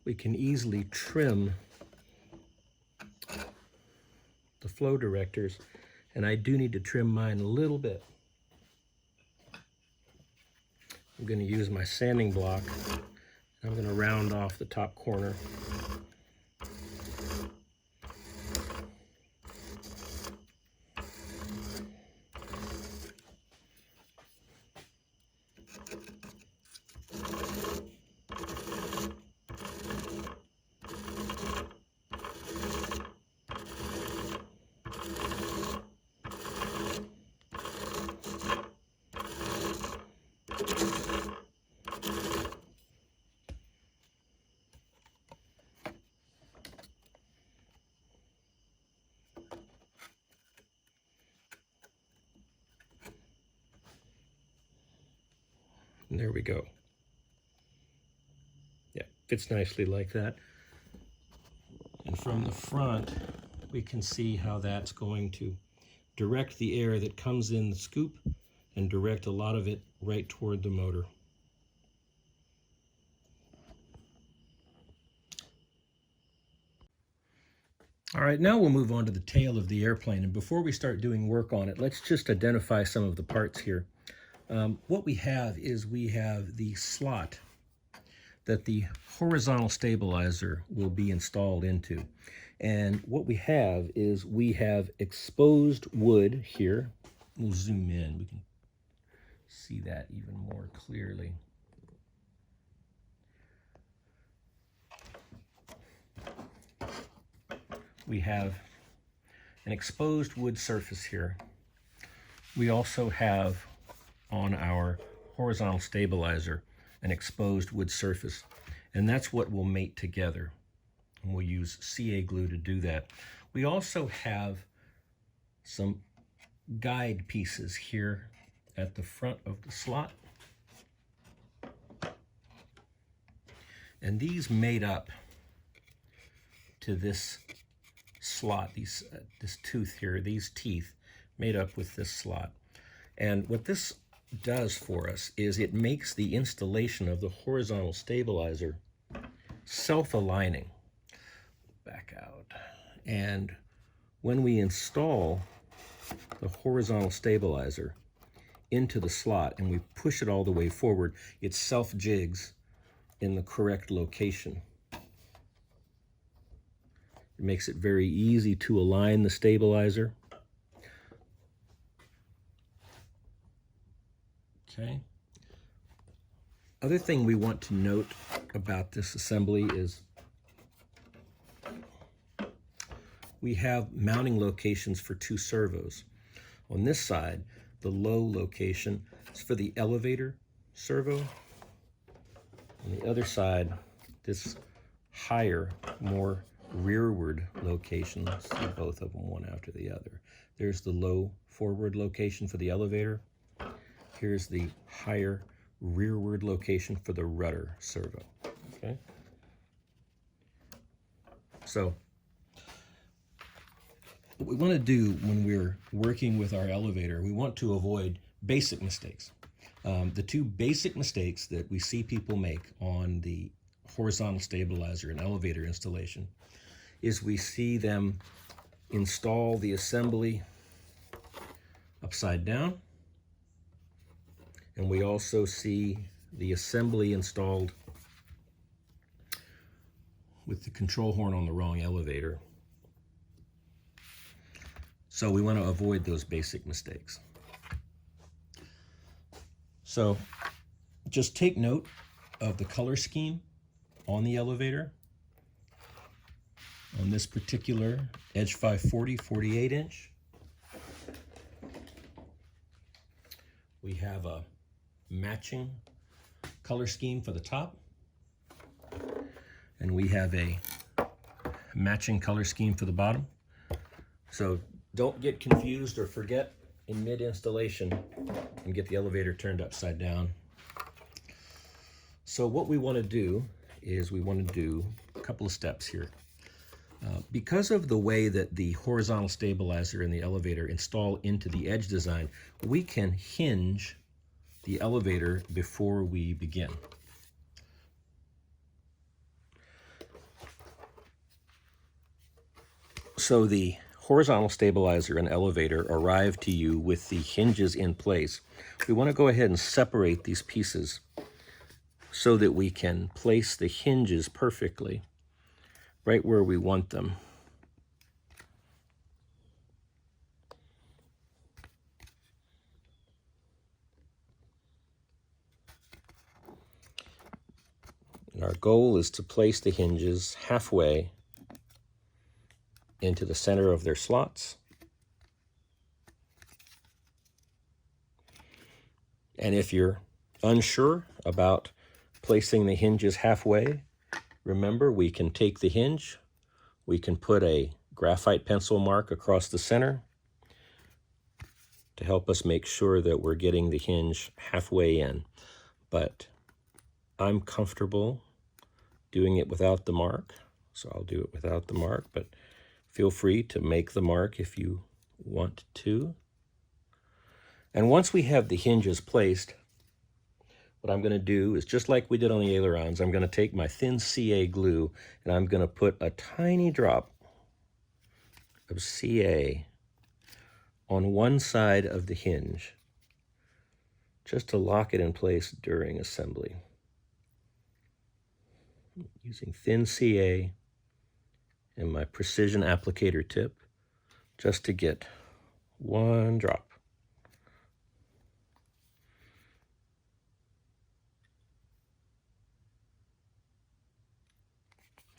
we can easily trim the flow directors, and I do need to trim mine a little bit. I'm going to use my sanding block. I'm going to round off the top corner. And there we go. Yeah, fits nicely like that. And from the front, we can see how that's going to direct the air that comes in the scoop and direct a lot of it right toward the motor. All right, now we'll move on to the tail of the airplane. And before we start doing work on it, let's just identify some of the parts here. What we have is we have the slot that the horizontal stabilizer will be installed into. And what we have is we have exposed wood here. We'll zoom in, we can see that even more clearly. We have an exposed wood surface here. We also have on our horizontal stabilizer an exposed wood surface, and that's what will mate together. And we'll use CA glue to do that. We also have some guide pieces here at the front of the slot, and these made up to this slot, this tooth here, these teeth made up with this slot. And what this does for us is it makes the installation of the horizontal stabilizer self-aligning. Back out. And when we install the horizontal stabilizer into the slot and we push it all the way forward, it self-jigs in the correct location. It makes it very easy to align the stabilizer. Okay. Other thing we want to note about this assembly is we have mounting locations for two servos. On this side, the low location is for the elevator servo. On the other side, this higher, more rearward location. Let's see both of them one after the other. There's the low forward location for the elevator. Here's the higher rearward location for the rudder servo. Okay. So what we want to do when we're working with our elevator, we want to avoid basic mistakes. The two basic mistakes that we see people make on the horizontal stabilizer and elevator installation is we see them install the assembly upside down, and we also see the assembly installed with the control horn on the wrong elevator. So we want to avoid those basic mistakes. So just take note of the color scheme on the elevator. On this particular Edge 540 48-inch, we have a matching color scheme for the top, and we have a matching color scheme for the bottom. So don't get confused or forget in mid-installation and get the elevator turned upside down. So what we want to do is we want to do a couple of steps here. Because of the way that the horizontal stabilizer and the elevator install into the edge design, we can hinge the elevator before we begin. So the horizontal stabilizer and elevator arrive to you with the hinges in place. We want to go ahead and separate these pieces so that we can place the hinges perfectly right where we want them. And our goal is to place the hinges halfway into the center of their slots. And if you're unsure about placing the hinges halfway, remember, we can take the hinge, we can put a graphite pencil mark across the center to help us make sure that we're getting the hinge halfway in. But I'm comfortable doing it without the mark, so I'll do it without the mark, but feel free to make the mark if you want to. And once we have the hinges placed, what I'm going to do is, just like we did on the ailerons, I'm going to take my thin CA glue and I'm going to put a tiny drop of CA on one side of the hinge, just to lock it in place during assembly. Using thin CA and my precision applicator tip just to get one drop.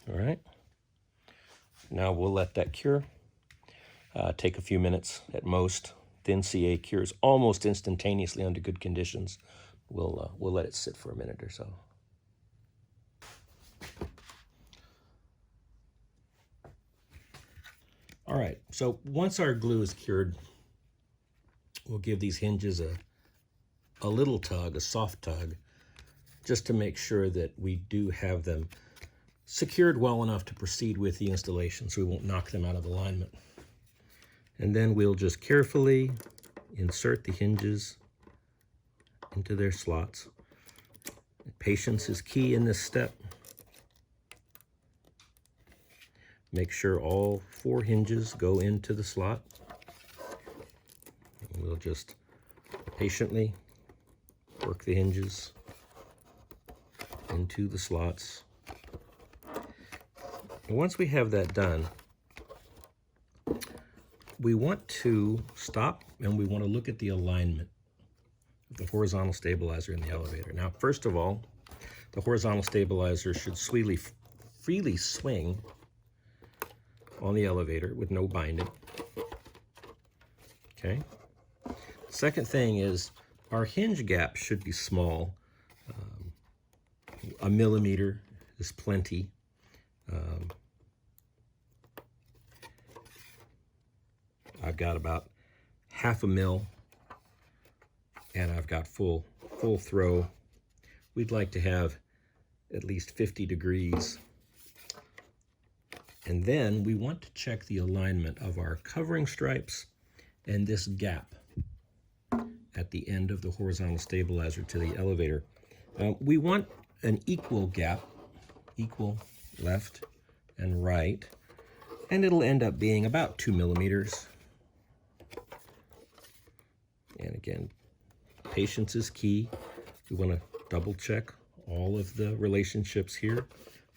All right, now we'll let that cure. Take a few minutes at most. Thin CA cures almost instantaneously under good conditions. We'll let it sit for a minute or so. All right, so once our glue is cured, we'll give these hinges a little tug, a soft tug, just to make sure that we do have them secured well enough to proceed with the installation so we won't knock them out of alignment. And then we'll just carefully insert the hinges into their slots. Patience is key in this step. Make sure all 4 hinges go into the slot. And we'll just patiently work the hinges into the slots. And once we have that done, we want to stop and we want to look at the alignment of the horizontal stabilizer in the elevator. Now, first of all, the horizontal stabilizer should freely swing on the elevator with no binding. Okay. Second thing is our hinge gap should be small. 1 millimeter is plenty. I've got about 1/2 mil, and I've got full throw. We'd like to have at least 50 degrees. And then we want to check the alignment of our covering stripes and this gap at the end of the horizontal stabilizer to the elevator. We want an equal gap, equal left and right, and it'll end up being about 2 millimeters. And again, patience is key. We want to double check all of the relationships here.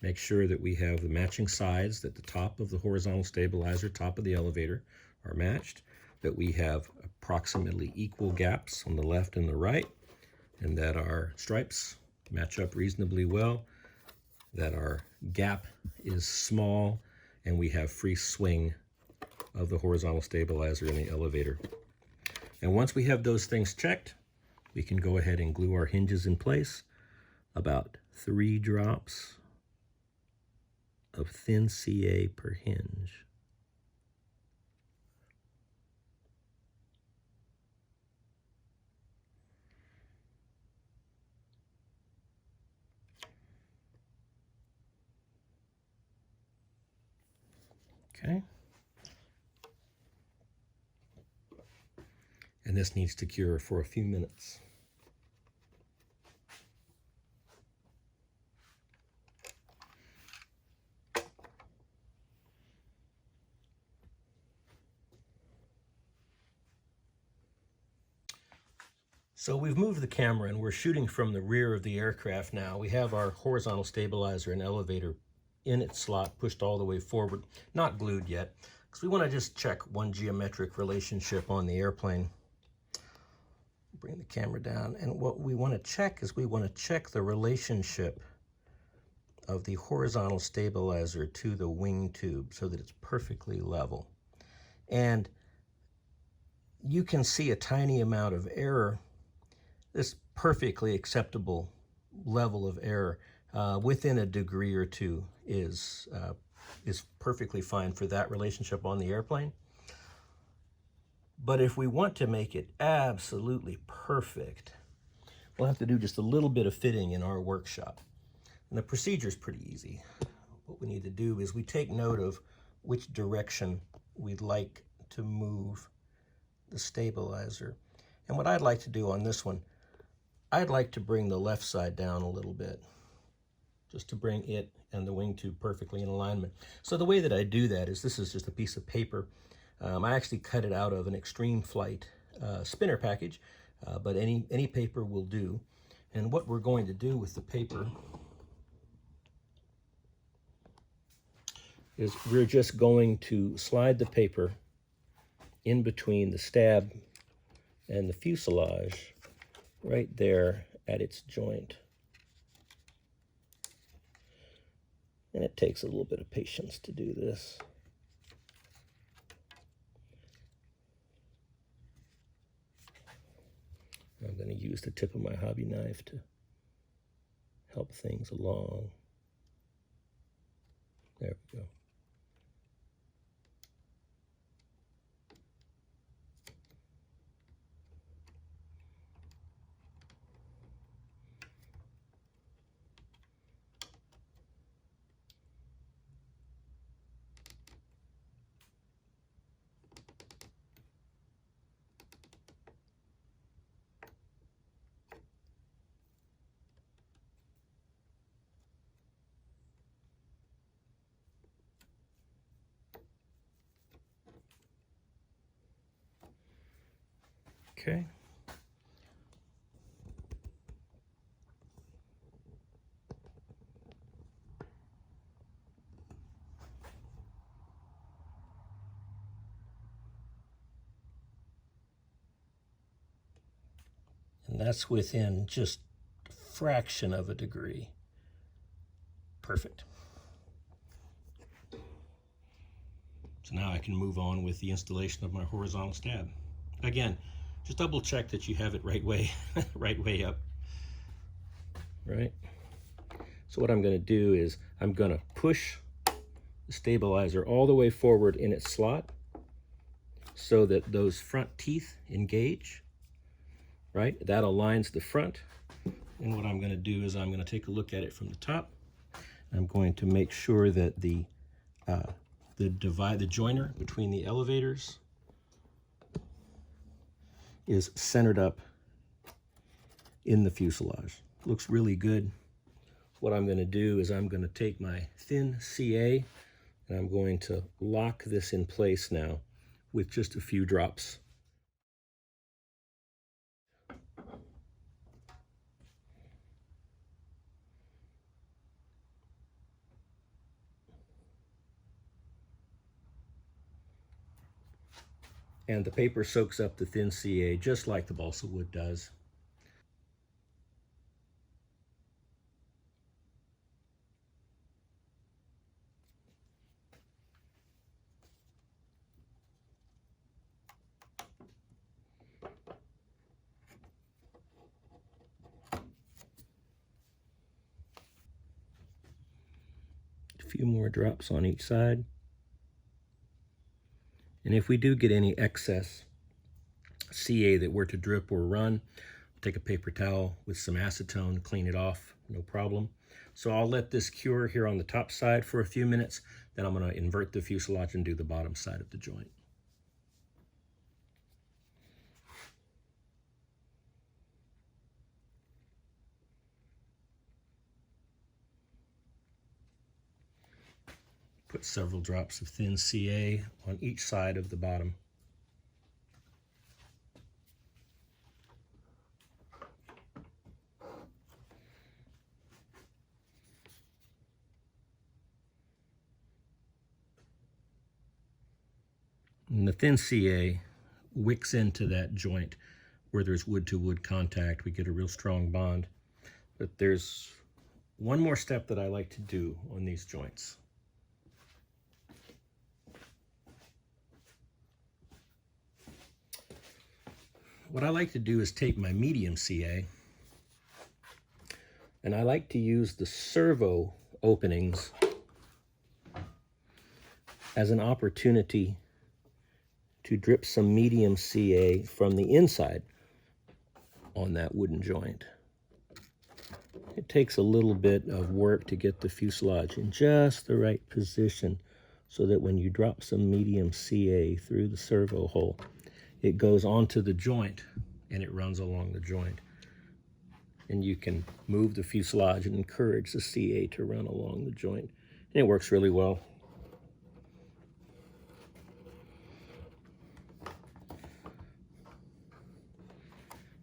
Make sure that we have the matching sides, that the top of the horizontal stabilizer, top of the elevator are matched, that we have approximately equal gaps on the left and the right, and that our stripes match up reasonably well, that our gap is small, and we have free swing of the horizontal stabilizer in the elevator. And once we have those things checked, we can go ahead and glue our hinges in place. About 3 drops of thin CA per hinge. Okay. And this needs to cure for a few minutes. So we've moved the camera and we're shooting from the rear of the aircraft now. We have our horizontal stabilizer and elevator in its slot, pushed all the way forward, not glued yet, because we want to just check one geometric relationship on the airplane. Bring the camera down, and what we want to check is we want to check the relationship of the horizontal stabilizer to the wing tube so that it's perfectly level. And you can see a tiny amount of error. This perfectly acceptable level of error within a degree or two is perfectly fine for that relationship on the airplane. But if we want to make it absolutely perfect, we'll have to do just a little bit of fitting in our workshop. And the procedure is pretty easy. What we need to do is we take note of which direction we'd like to move the stabilizer. And what I'd like to do on this one, I'd like to bring the left side down a little bit. just to bring it and the wing tube perfectly in alignment. So the way that I do that is, this is just a piece of paper. I actually cut it out of an Extreme Flight spinner package, but any paper will do. And what we're going to do with the paper is we're just going to slide the paper in between the stab and the fuselage right there at its joint. And it takes a little bit of patience to do this. I'm going to use the tip of my hobby knife to help things along. There we go. Okay. And that's within just a fraction of a degree. Perfect. So now I can move on with the installation of my horizontal stab. Again, just double check that you have it right way, right way up. Right? So what I'm going to do is I'm going to push the stabilizer all the way forward in its slot so that those front teeth engage. Right? That aligns the front. And what I'm going to do is I'm going to take a look at it from the top. I'm going to make sure that the joiner between the elevators is centered up in the fuselage. Looks really good. What I'm going to do is I'm going to take my thin CA and I'm going to lock this in place now with just a few drops. And the paper soaks up the thin CA just like the balsa wood does. A few more drops on each side. And if we do get any excess CA that were to drip or run, take a paper towel with some acetone, clean it off, no problem. So I'll let this cure here on the top side for a few minutes, then I'm going to invert the fuselage and do the bottom side of the joint. Put several drops of thin CA on each side of the bottom. And the thin CA wicks into that joint where there's wood-to-wood contact. We get a real strong bond. But there's one more step that I like to do on these joints. What I like to do is take my medium CA, and I like to use the servo openings as an opportunity to drip some medium CA from the inside on that wooden joint. It takes a little bit of work to get the fuselage in just the right position so that when you drop some medium CA through the servo hole, it goes onto the joint and it runs along the joint. and you can move the fuselage and encourage the CA to run along the joint. And it works really well.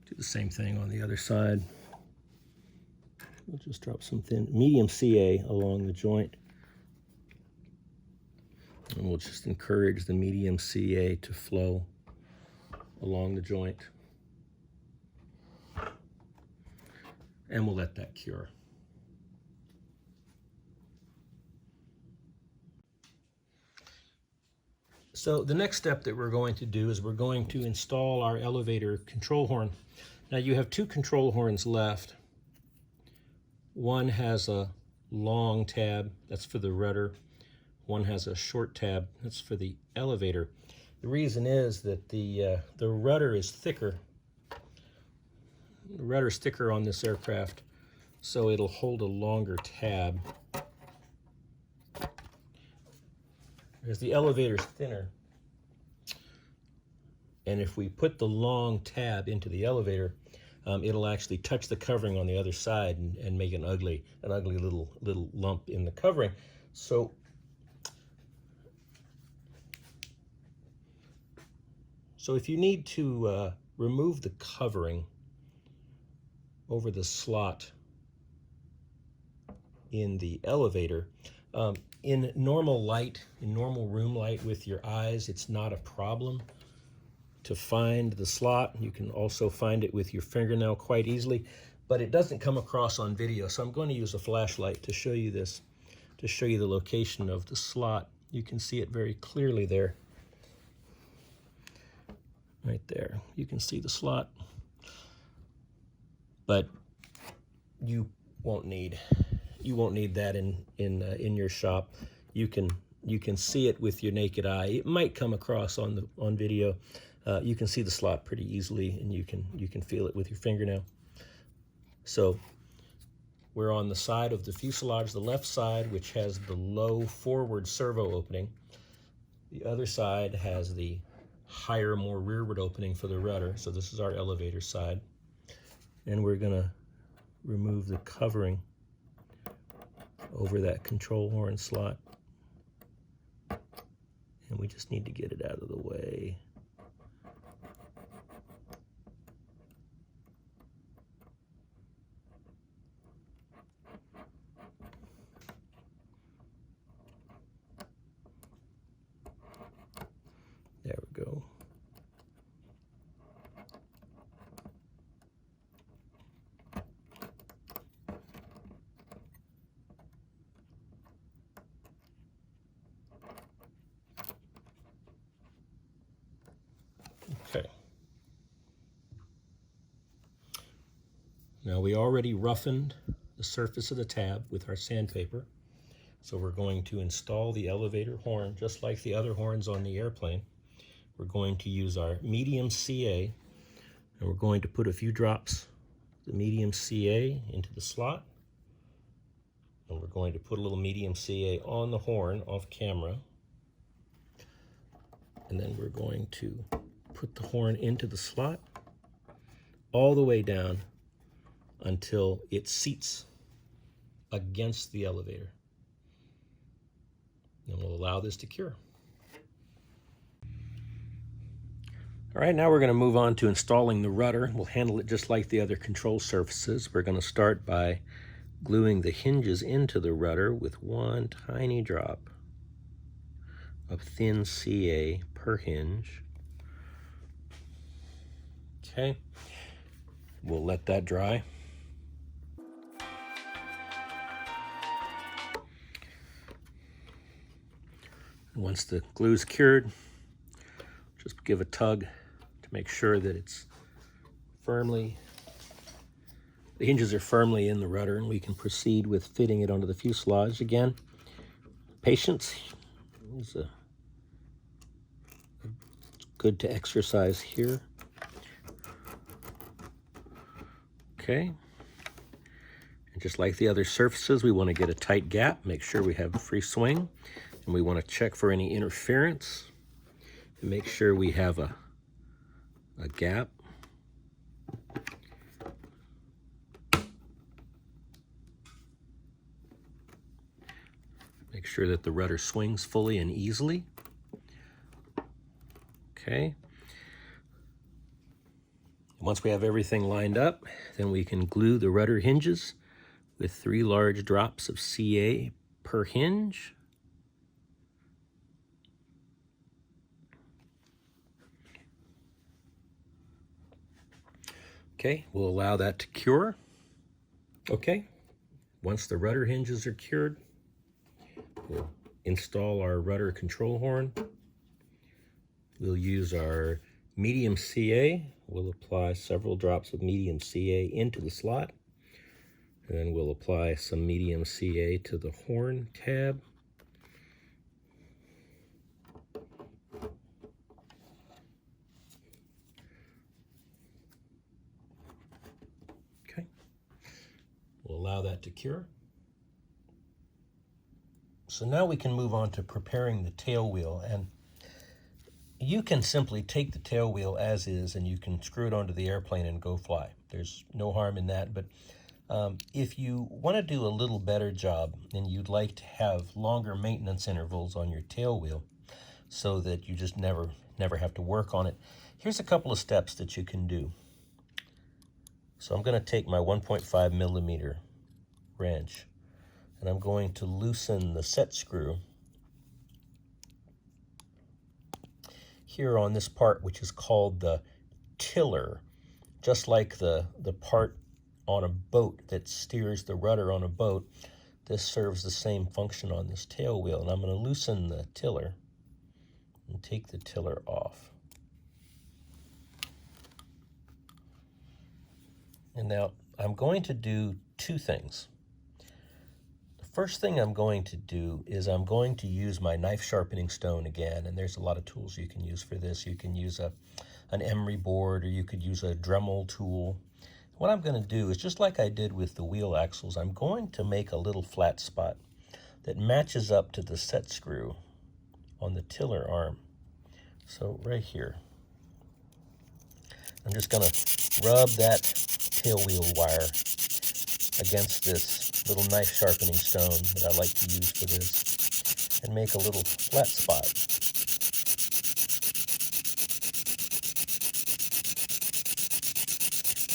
Do the same thing on the other side. We'll just drop some thin, medium CA along the joint. And we'll just encourage the medium CA to flow along the joint. And we'll let that cure. So the next step that we're going to do is we're going to install our elevator control horn. Now you have two control horns left. One has a long tab, that's for the rudder. One has a short tab, that's for the elevator. The reason is that the rudder is thicker. The rudder's thicker on this aircraft, so it'll hold a longer tab. Whereas the elevator's thinner. And if we put the long tab into the elevator, it'll actually touch the covering on the other side and make an ugly little lump in the covering. So if you need to remove the covering over the slot in the elevator, in normal light, in normal room light with your eyes, it's not a problem to find the slot. You can also find it with your fingernail quite easily, but it doesn't come across on video. So I'm going to use a flashlight to show you this, to show you the location of the slot. You can see it very clearly there. Right there, you can see the slot, but you won't need that in your shop. You can see it with your naked eye. It might come across on video. You can see the slot pretty easily, and you can feel it with your fingernail. So we're on the side of the fuselage, the left side, which has the low forward servo opening. The other side has the higher, more rearward opening for the rudder. So this is our elevator side. And we're gonna remove the covering over that control horn slot. And we just need to get it out of the way. There we go. Okay. Now we already roughened the surface of the tab with our sandpaper. So we're going to install the elevator horn just like the other horns on the airplane. We're going to use our medium CA, and we're going to put a few drops of the medium CA into the slot. And we're going to put a little medium CA on the horn off camera. And then we're going to put the horn into the slot all the way down until it seats against the elevator. And we'll allow this to cure. All right, now we're going to move on to installing the rudder. We'll handle it just like the other control surfaces. We're going to start by gluing the hinges into the rudder with one tiny drop of thin CA per hinge. Okay, we'll let that dry. Once the glue's cured, just give a tug to make sure that it's firmly, the hinges are firmly in the rudder, and we can proceed with fitting it onto the fuselage. Again, patience is good to exercise here. Okay, and just like the other surfaces, we want to get a tight gap, make sure we have a free swing, and we want to check for any interference and make sure we have a gap. Make sure that the rudder swings fully and easily. Okay. Once we have everything lined up, then we can glue the rudder hinges with 3 large drops of CA per hinge. Okay, we'll allow that to cure. Okay, once the rudder hinges are cured, we'll install our rudder control horn. We'll use our medium CA. We'll apply several drops of medium CA into the slot. And then we'll apply some medium CA to the horn tab. Okay. We'll allow that to cure. So now we can move on to preparing the tail wheel, and you can simply take the tail wheel as is and you can screw it onto the airplane and go fly. There's no harm in that, but if you want to do a little better job and you'd like to have longer maintenance intervals on your tail wheel so that you just never have to work on it, here's a couple of steps that you can do. So I'm going to take my 1.5 millimeter wrench and I'm going to loosen the set screw here on this part, which is called the tiller, just like the part on a boat that steers the rudder on a boat. This serves the same function on this tail wheel, and I'm going to loosen the tiller and take the tiller off. And now I'm going to do 2 things. First thing I'm going to do is I'm going to use my knife sharpening stone again, and there's a lot of tools you can use for this. You can use an emery board, or you could use a Dremel tool. What I'm going to do is, just like I did with the wheel axles, I'm going to make a little flat spot that matches up to the set screw on the tiller arm. So right here, I'm just going to rub that tail wheel wire against this little knife sharpening stone that I like to use for this and make a little flat spot.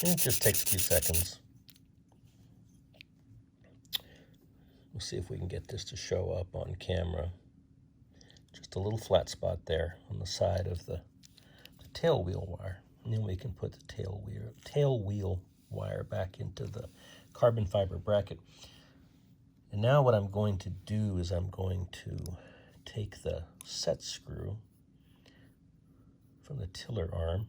And it just takes a few seconds. We'll see if we can get this to show up on camera. Just a little flat spot there on the side of the tail wheel wire. And then we can put the tail wheel wire back into the carbon fiber bracket. And now what I'm going to do is I'm going to take the set screw from the tiller arm.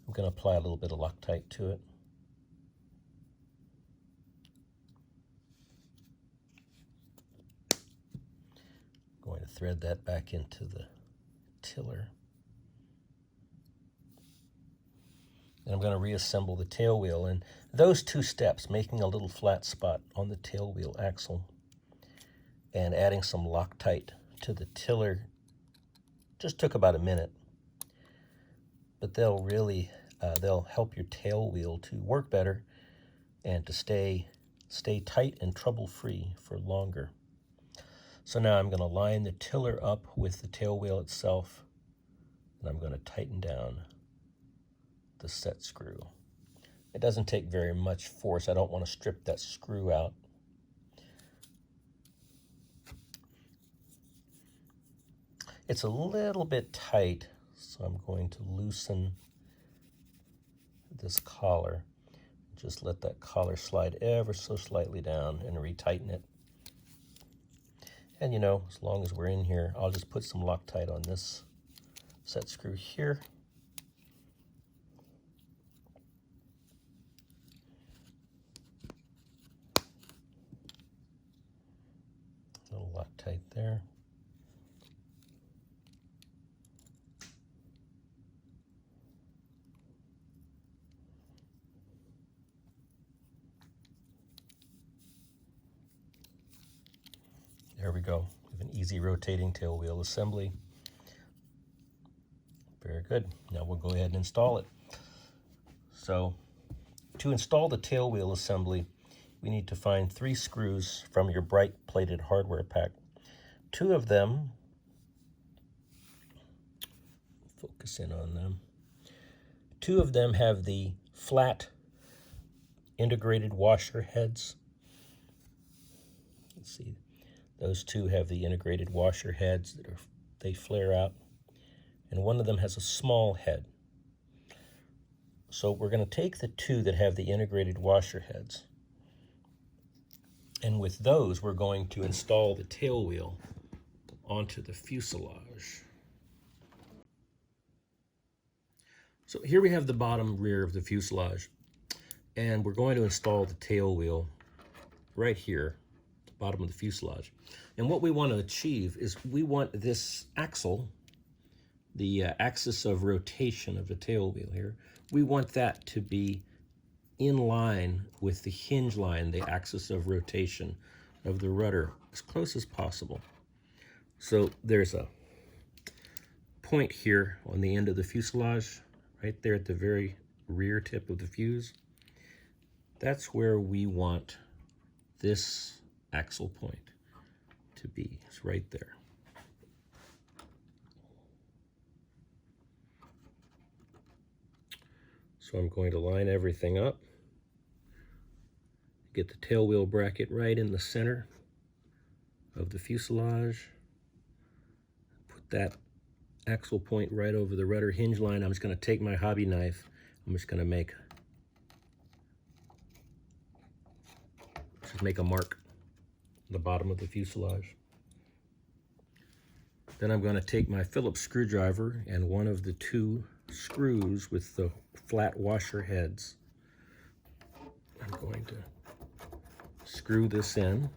I'm going to apply a little bit of Loctite to it. I'm going to thread that back into the tiller. And I'm going to reassemble the tail wheel. And those 2 steps, making a little flat spot on the tail wheel axle and adding some Loctite to the tiller, just took about a minute. But they'll really, they'll help your tail wheel to work better and to stay tight and trouble-free for longer. So now I'm going to line the tiller up with the tail wheel itself, and I'm going to tighten down the set screw. It doesn't take very much force. I don't want to strip that screw out. It's a little bit tight, so I'm going to loosen this collar. Just let that collar slide ever so slightly down and retighten it. And you know, as long as we're in here, I'll just put some Loctite on this set screw here. A little Loctite there. There we go. We have an easy rotating tail wheel assembly. Very good. Now we'll go ahead and install it. So to install the tail wheel assembly, we need to find 3 screws from your bright plated hardware pack. 2 of them, focus in on them, 2 of them have the flat integrated washer heads. Let's see, those 2 have the integrated washer heads that they flare out, and one of them has a small head. So we're going to take the 2 that have the integrated washer heads, and with those we're going to install the tail wheel onto the fuselage. So here we have the bottom rear of the fuselage, and we're going to install the tail wheel right here, the bottom of the fuselage. And what we want to achieve is we want this axle, the axis of rotation of the tail wheel here, we want that to be in line with the hinge line, the axis of rotation of the rudder, as close as possible. So there's a point here on the end of the fuselage, right there at the very rear tip of the fuse. That's where we want this axle point to be. It's right there. So I'm going to line everything up, get the tail wheel bracket right in the center of the fuselage, put that axle point right over the rudder hinge line. I'm just going to take my hobby knife, I'm just going to make a mark on the bottom of the fuselage. Then I'm going to take my Phillips screwdriver and one of the 2 screws with the flat washer heads. I'm going to screw this in.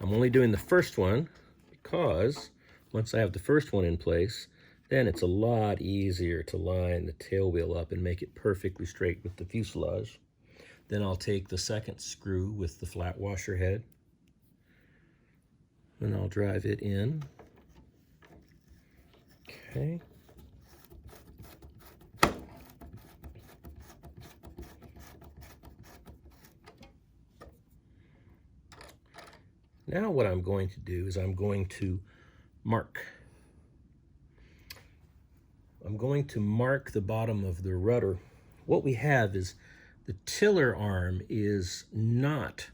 I'm only doing the first one because once I have the first one in place, then it's a lot easier to line the tail wheel up and make it perfectly straight with the fuselage. Then I'll take the second screw with the flat washer head, and I'll drive it in. Okay. Now what I'm going to do is I'm going to mark. I'm going to mark the bottom of the rudder. What we have is the tiller arm is not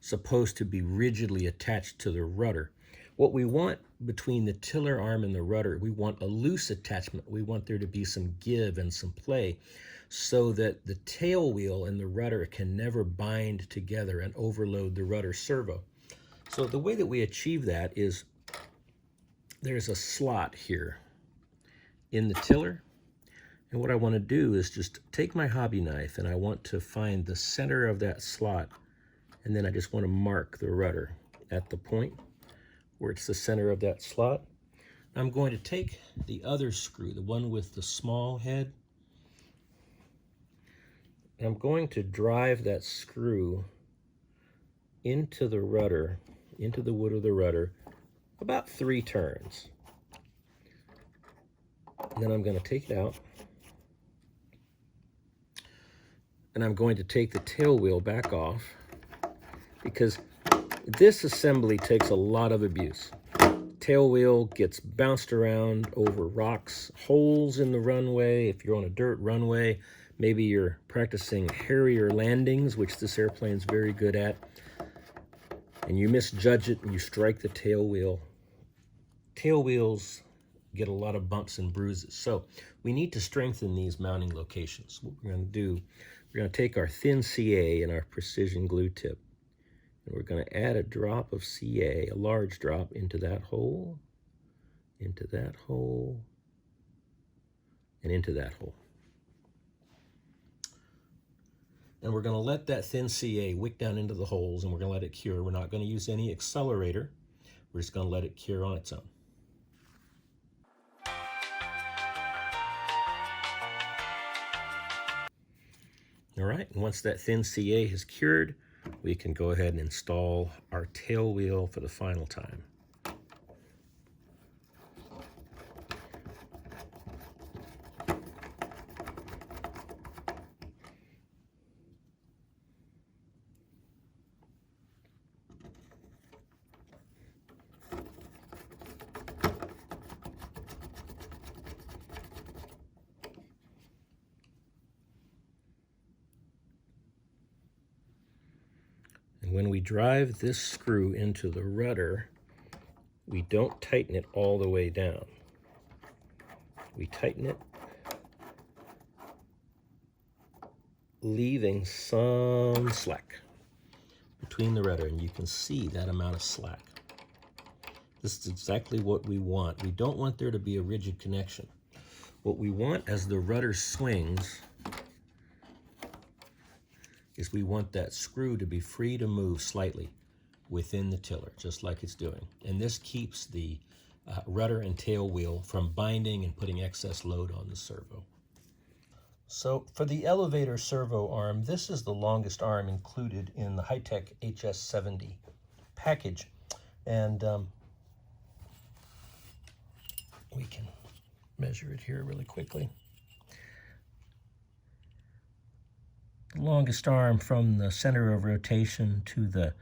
supposed to be rigidly attached to the rudder. What we want between the tiller arm and the rudder, we want a loose attachment. We want there to be some give and some play so that the tail wheel and the rudder can never bind together and overload the rudder servo. So the way that we achieve that is there's a slot here in the tiller. And what I want to do is just take my hobby knife and I want to find the center of that slot, and then I just want to mark the rudder at the point where it's the center of that slot. I'm going to take the other screw, the one with the small head, and I'm going to drive that screw into the rudder, into the wood of the rudder, about 3 turns. And then I'm going to take it out. And I'm going to take the tail wheel back off because this assembly takes a lot of abuse. Tail wheel gets bounced around over rocks, holes in the runway. If you're on a dirt runway, maybe you're practicing Harrier landings, which this airplane's very good at, and you misjudge it and you strike the tail wheel. Tail wheels get a lot of bumps and bruises. So we need to strengthen these mounting locations. What we're going to do, we're going to take our thin CA and our precision glue tip, and we're going to add a drop of CA, a large drop, into that hole, and into that hole. And we're going to let that thin CA wick down into the holes, and we're going to let it cure. We're not going to use any accelerator. We're just going to let it cure on its own. All right, and once that thin CA has cured, we can go ahead and install our tail wheel for the final time. And when we drive this screw into the rudder, we don't tighten it all the way down. We tighten it, leaving some slack between the rudder, and you can see that amount of slack. This is exactly what we want. We don't want there to be a rigid connection. What we want as the rudder swings is we want that screw to be free to move slightly within the tiller, just like it's doing. And this keeps the rudder and tail wheel from binding and putting excess load on the servo. So for the elevator servo arm, this is the longest arm included in the Hi-Tech HS70 package. And we can measure it here really quickly. The longest arm from the center of rotation to the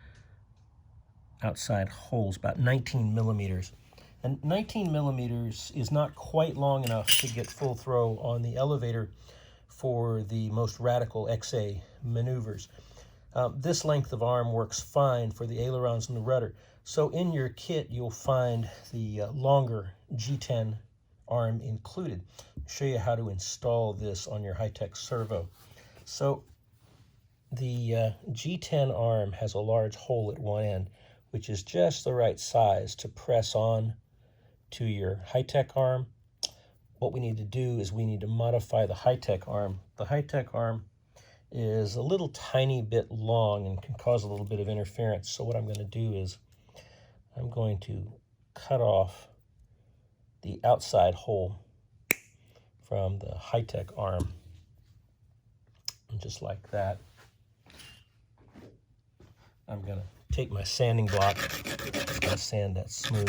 outside hole is about 19 millimeters. And 19 millimeters is not quite long enough to get full throw on the elevator for the most radical XA maneuvers. This length of arm works fine for the ailerons and the rudder. So in your kit, you'll find the longer G10 arm included. I'll show you how to install this on your Hi-Tech servo. So the G10 arm has a large hole at one end, which is just the right size to press on to your Hi-Tech arm. What we need to do is we need to modify the Hi-Tech arm. The Hi-Tech arm is a little tiny bit long and can cause a little bit of interference. So what I'm going to do is I'm going to cut off the outside hole from the Hi-Tech arm, and just like that. I'm going to take my sanding block and sand that smooth.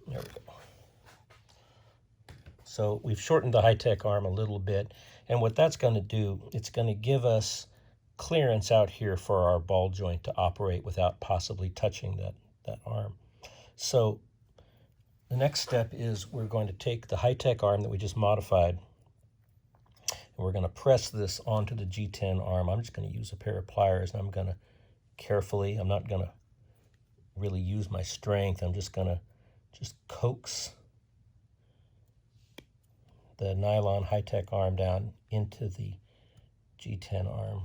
There we go. So we've shortened the Hi-Tech arm a little bit, and what that's going to do, it's going to give us clearance out here for our ball joint to operate without possibly touching that arm. So the next step is we're going to take the Hi-Tech arm that we just modified, and we're going to press this onto the G10 arm. I'm just going to use a pair of pliers, and I'm going to carefully, I'm not going to really use my strength, I'm just going to coax the nylon Hi-Tech arm down into the G10 arm.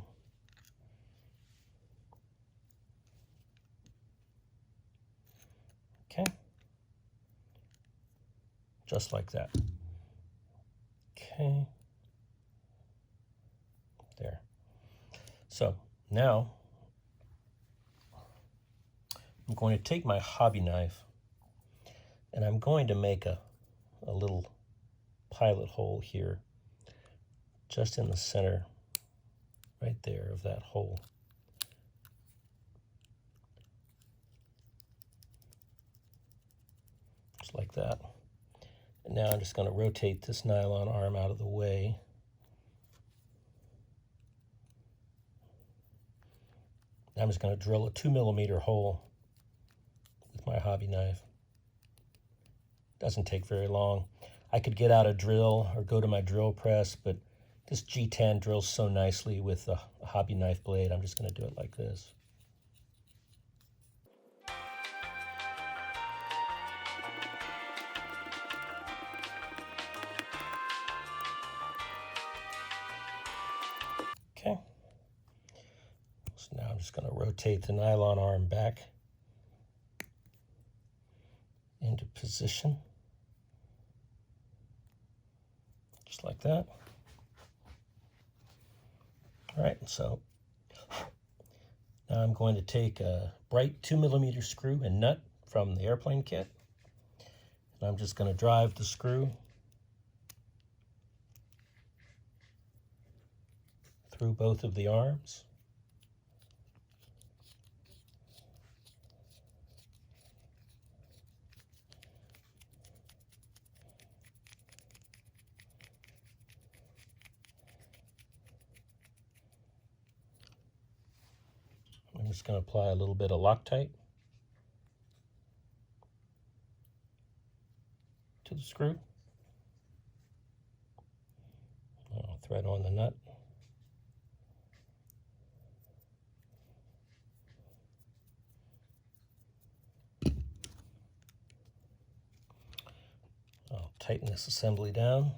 Okay, just like that. Okay, there. So now I'm going to take my hobby knife and I'm going to make a little pilot hole here, just in the center, right there of that hole. Just like that. And now I'm just going to rotate this nylon arm out of the way. I'm just going to drill a 2 millimeter hole with my hobby knife. Doesn't take very long. I could get out a drill or go to my drill press, but this G10 drills so nicely with a hobby knife blade, I'm just going to do it like this. Okay. So now I'm just going to rotate the nylon arm back into position. Just like that. All right, so now I'm going to take a bright 2 millimeter screw and nut from the airplane kit. And I'm just going to drive the screw through both of the arms. I'm just going to apply a little bit of Loctite to the screw. thread on the nut. I'll tighten this assembly down.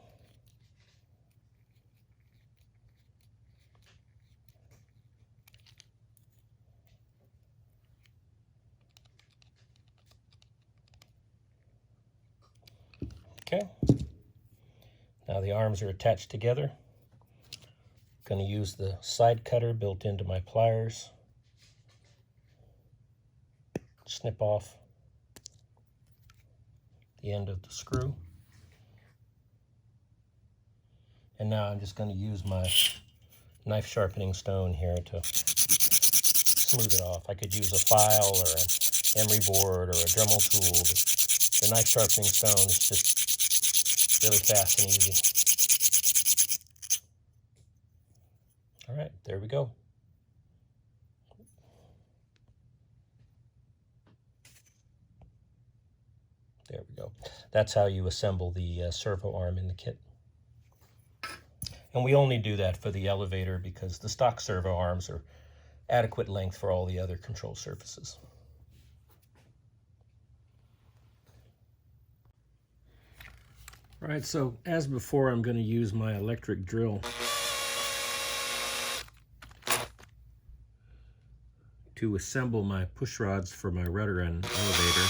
Okay, now the arms are attached together. Going to use the side cutter built into my pliers. Snip off the end of the screw. And now I'm just going to use my knife sharpening stone here to smooth it off. I could use a file or an emery board or a Dremel tool. But the knife sharpening stone is just really fast and easy. All right, there we go. There we go. That's how you assemble the servo arm in the kit. And we only do that for the elevator because the stock servo arms are adequate length for all the other control surfaces. All right, so as before, I'm going to use my electric drill to assemble my push rods for my rudder and elevator.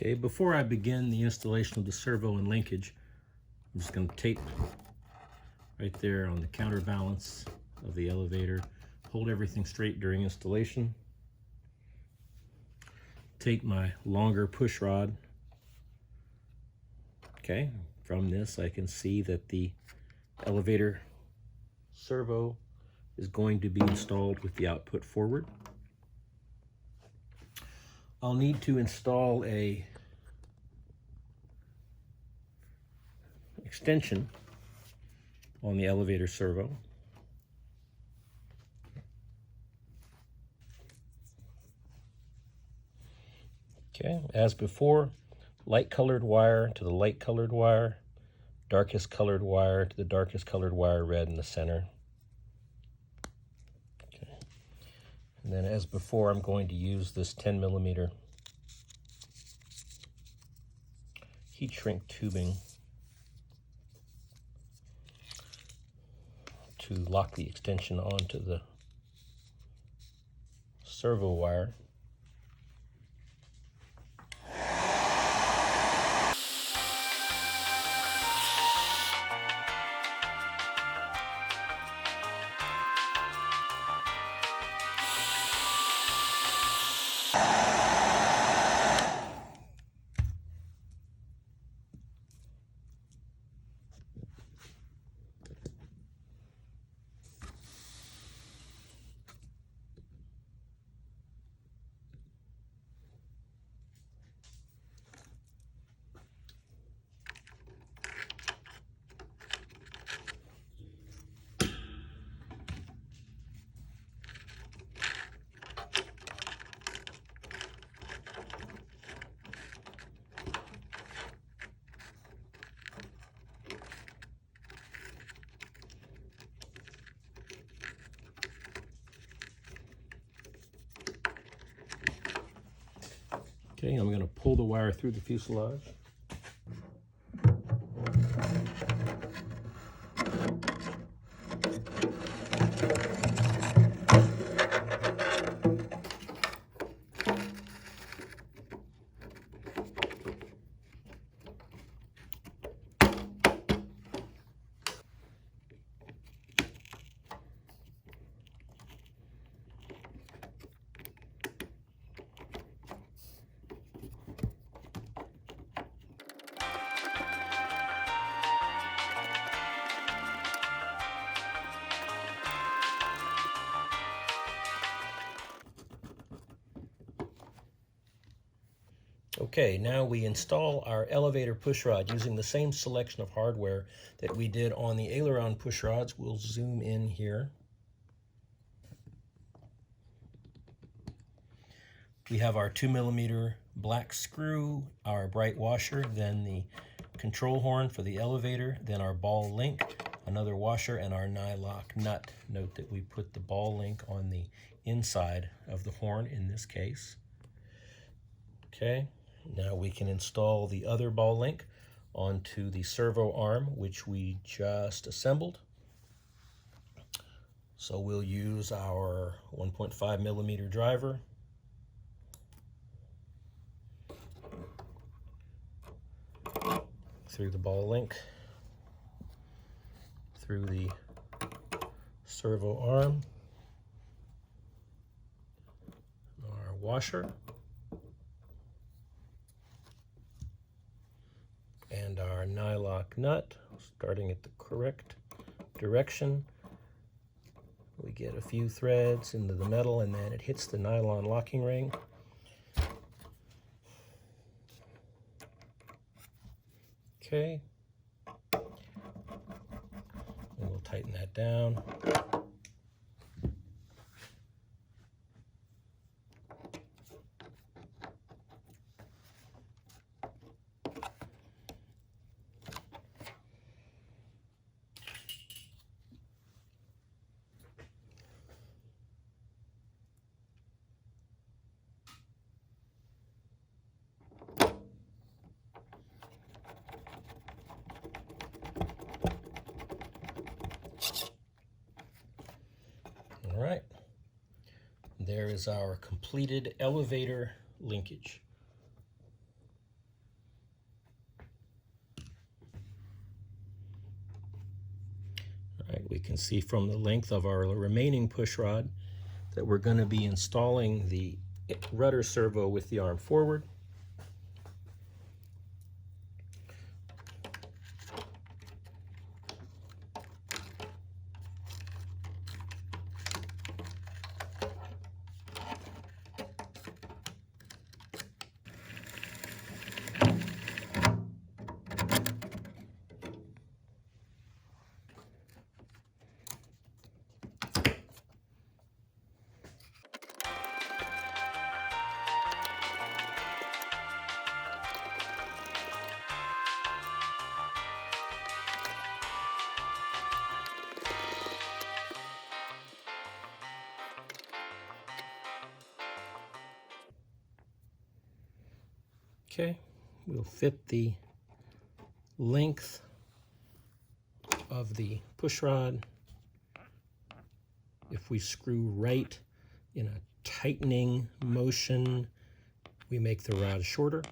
Okay, before I begin the installation of the servo and linkage, I'm just going to tape right there on the counterbalance of the elevator. Hold everything straight during installation. Take my longer push rod. Okay, from this I can see that the elevator servo is going to be installed with the output forward. I'll need to install a extension on the elevator servo. Okay, as before, light colored wire to the light colored wire, darkest colored wire to the darkest colored wire, red in the center. Okay. And then as before, I'm going to use this 10mm heat shrink tubing to lock the extension onto the servo wire. Okay, I'm going to pull the wire through the fuselage. Okay, now we install our elevator pushrod using the same selection of hardware that we did on the aileron pushrods. We'll zoom in here. We have our 2mm black screw, our bright washer, then the control horn for the elevator, then our ball link, another washer, and our nylock nut. Note that we put the ball link on the inside of the horn in this case. Okay, now we can install the other ball link onto the servo arm, which we just assembled. So we'll use our 1.5mm driver. Through the ball link, through the servo arm, our washer, and our nylock nut, starting at the correct direction. We get a few threads into the metal and then it hits the nylon locking ring. Okay, and we'll tighten that down. All right, there is our completed elevator linkage. All right, we can see from the length of our remaining pushrod that we're going to be installing the rudder servo with the arm forward. Okay, we'll fit the length of the pushrod. If we screw right in a tightening motion, we make the rod shorter.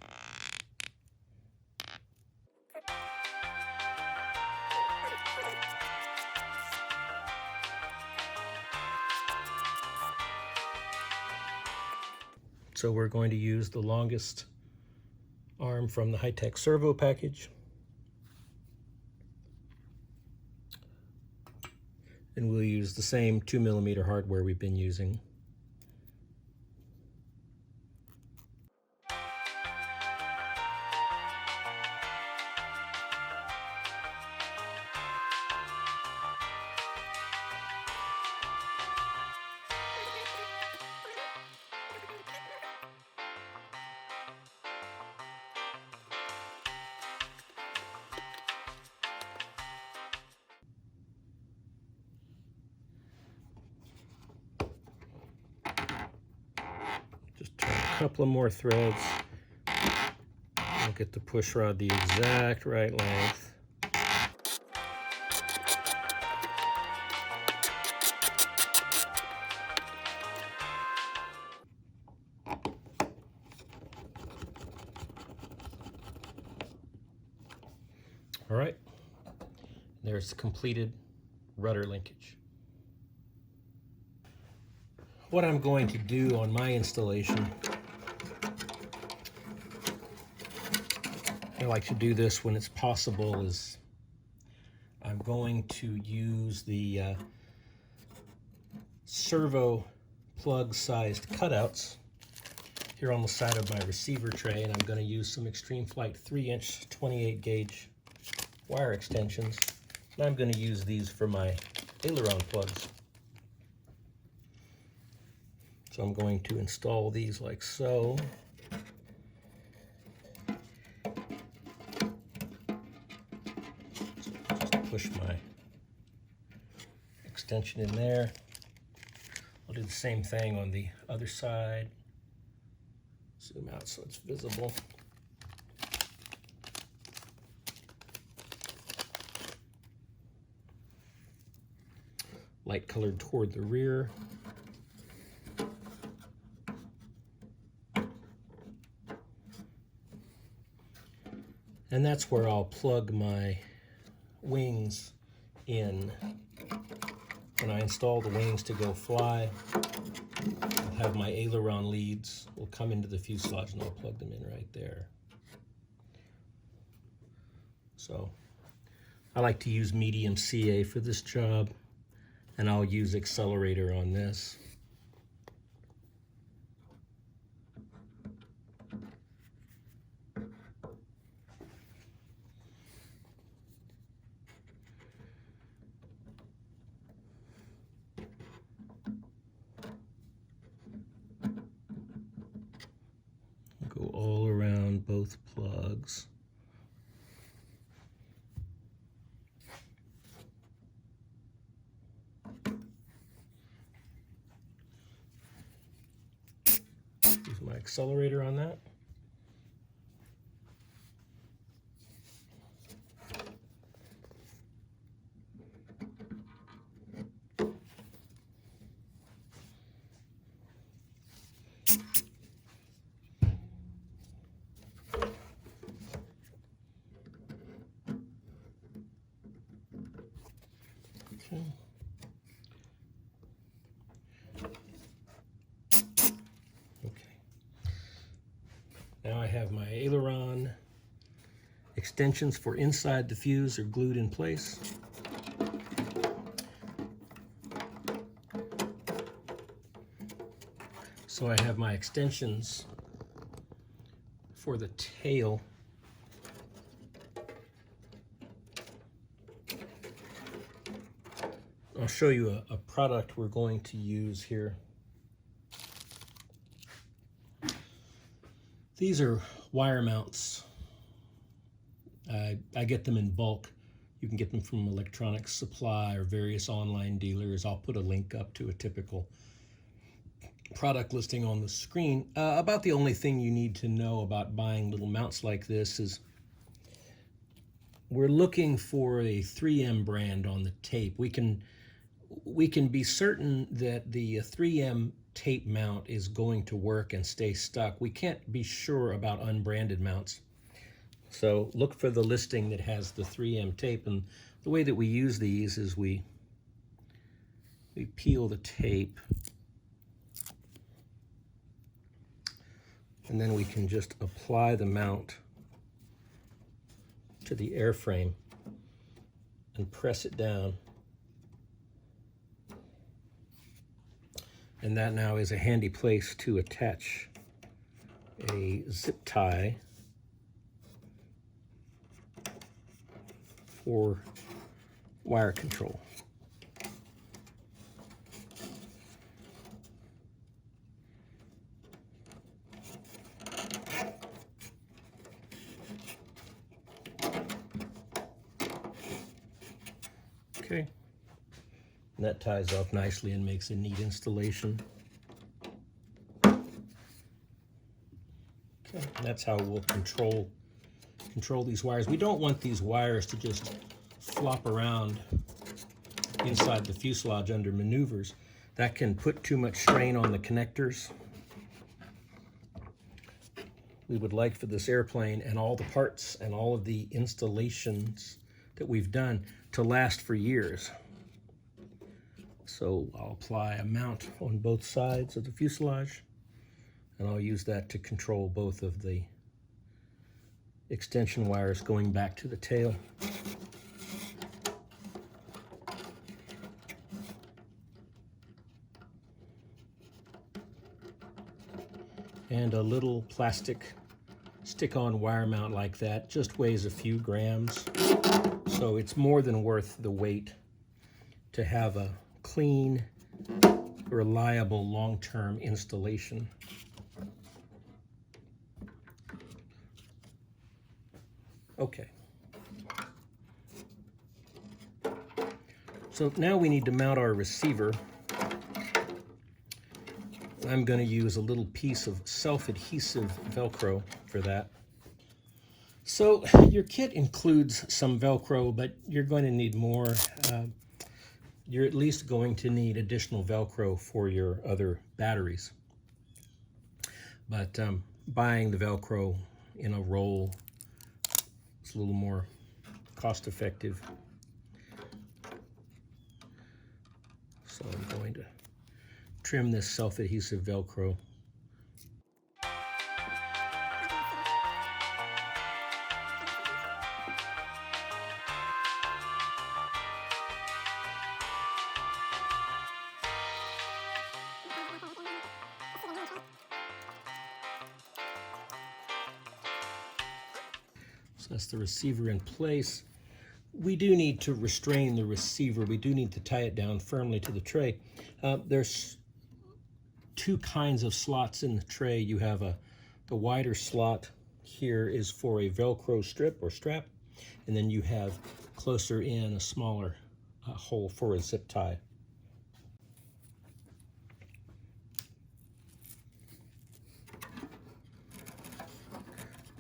So we're going to use the longest arm from the high-tech servo package. And we'll use the same 2mm hardware we've been using. Just turn a couple of more threads get the push rod the exact right length. All right, there's completed rudder linkage. What I'm going to do on my installation, I like to do this when it's possible, is I'm going to use the Servo plug-sized cutouts here on the side of my receiver tray, and I'm going to use some Extreme Flight 3-inch 28 gauge wire extensions, and I'm going to use these for my aileron plugs. So I'm going to install these like so. Just push my extension in there. I'll do the same thing on the other side. Zoom out so it's visible. Light colored toward the rear. And that's where I'll plug my wings in. When I install the wings to go fly, I'll have my aileron leads will come into the fuselage and I'll plug them in right there. So I like to use medium CA for this job, and I'll use accelerator on this. Go all around both plugs. Use my accelerator on that. Okay. Now I have my aileron extensions for inside the fuse are glued in place. So I have my extensions for the tail. I'll show you a product we're going to use here. These are wire mounts. I get them in bulk. You can get them from Electronics Supply or various online dealers. I'll put a link up to a typical product listing on the screen. About the only thing you need to know about buying little mounts like this is we're looking for a 3M brand on the tape. We can be certain that the 3M tape mount is going to work and stay stuck. We can't be sure about unbranded mounts. So look for the listing that has the 3M tape, and the way that we use these is we peel the tape, and then we can just apply the mount to the airframe and press it down. And that now is a handy place to attach a zip tie for wire control. Okay. And that ties off nicely and makes a neat installation. Okay, and that's how we'll control control these wires. We don't want these wires to just flop around inside the fuselage under maneuvers. That can put too much strain on the connectors. We would like for this airplane and all the parts and all of the installations that we've done to last for years. So I'll apply a mount on both sides of the fuselage, and I'll use that to control both of the extension wires going back to the tail. And a little plastic stick-on wire mount like that just weighs a few grams, so it's more than worth the weight to have a clean, reliable, long-term installation. Okay. So now we need to mount our receiver. I'm going to use a little piece of self-adhesive Velcro for that. So your kit includes some Velcro, but you're going to need more. You're at least going to need additional Velcro for your other batteries. But buying the Velcro in a roll is a little more cost-effective. So I'm going to trim this self-adhesive Velcro. So that's the receiver in place. We do need to restrain the receiver. We do need to tie it down firmly to the tray. There's two kinds of slots in the tray. You have the wider slot here is for a Velcro strip or strap, and then you have closer in a smaller hole for a zip tie.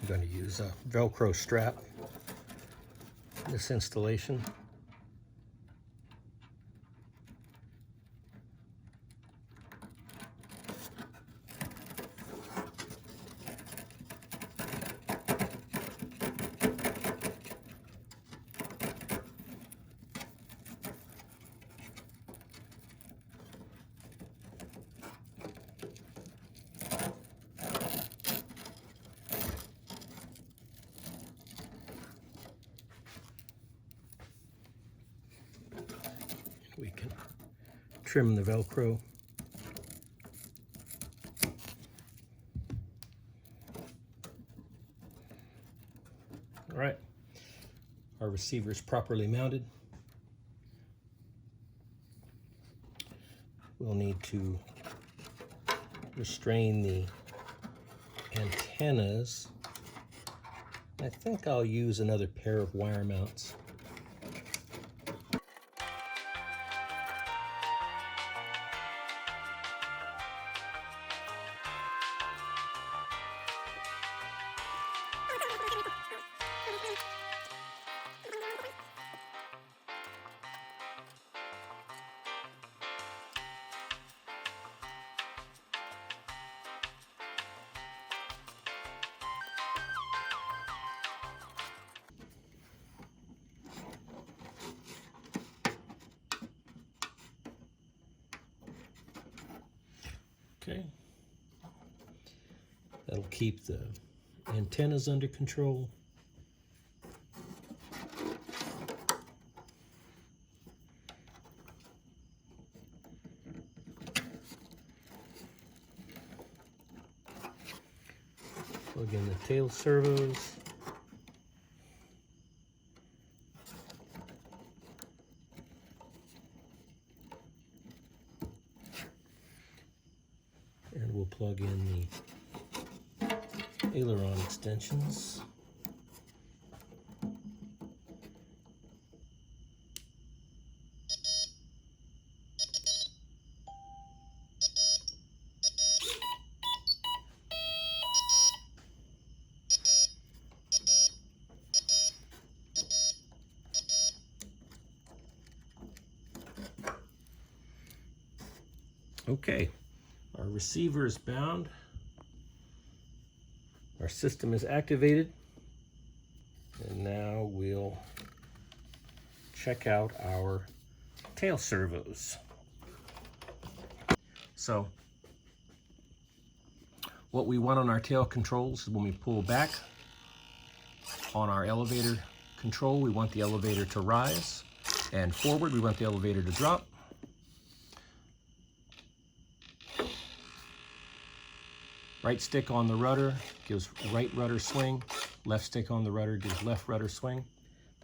I'm going to use a Velcro strap in this installation. We can trim the Velcro. All right, our receiver is properly mounted. We'll need to restrain the antennas. I think I'll use another pair of wire mounts. Okay, that'll keep the antennas under control. Plug in the tail servos. And we'll plug in the aileron extensions. Okay, our receiver is bound. Our system is activated. And now we'll check out our tail servos. So what we want on our tail controls is when we pull back on our elevator control, we want the elevator to rise, and forward we want the elevator to drop. Right stick on the rudder gives right rudder swing, left stick on the rudder gives left rudder swing.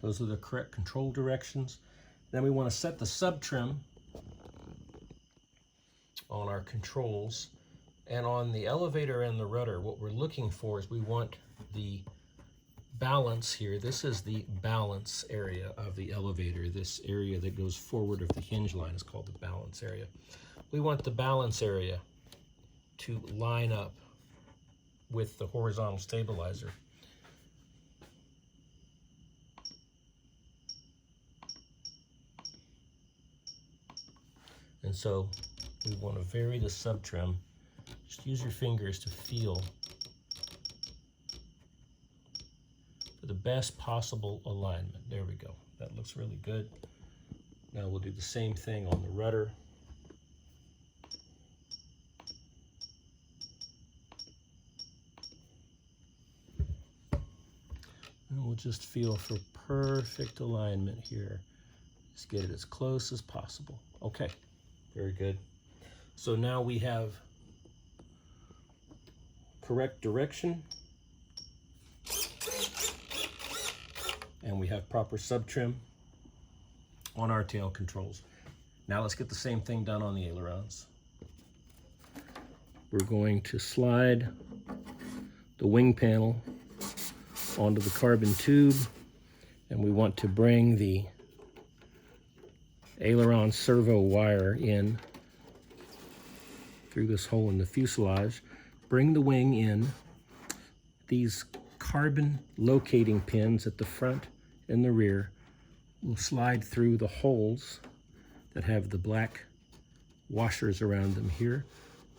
Those are the correct control directions. Then we want to set the sub trim on our controls. And on the elevator and the rudder, what we're looking for is we want the balance here. This is the balance area of the elevator. This area that goes forward of the hinge line is called the balance area. We want the balance area to line up with the horizontal stabilizer. And so we want to vary the sub trim. Just use your fingers to feel for the best possible alignment. There we go. That looks really good. Now we'll do the same thing on the rudder. And we'll just feel for perfect alignment here. Just get it as close as possible. Okay, very good. So now we have correct direction, and we have proper sub trim on our tail controls. Now let's get the same thing done on the ailerons. We're going to slide the wing panel onto the carbon tube, and we want to bring the aileron servo wire in through this hole in the fuselage. Bring the wing in. These carbon locating pins at the front and the rear will slide through the holes that have the black washers around them here.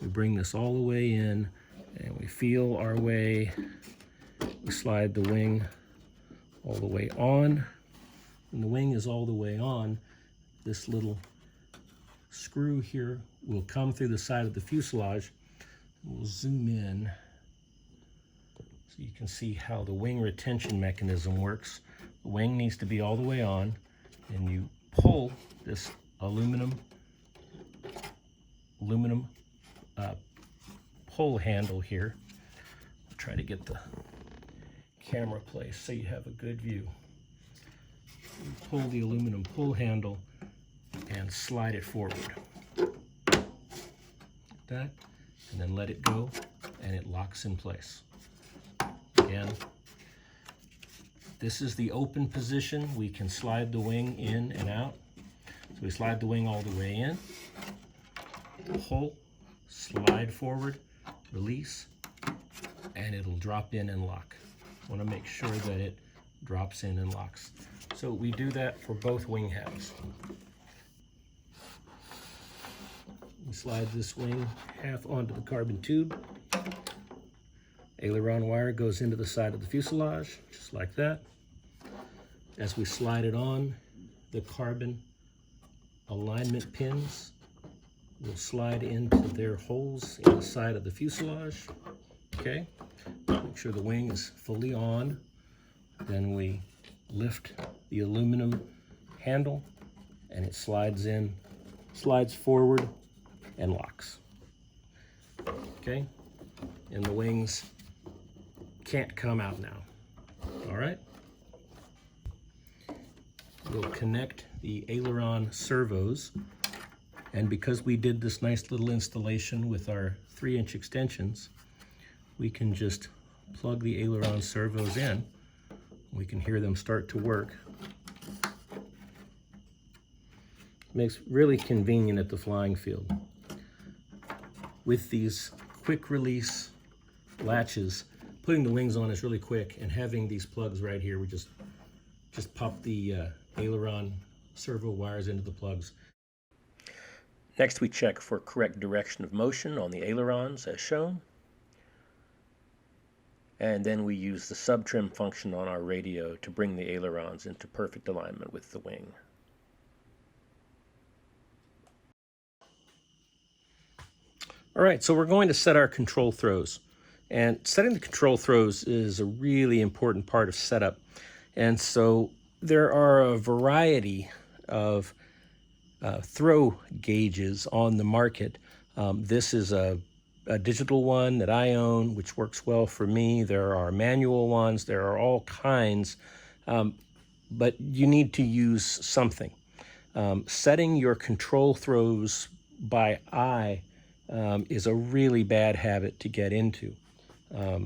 We bring this all the way in and we feel our way. We slide the wing all the way on. When the wing is all the way on, this little screw here will come through the side of the fuselage. We'll zoom in so you can see how the wing retention mechanism works. The wing needs to be all the way on, and you pull this aluminum pull handle here. I'll try to get the camera placed so you have a good view. You pull the aluminum pull handle and slide it forward. Like that, and then let it go, and it locks in place. Again, this is the open position. We can slide the wing in and out. So we slide the wing all the way in, pull, slide forward, release, and it'll drop in and lock. Want to make sure that it drops in and locks. So we do that for both wing halves. We slide this wing half onto the carbon tube. Aileron wire goes into the side of the fuselage, just like that. As we slide it on, the carbon alignment pins will slide into their holes in the side of the fuselage. Okay, make sure the wing is fully on. Then we lift the aluminum handle and it slides in, slides forward and locks. Okay, and the wings can't come out now. All right, we'll connect the aileron servos, and because we did this nice little installation with our 3-inch extensions, we can just plug the aileron servos in. We can hear them start to work. Makes really convenient at the flying field. With these quick release latches, putting the wings on is really quick, and having these plugs right here, we just pop the aileron servo wires into the plugs. Next, we check for correct direction of motion on the ailerons as shown. And then we use the sub-trim function on our radio to bring the ailerons into perfect alignment with the wing. All right, so we're going to set our control throws. And setting the control throws is a really important part of setup. And so there are a variety of throw gauges on the market. This is a digital one that I own, which works well for me. There are manual ones. There are all kinds, but you need to use something. Setting your control throws by eye is a really bad habit to get into.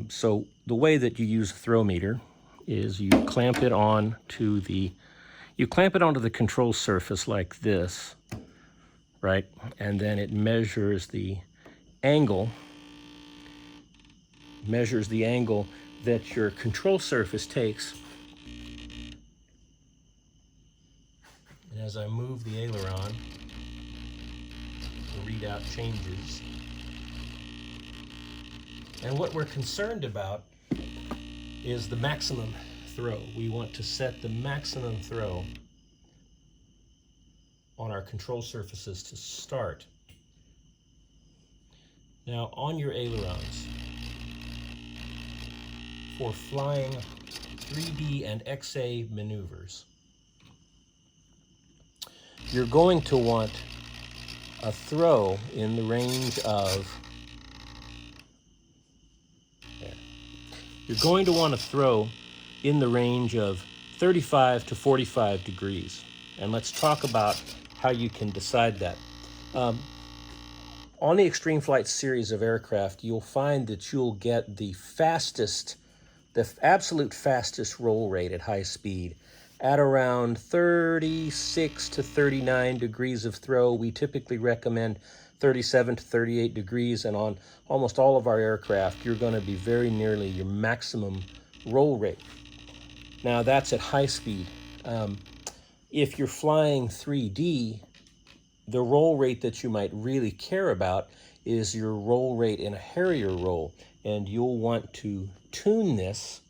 So the way that you use a throw meter is you clamp it onto the control surface like this, right? And then it measures the angle that your control surface takes. And as I move the aileron, the readout changes. And what we're concerned about is the maximum throw. We want to set the maximum throw on our control surfaces to start. Now on your ailerons, for flying 3D and XA maneuvers, you're going to want a throw in the range of, you're going to want to throw in the range of 35 to 45 degrees. And let's talk about how you can decide that. On the Extreme Flight series of aircraft, you'll find that you'll get the absolute fastest roll rate at high speed at around 36 to 39 degrees of throw. We typically recommend 37 to 38 degrees, and on almost all of our aircraft, you're going to be very nearly your maximum roll rate. Now that's at high speed. If you're flying 3D, the roll rate that you might really care about is your roll rate in a Harrier roll, and you'll want to tune this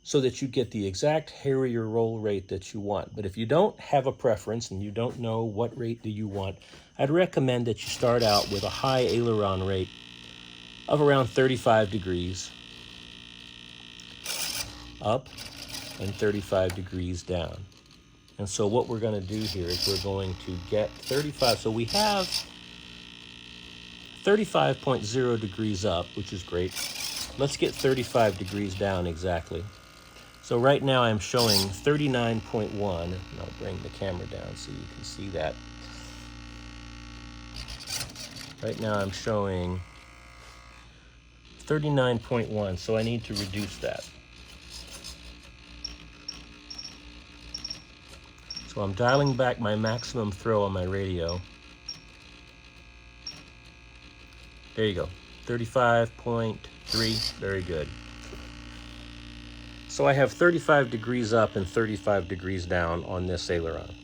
so that you get the exact Harrier roll rate that you want. But if you don't have a preference and you don't know what rate do you want, I'd recommend that you start out with a high aileron rate of around 35 degrees up and 35 degrees down. And so what we're going to do here is we're going to get 35. So we have 35.0 degrees up, which is great. Let's get 35 degrees down exactly. So right now I'm showing 39.1. And I'll bring the camera down so you can see that. Right now I'm showing 39.1, so I need to reduce that. So I'm dialing back my maximum throw on my radio. There you go, 35.3, very good. So I have 35 degrees up and 35 degrees down on this aileron,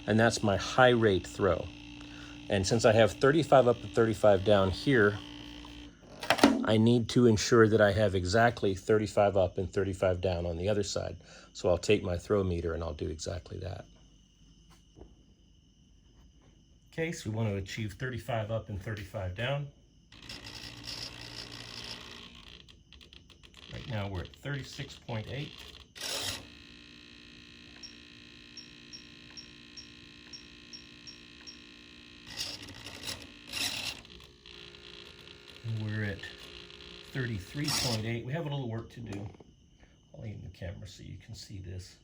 and that's my high rate throw. And since I have 35 up and 35 down here, I need to ensure that I have exactly 35 up and 35 down on the other side. So I'll take my throw meter and I'll do exactly that. Okay, so we want to achieve 35 up and 35 down. Right now we're at 36.8. And we're at 33.8. We have a little work to do. I'll aim the camera so you can see this.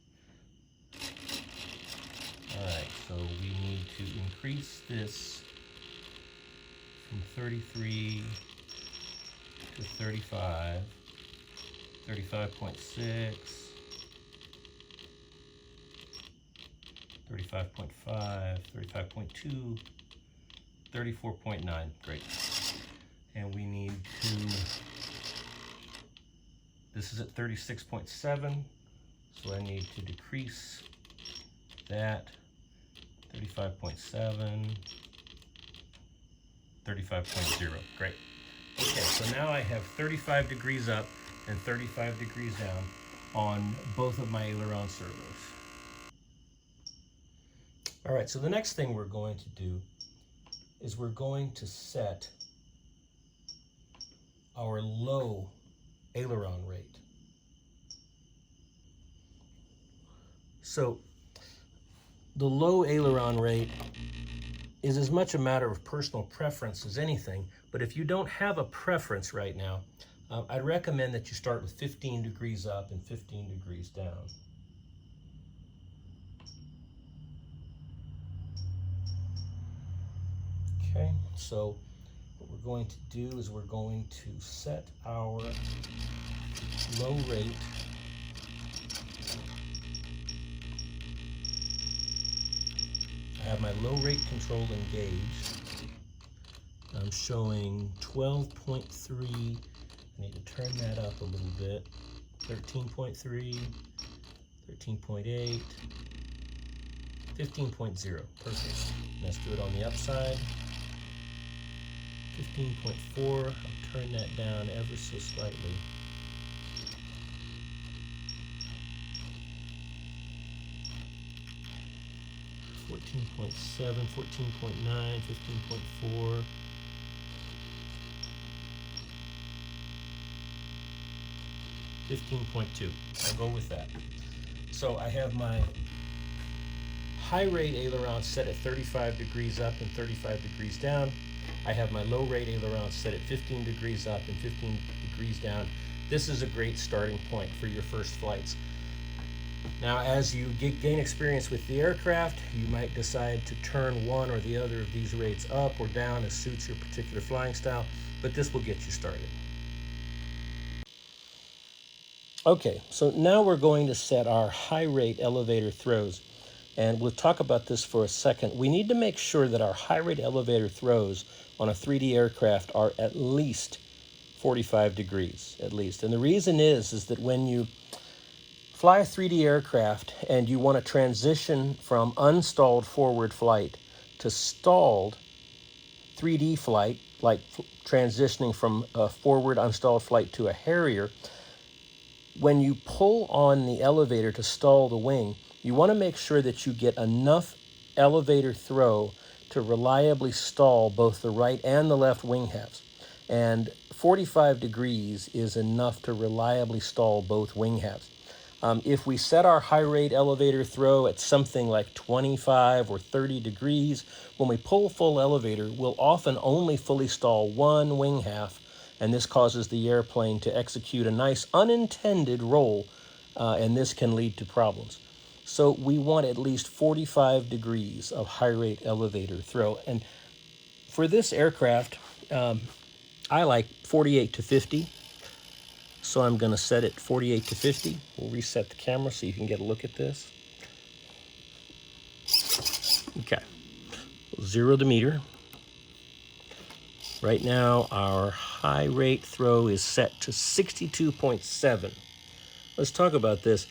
Alright, so we need to increase this from 33 to 35, 35.6, 35.5, 35.2, 34.9. Great. And we need to, this is at 36.7, so I need to decrease that. 35.7, 35.0. Great. Okay, so now I have 35 degrees up and 35 degrees down on both of my aileron servos. All right, so the next thing we're going to do is we're going to set our low aileron rate. So the low aileron rate is as much a matter of personal preference as anything, but if you don't have a preference right now, I'd recommend that you start with 15 degrees up and 15 degrees down. Okay, so what we're going to do is we're going to set our low rate I have my low rate control engaged. I'm showing 12.3. I need to turn that up a little bit. 13.3, 13.8, 15.0. Perfect. Let's do it on the upside. 15.4. I'll turn that down ever so slightly. 14.7, 14.9, 15.4. I'll go with that. So I have my high rate aileron set at 35 degrees up and 35 degrees down. I have my low rate aileron set at 15 degrees up and 15 degrees down. This is a great starting point for your first flights. Now, as you gain experience with the aircraft, you might decide to turn one or the other of these rates up or down as suits your particular flying style, but this will get you started. Okay, so now we're going to set our high rate elevator throws, and we'll talk about this for a second. We need to make sure that our high rate elevator throws on a 3D aircraft are at least 45 degrees, at least. And the reason is that when you fly a 3D aircraft and you want to transition from unstalled forward flight to stalled 3D flight, like transitioning from a forward unstalled flight to a Harrier, when you pull on the elevator to stall the wing, you want to make sure that you get enough elevator throw to reliably stall both the right and the left wing halves. And 45 degrees is enough to reliably stall both wing halves. If we set our high rate elevator throw at something like 25 or 30 degrees, when we pull full elevator, we'll often only fully stall one wing half, and this causes the airplane to execute a nice unintended roll, and this can lead to problems. So we want at least 45 degrees of high rate elevator throw. And for this aircraft, I like 48 to 50. So I'm going to set it 48 to 50. We'll reset the camera so you can get a look at this. Okay, 0 to meter. Right now, our high rate throw is set to 62.7. Let's talk about this.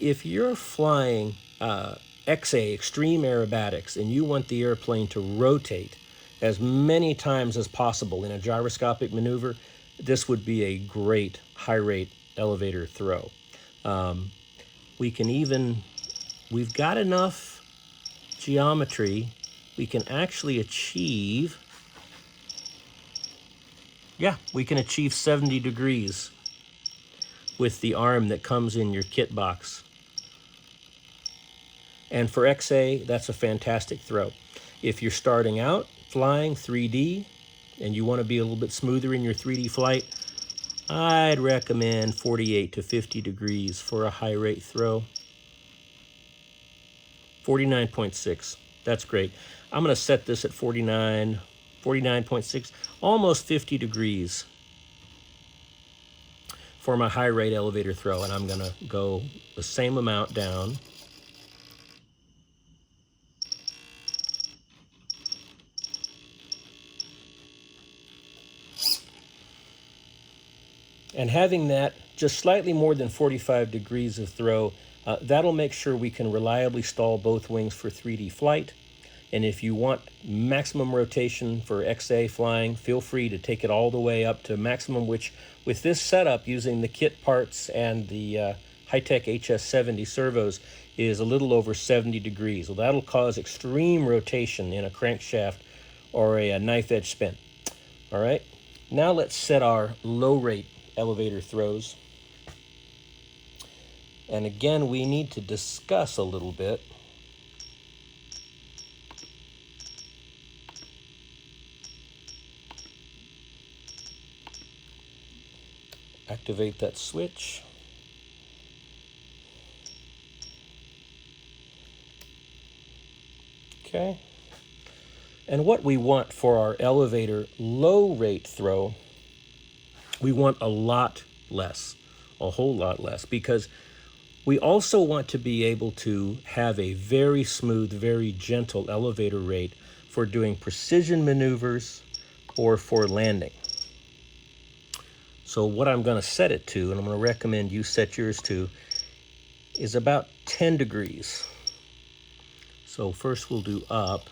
If you're flying XA, extreme aerobatics, and you want the airplane to rotate as many times as possible in a gyroscopic maneuver, this would be a great high rate elevator throw. We've got enough geometry, we can actually achieve, we can achieve 70 degrees with the arm that comes in your kit box. And for XA, that's a fantastic throw. If you're starting out flying 3D and you want to be a little bit smoother in your 3D flight, I'd recommend 48 to 50 degrees for a high rate throw. 49.6, that's great. I'm going to set this at 49.6, almost 50 degrees for my high rate elevator throw, and I'm going to go the same amount down. And having that just slightly more than 45 degrees of throw, that'll make sure we can reliably stall both wings for 3D flight. And if you want maximum rotation for XA flying, feel free to take it all the way up to maximum, which with this setup using the kit parts and the high-tech HS70 servos is a little over 70 degrees. Well, that'll cause extreme rotation in a crankshaft or a knife edge spin. All right, now let's set our low rate elevator throws. And again, we need to discuss a little bit. Activate that switch. Okay. And what we want for our elevator low rate throw, we want a lot less, a whole lot less, because we also want to be able to have a very smooth, very gentle elevator rate for doing precision maneuvers or for landing. So what I'm going to set it to, and I'm going to recommend you set yours to, is about 10 degrees. So first we'll do up.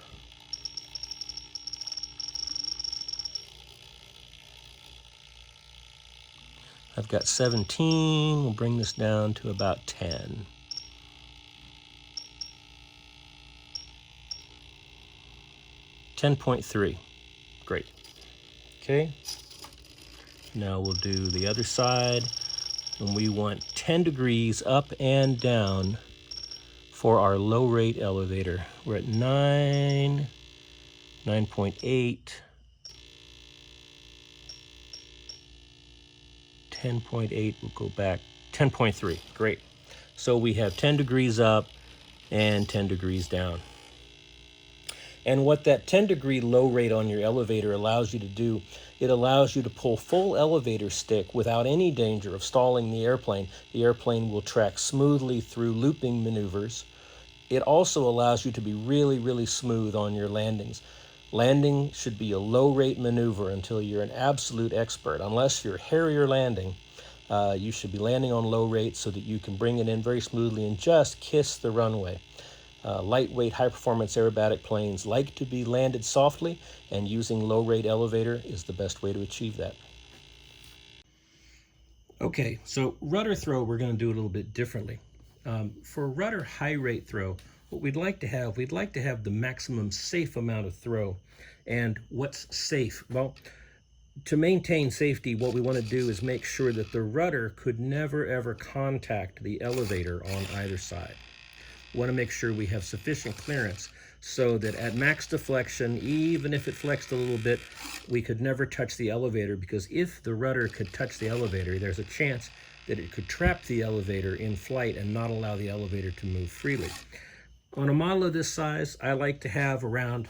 I've got 17, we'll bring this down to about 10. .3, great. Okay, now we'll do the other side, and we want 10 degrees up and down for our low rate elevator. We're at 9, 9.8, 10.8, we'll go back, 10.3, great. So we have 10 degrees up and 10 degrees down. And what that 10 degree low rate on your elevator allows you to do, it allows you to pull full elevator stick without any danger of stalling the airplane. The airplane will track smoothly through looping maneuvers. It also allows you to be really, really smooth on your landings. Landing should be a low rate maneuver until you're an absolute expert. Unless you're Harrier landing, you should be landing on low rate so that you can bring it in very smoothly and just kiss the runway. Lightweight, high-performance aerobatic planes like to be landed softly, and using low-rate elevator is the best way to achieve that. Okay, so rudder throw we're going to do a little bit differently. For rudder high-rate throw, what we'd like to have the maximum safe amount of throw. And what's safe? Well, to maintain safety, what we want to do is make sure that the rudder could never ever contact the elevator on either side. We want to make sure we have sufficient clearance so that at max deflection, even if it flexed a little bit, we could never touch the elevator, because if the rudder could touch the elevator, there's a chance that it could trap the elevator in flight and not allow the elevator to move freely. On a model of this size, I like to have around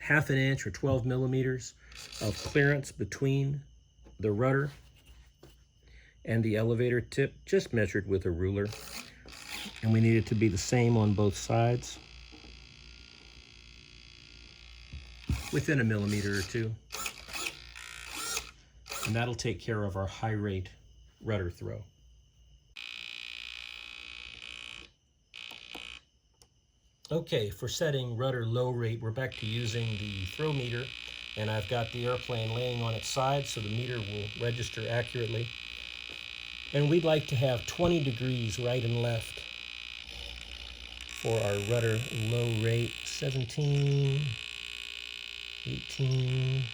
1/2 inch or 12 millimeters of clearance between the rudder and the elevator tip, just measured with a ruler. And we need it to be the same on both sides, within a millimeter or two. And that'll take care of our high rate rudder throw. Okay, for setting rudder low rate, we're back to using the throw meter, and I've got the airplane laying on its side so the meter will register accurately. And we'd like to have 20 degrees right and left for our rudder low rate. 17, 18,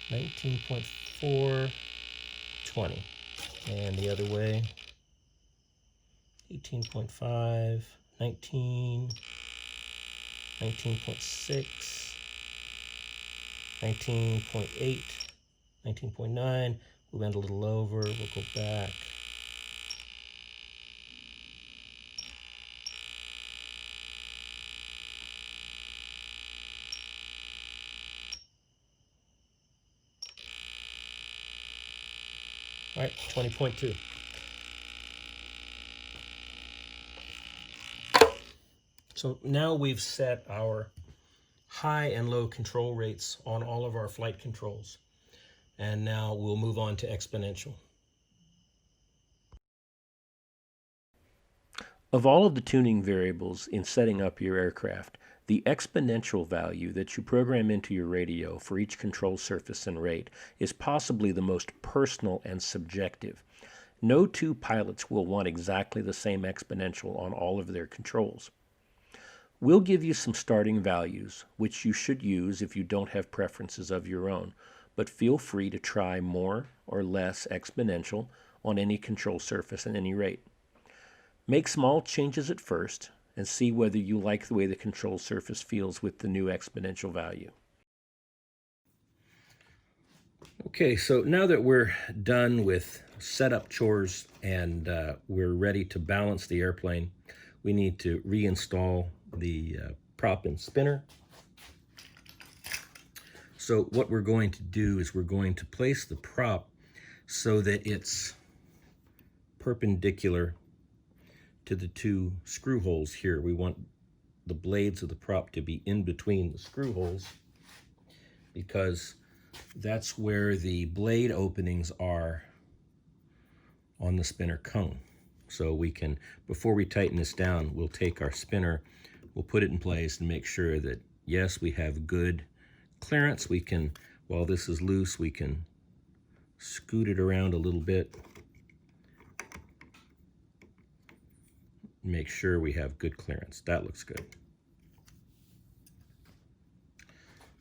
19.4, 20. And the other way, 18.5, 19, 19.6, 19.8, 19.9. We went a little over, we'll go back. All right, 20.2. So now we've set our high and low control rates on all of our flight controls. And now we'll move on to exponential. Of all of the tuning variables in setting up your aircraft, The exponential value that you program into your radio for each control surface and rate is possibly the most personal and subjective. No two pilots will want exactly the same exponential on all of their controls. We'll give you some starting values, which you should use if you don't have preferences of your own, but feel free to try more or less exponential on any control surface and any rate. Make small changes at first and see whether you like the way the control surface feels with the new exponential value. Okay, so now that we're done with setup chores and we're ready to balance the airplane, we need to reinstall the prop and spinner. So what we're going to do is we're going to place the prop so that it's perpendicular to the two screw holes here. We want the blades of the prop to be in between the screw holes because that's where the blade openings are on the spinner cone. So we can, before we tighten this down, we'll take our spinner, we'll put it in place and make sure that, yes, we have good clearance. We can, while this is loose, we can scoot it around a little bit. Make sure we have good clearance. That looks good.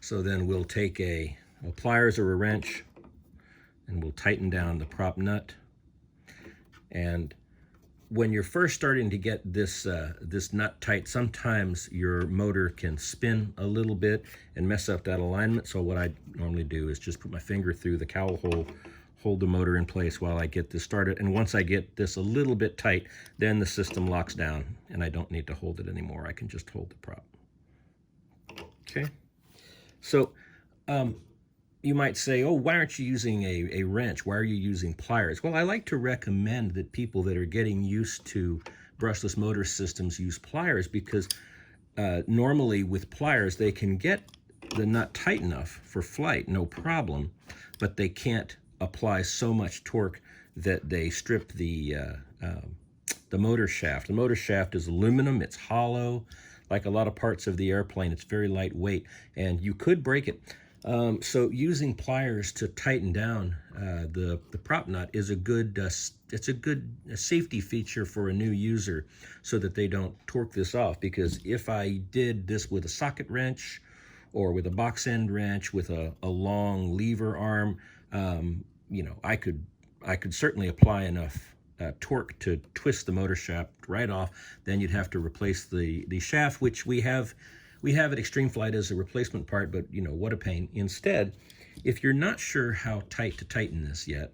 So then we'll take a pliers or a wrench and we'll tighten down the prop nut. And when you're first starting to get this this nut tight, sometimes your motor can spin a little bit and mess up that alignment. So what I normally do is just put my finger through the cowl hole, hold the motor in place while I get this started. And once I get this a little bit tight, then the system locks down and I don't need to hold it anymore. I can just hold the prop. Okay. So you might say, oh, why aren't you using a wrench? Why are you using pliers? Well, I like to recommend that people that are getting used to brushless motor systems use pliers because normally with pliers, they can get the nut tight enough for flight, no problem, but they can't apply so much torque that they strip the motor shaft. The motor shaft is aluminum, it's hollow. Like a lot of parts of the airplane, it's very lightweight, and you could break it. So using pliers to tighten down the prop nut is a good it's a good safety feature for a new user so that they don't torque this off. Because if I did this with a socket wrench or with a box end wrench with a long lever arm, you know, I could certainly apply enough torque to twist the motor shaft right off. Then you'd have to replace the shaft, which we have at Extreme Flight as a replacement part, but you know, what a pain. Instead, if you're not sure how tight to tighten this yet,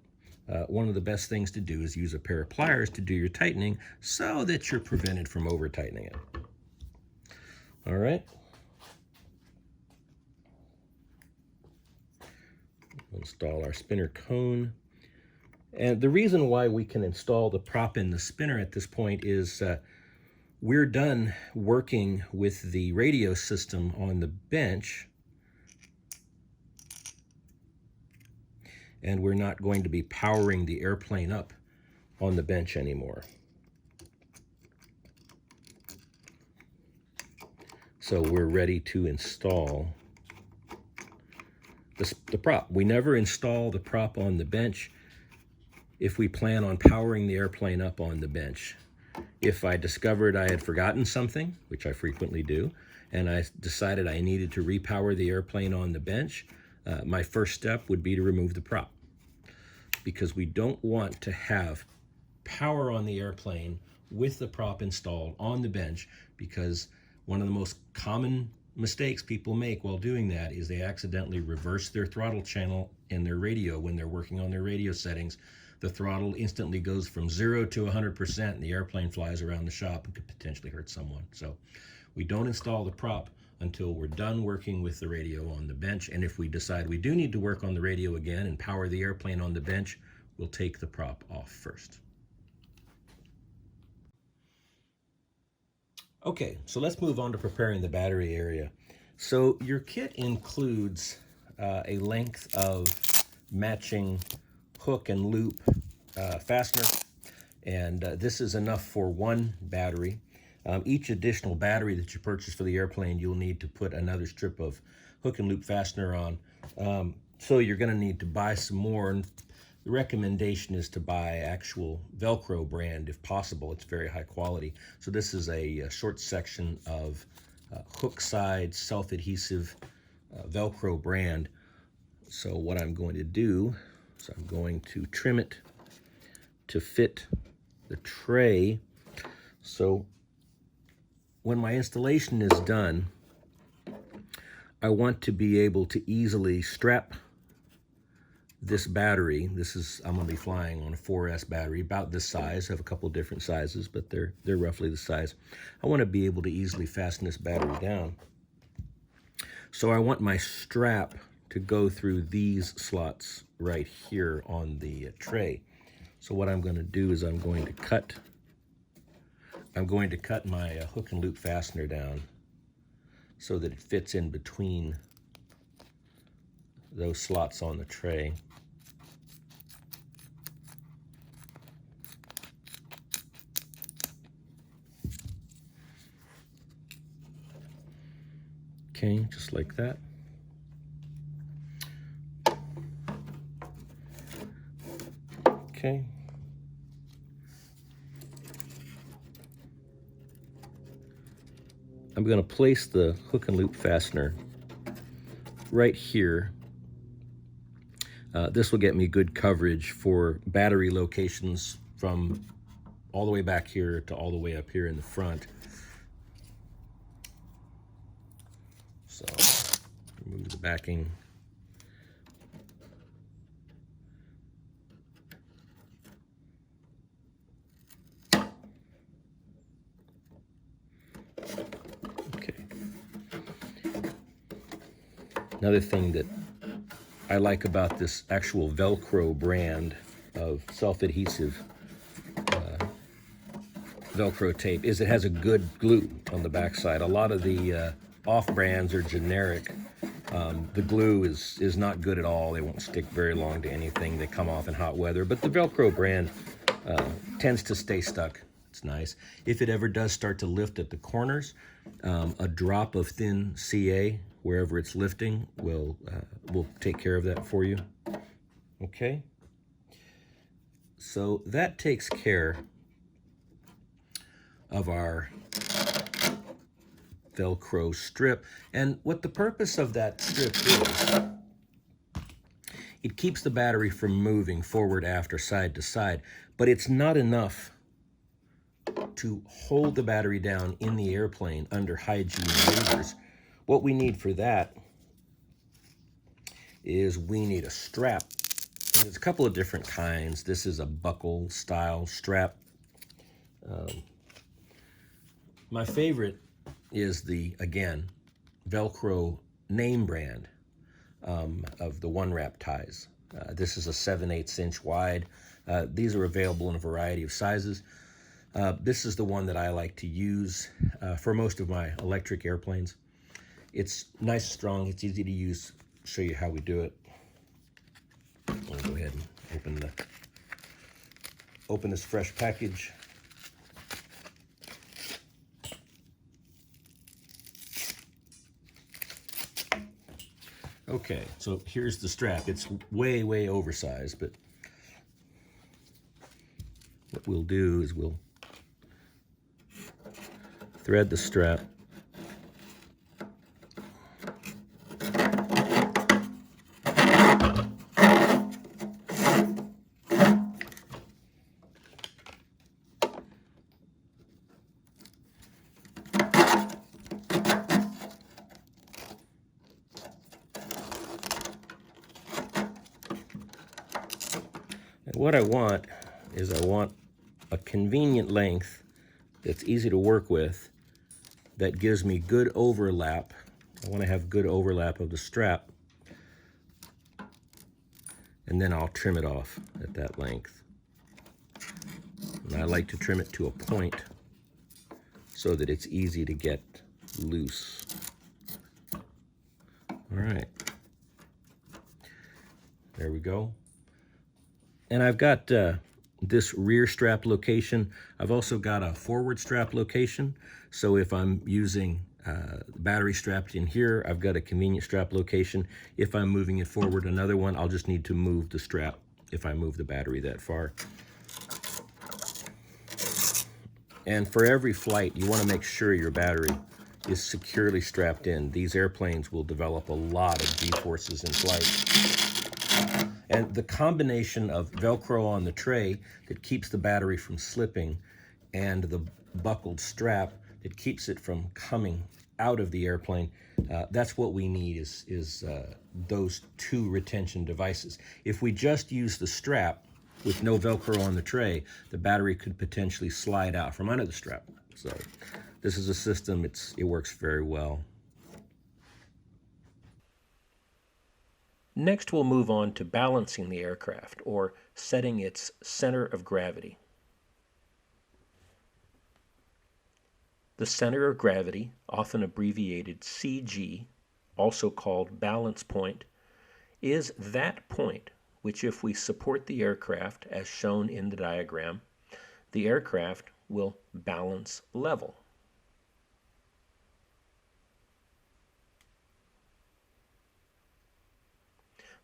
one of the best things to do is use a pair of pliers to do your tightening so that you're prevented from over tightening it. All right. Install our spinner cone. And the reason why we can install the prop in the spinner at this point is we're done working with the radio system on the bench, and we're not going to be powering the airplane up on the bench anymore. So we're ready to install the prop. We never install the prop on the bench if we plan on powering the airplane up on the bench. If I discovered I had forgotten something, which I frequently do, and I decided I needed to repower the airplane on the bench, my first step would be to remove the prop, because we don't want to have power on the airplane with the prop installed on the bench, because one of the most common mistakes people make while doing that is they accidentally reverse their throttle channel in their radio when they're working on their radio settings. The throttle instantly goes from 0 to 100% and the airplane flies around the shop and could potentially hurt someone. So we don't install the prop until we're done working with the radio on the bench. And if we decide we do need to work on the radio again and power the airplane on the bench, we'll take the prop off first. Okay, so let's move on to preparing the battery area. So your kit includes a length of matching hook and loop fastener, and this is enough for one battery. Each additional battery that you purchase for the airplane, you'll need to put another strip of hook and loop fastener on. So you're going to need to buy some more. And the recommendation is to buy actual Velcro brand if possible. It's very high quality. So this is a short section of hook side self-adhesive Velcro brand. So what I'm going to do is I'm going to trim it to fit the tray. So when my installation is done, I want to be able to easily strap this battery. I'm going to be flying on a 4S battery, about this size. I have a couple different sizes, but they're roughly the size. I want to be able to easily fasten this battery down. So I want my strap to go through these slots right here on the tray. So what I'm going to do is I'm going to cut my hook and loop fastener down so that it fits in between those slots on the tray. Okay, just like that. Okay. I'm going to place the hook and loop fastener right here. This will get me good coverage for battery locations from all the way back here to all the way up here in the front. So remove the backing. Okay. Another thing that I like about this actual Velcro brand of self-adhesive Velcro tape is it has a good glue on the backside. A lot of the off brands are generic. The glue is not good at all. They won't stick very long to anything. They come off in hot weather, but the Velcro brand tends to stay stuck. It's nice. If it ever does start to lift at the corners, a drop of thin CA wherever it's lifting will take care of that for you. Okay. So that takes care of our Velcro strip. And what the purpose of that strip is, it keeps the battery from moving forward, after, side to side, but it's not enough to hold the battery down in the airplane under high G maneuvers. What we need for that is we need a strap. And there's a couple of different kinds. This is a buckle style strap. My favorite is the, again, Velcro name brand of the one wrap ties. This is a 7/8 inch wide. These are available in a variety of sizes. This is the one that I like to use for most of my electric airplanes. It's nice and strong. It's easy to use. I'll show you how we do it. I'm going to go ahead and open this fresh package. Okay, so here's the strap. It's way, way oversized, but what we'll do is we'll thread the strap. And what I want is I want a convenient length that's easy to work with, that gives me good overlap. I want to have good overlap of the strap, and then I'll trim it off at that length. And I like to trim it to a point so that it's easy to get loose. All right, there we go. And I've got this rear strap location. I've also got a forward strap location. So if I'm using battery strapped in here, I've got a convenient strap location. If I'm moving it forward another one, I'll just need to move the strap if I move the battery that far. And for every flight, you want to make sure your battery is securely strapped in. These airplanes will develop a lot of G-forces in flight. And the combination of Velcro on the tray that keeps the battery from slipping and the buckled strap that keeps it from coming out of the airplane, that's what we need is those two retention devices. If we just use the strap with no Velcro on the tray, the battery could potentially slide out from under the strap. So this is a system, it works very well. Next, we'll move on to balancing the aircraft, or setting its center of gravity. The center of gravity, often abbreviated CG, also called balance point, is that point which, if we support the aircraft as shown in the diagram, the aircraft will balance level.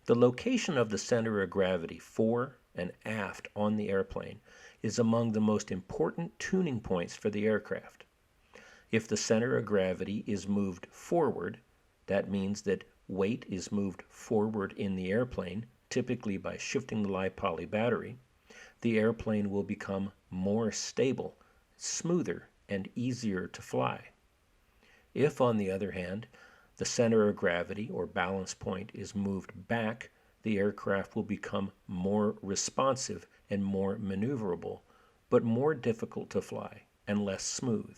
The location of the center of gravity fore and aft on the airplane is among the most important tuning points for the aircraft. If the center of gravity is moved forward, that means that weight is moved forward in the airplane, typically by shifting the li-poly battery. The airplane will become more stable, smoother, and easier to fly. If, on the other hand, the center of gravity or balance point is moved back, the aircraft will become more responsive and more maneuverable, but more difficult to fly and less smooth.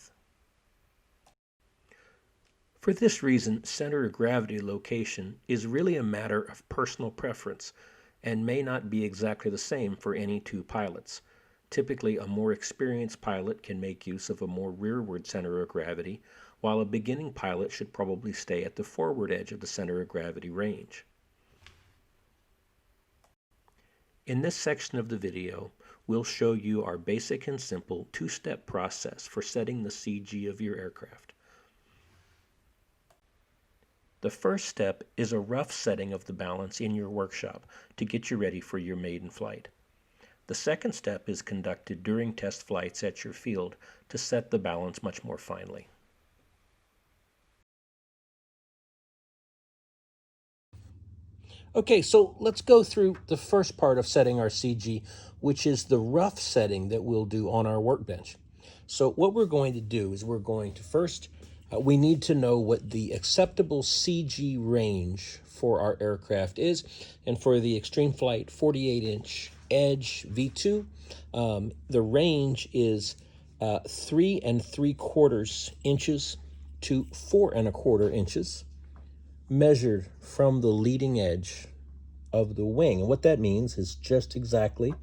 For this reason, center of gravity location is really a matter of personal preference and may not be exactly the same for any two pilots. Typically, a more experienced pilot can make use of a more rearward center of gravity, while a beginning pilot should probably stay at the forward edge of the center of gravity range. In this section of the video, we'll show you our basic and simple two-step process for setting the CG of your aircraft. The first step is a rough setting of the balance in your workshop to get you ready for your maiden flight. The second step is conducted during test flights at your field to set the balance much more finely. Okay, so let's go through the first part of setting our CG, which is the rough setting that we'll do on our workbench. So what we're going to do is we're going to first, we need to know what the acceptable CG range for our aircraft is. And for the Extreme Flight 48-inch Edge V2, the range is 3 3/4 inches to 4 1/4 inches, measured from the leading edge of the wing. And what that means is just exactly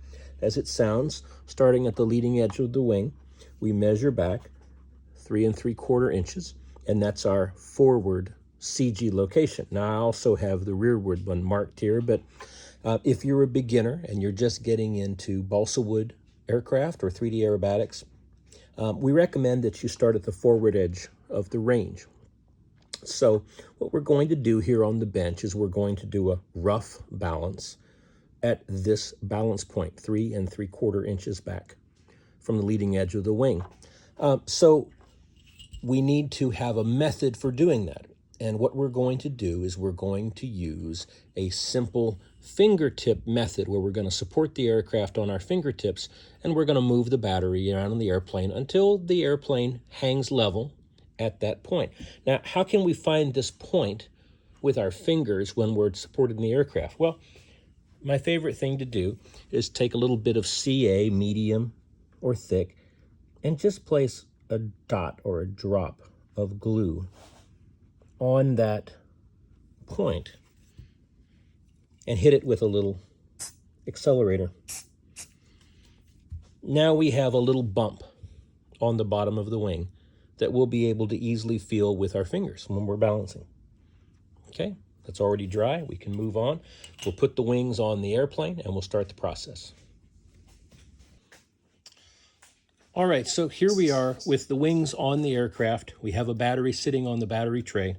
as it sounds. Starting at the leading edge of the wing, we measure back 3 3/4 inches, and that's our forward CG location. Now, I also have the rearward one marked here, but if you're a beginner and you're just getting into balsa wood aircraft or 3D aerobatics, we recommend that you start at the forward edge of the range. So what we're going to do here on the bench is we're going to do a rough balance at this balance point, 3 3/4 inches back from the leading edge of the wing. So we need to have a method for doing that. And what we're going to do is we're going to use a simple fingertip method where we're going to support the aircraft on our fingertips, and we're going to move the battery around in the airplane until the airplane hangs level at that point. Now, how can we find this point with our fingers when we're supported in the aircraft? Well, my favorite thing to do is take a little bit of CA, medium or thick, and just place a dot or a drop of glue on that point and hit it with a little accelerator. Now we have a little bump on the bottom of the wing that we'll be able to easily feel with our fingers when we're balancing. Okay, that's already dry. We can move on. We'll put the wings on the airplane and we'll start the process. All right, so here we are with the wings on the aircraft. We have a battery sitting on the battery tray,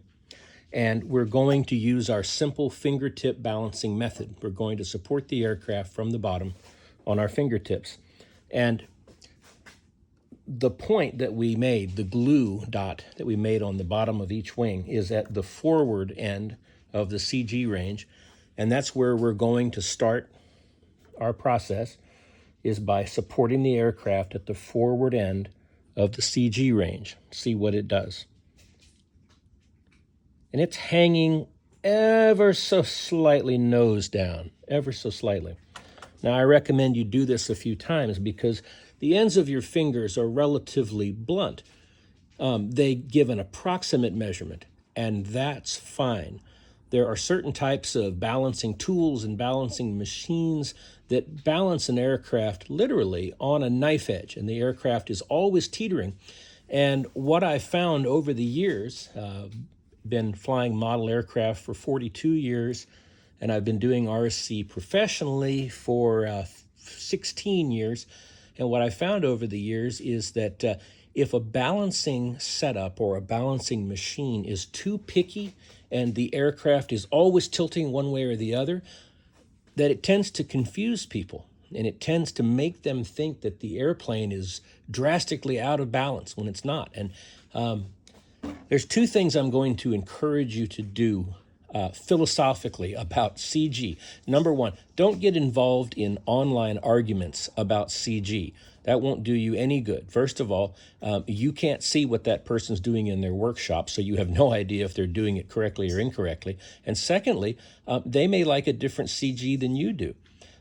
and we're going to use our simple fingertip balancing method. We're going to support the aircraft from the bottom on our fingertips. And the point that we made, the glue dot that we made on the bottom of each wing, is at the forward end of the CG range, and that's where we're going to start our process, is by supporting the aircraft at the forward end of the CG range. See what it does. And it's hanging ever so slightly nose down, ever so slightly. Now, I recommend you do this a few times because the ends of your fingers are relatively blunt. They give an approximate measurement, and that's fine. There are certain types of balancing tools and balancing machines that balance an aircraft literally on a knife edge, and the aircraft is always teetering. And what I found over the years, been flying model aircraft for 42 years, and I've been doing RSC professionally for 16 years. And what I found over the years is that if a balancing setup or a balancing machine is too picky and the aircraft is always tilting one way or the other, that it tends to confuse people, and it tends to make them think that the airplane is drastically out of balance when it's not. And there's two things I'm going to encourage you to do philosophically about CG. Number one, don't get involved in online arguments about CG. That won't do you any good. First of all, you can't see what that person's doing in their workshop, so you have no idea if they're doing it correctly or incorrectly. And secondly, they may like a different CG than you do.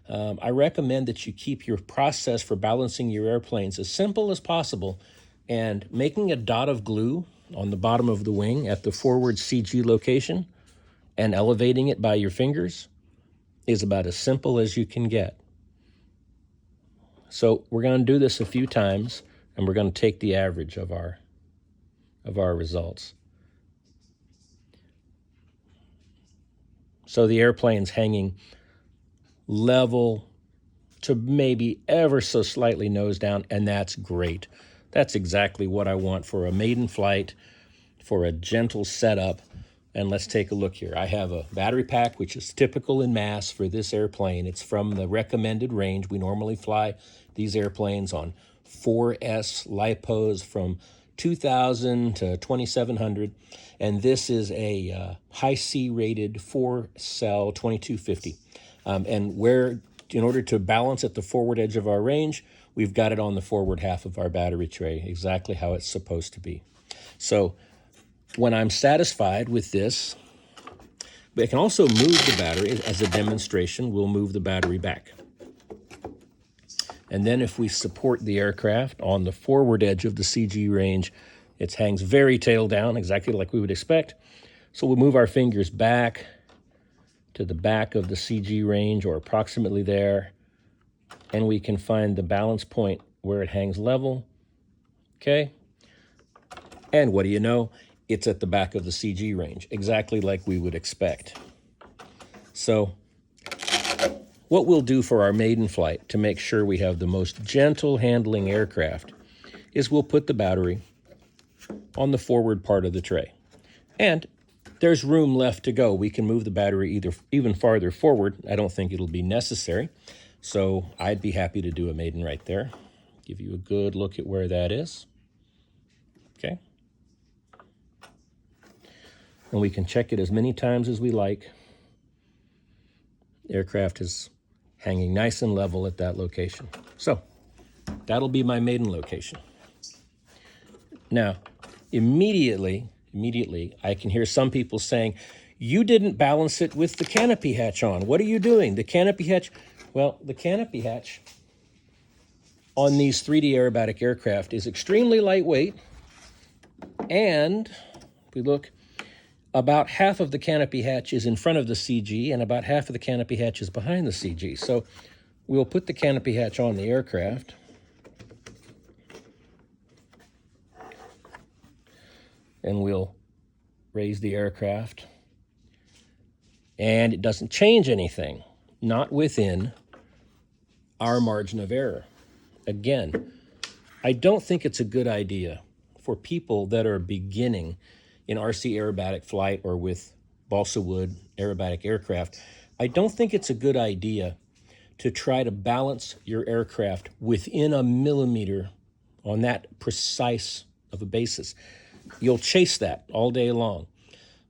I recommend that you keep your process for balancing your airplanes as simple as possible, and making a dot of glue on the bottom of the wing at the forward CG location and elevating it by your fingers is about as simple as you can get. So we're going to do this a few times, and we're going to take the average of our results. So the airplane's hanging level to maybe ever so slightly nose down, and that's great. That's exactly what I want for a maiden flight, for a gentle setup. And let's take a look here. I have a battery pack, which is typical in mass for this airplane. It's from the recommended range. We normally fly these airplanes on 4S LiPos from 2,000 to 2,700. And this is a high C rated 4-cell 2250. And in order to balance at the forward edge of our range, we've got it on the forward half of our battery tray, exactly how it's supposed to be. So when I'm satisfied with this, but I can also move the battery. As a demonstration, we'll move the battery back. And then if we support the aircraft on the forward edge of the CG range, it hangs very tail down, exactly like we would expect. So we'll move our fingers back to the back of the CG range, or approximately there, and we can find the balance point where it hangs level. Okay? And what do you know? It's at the back of the CG range, exactly like we would expect. So what we'll do for our maiden flight to make sure we have the most gentle handling aircraft is we'll put the battery on the forward part of the tray. And there's room left to go. We can move the battery even farther forward. I don't think it'll be necessary. So I'd be happy to do a maiden right there. Give you a good look at where that is. Okay. And we can check it as many times as we like. The aircraft is hanging nice and level at that location. So that'll be my maiden location. Now, immediately, I can hear some people saying, you didn't balance it with the canopy hatch on. What are you doing? The canopy hatch? Well, the canopy hatch on these 3D aerobatic aircraft is extremely lightweight, and if we look, about half of the canopy hatch is in front of the CG, and about half of the canopy hatch is behind the CG. So we'll put the canopy hatch on the aircraft. And we'll raise the aircraft. And it doesn't change anything, not within our margin of error. Again, I don't think it's a good idea for people that are beginning in RC aerobatic flight or with balsa wood aerobatic aircraft. I don't think it's a good idea to try to balance your aircraft within a millimeter on that precise of a basis. You'll chase that all day long.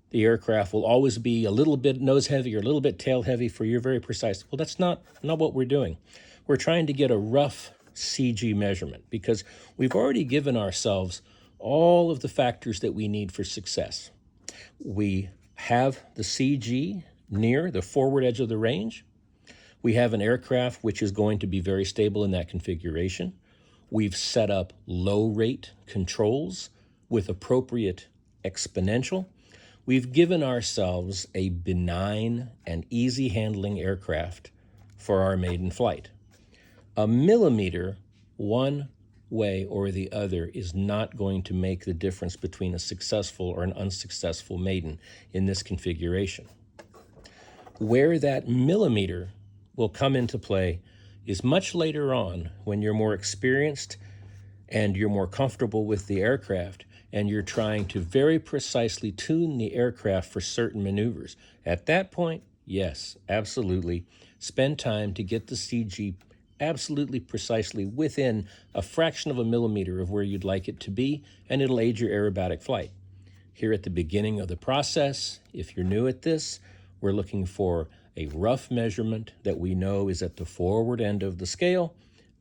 The aircraft will always be a little bit nose heavy or a little bit tail heavy for your very precise. Well, that's not what we're doing. We're trying to get a rough CG measurement because we've already given ourselves all of the factors that we need for success. We have the CG near the forward edge of the range. We have an aircraft which is going to be very stable in that configuration. We've set up low rate controls with appropriate exponential. We've given ourselves a benign and easy handling aircraft for our maiden flight. A millimeter one way or the other is not going to make the difference between a successful or an unsuccessful maiden in this configuration. Where that millimeter will come into play is much later on when you're more experienced and you're more comfortable with the aircraft and you're trying to very precisely tune the aircraft for certain maneuvers. At that point, yes, absolutely, spend time to get the CG absolutely precisely within a fraction of a millimeter of where you'd like it to be, and it'll aid your aerobatic flight. Here at the beginning of the process, if you're new at this, we're looking for a rough measurement that we know is at the forward end of the scale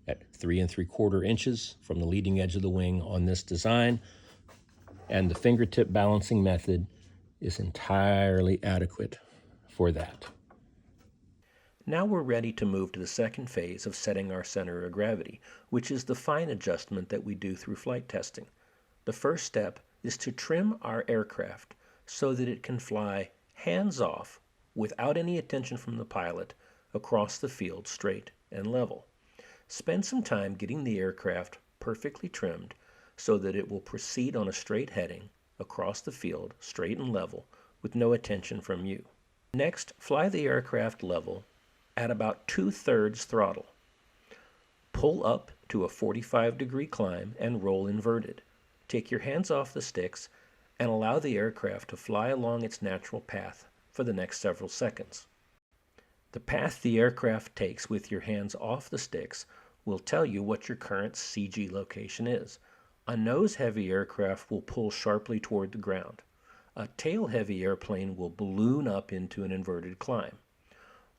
at 3 3/4 inches from the leading edge of the wing on this design. And the fingertip balancing method is entirely adequate for that. Now we're ready to move to the second phase of setting our center of gravity, which is the fine adjustment that we do through flight testing. The first step is to trim our aircraft so that it can fly hands off without any attention from the pilot across the field straight and level. Spend some time getting the aircraft perfectly trimmed so that it will proceed on a straight heading across the field straight and level with no attention from you. Next, fly the aircraft level at about 2/3 throttle. Pull up to a 45-degree climb and roll inverted. Take your hands off the sticks and allow the aircraft to fly along its natural path for the next several seconds. The path the aircraft takes with your hands off the sticks will tell you what your current CG location is. A nose-heavy aircraft will pull sharply toward the ground. A tail-heavy airplane will balloon up into an inverted climb.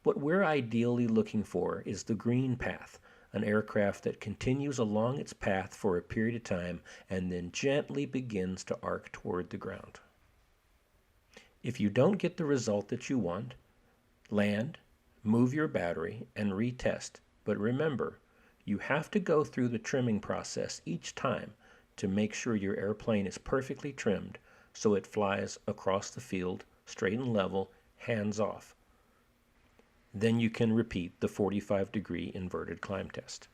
What we're ideally looking for is the green path, an aircraft that continues along its path for a period of time and then gently begins to arc toward the ground. If you don't get the result that you want, land, move your battery, and retest. But remember, you have to go through the trimming process each time to make sure your airplane is perfectly trimmed so it flies across the field, straight and level, hands off. Then you can repeat the 45-degree inverted climb test.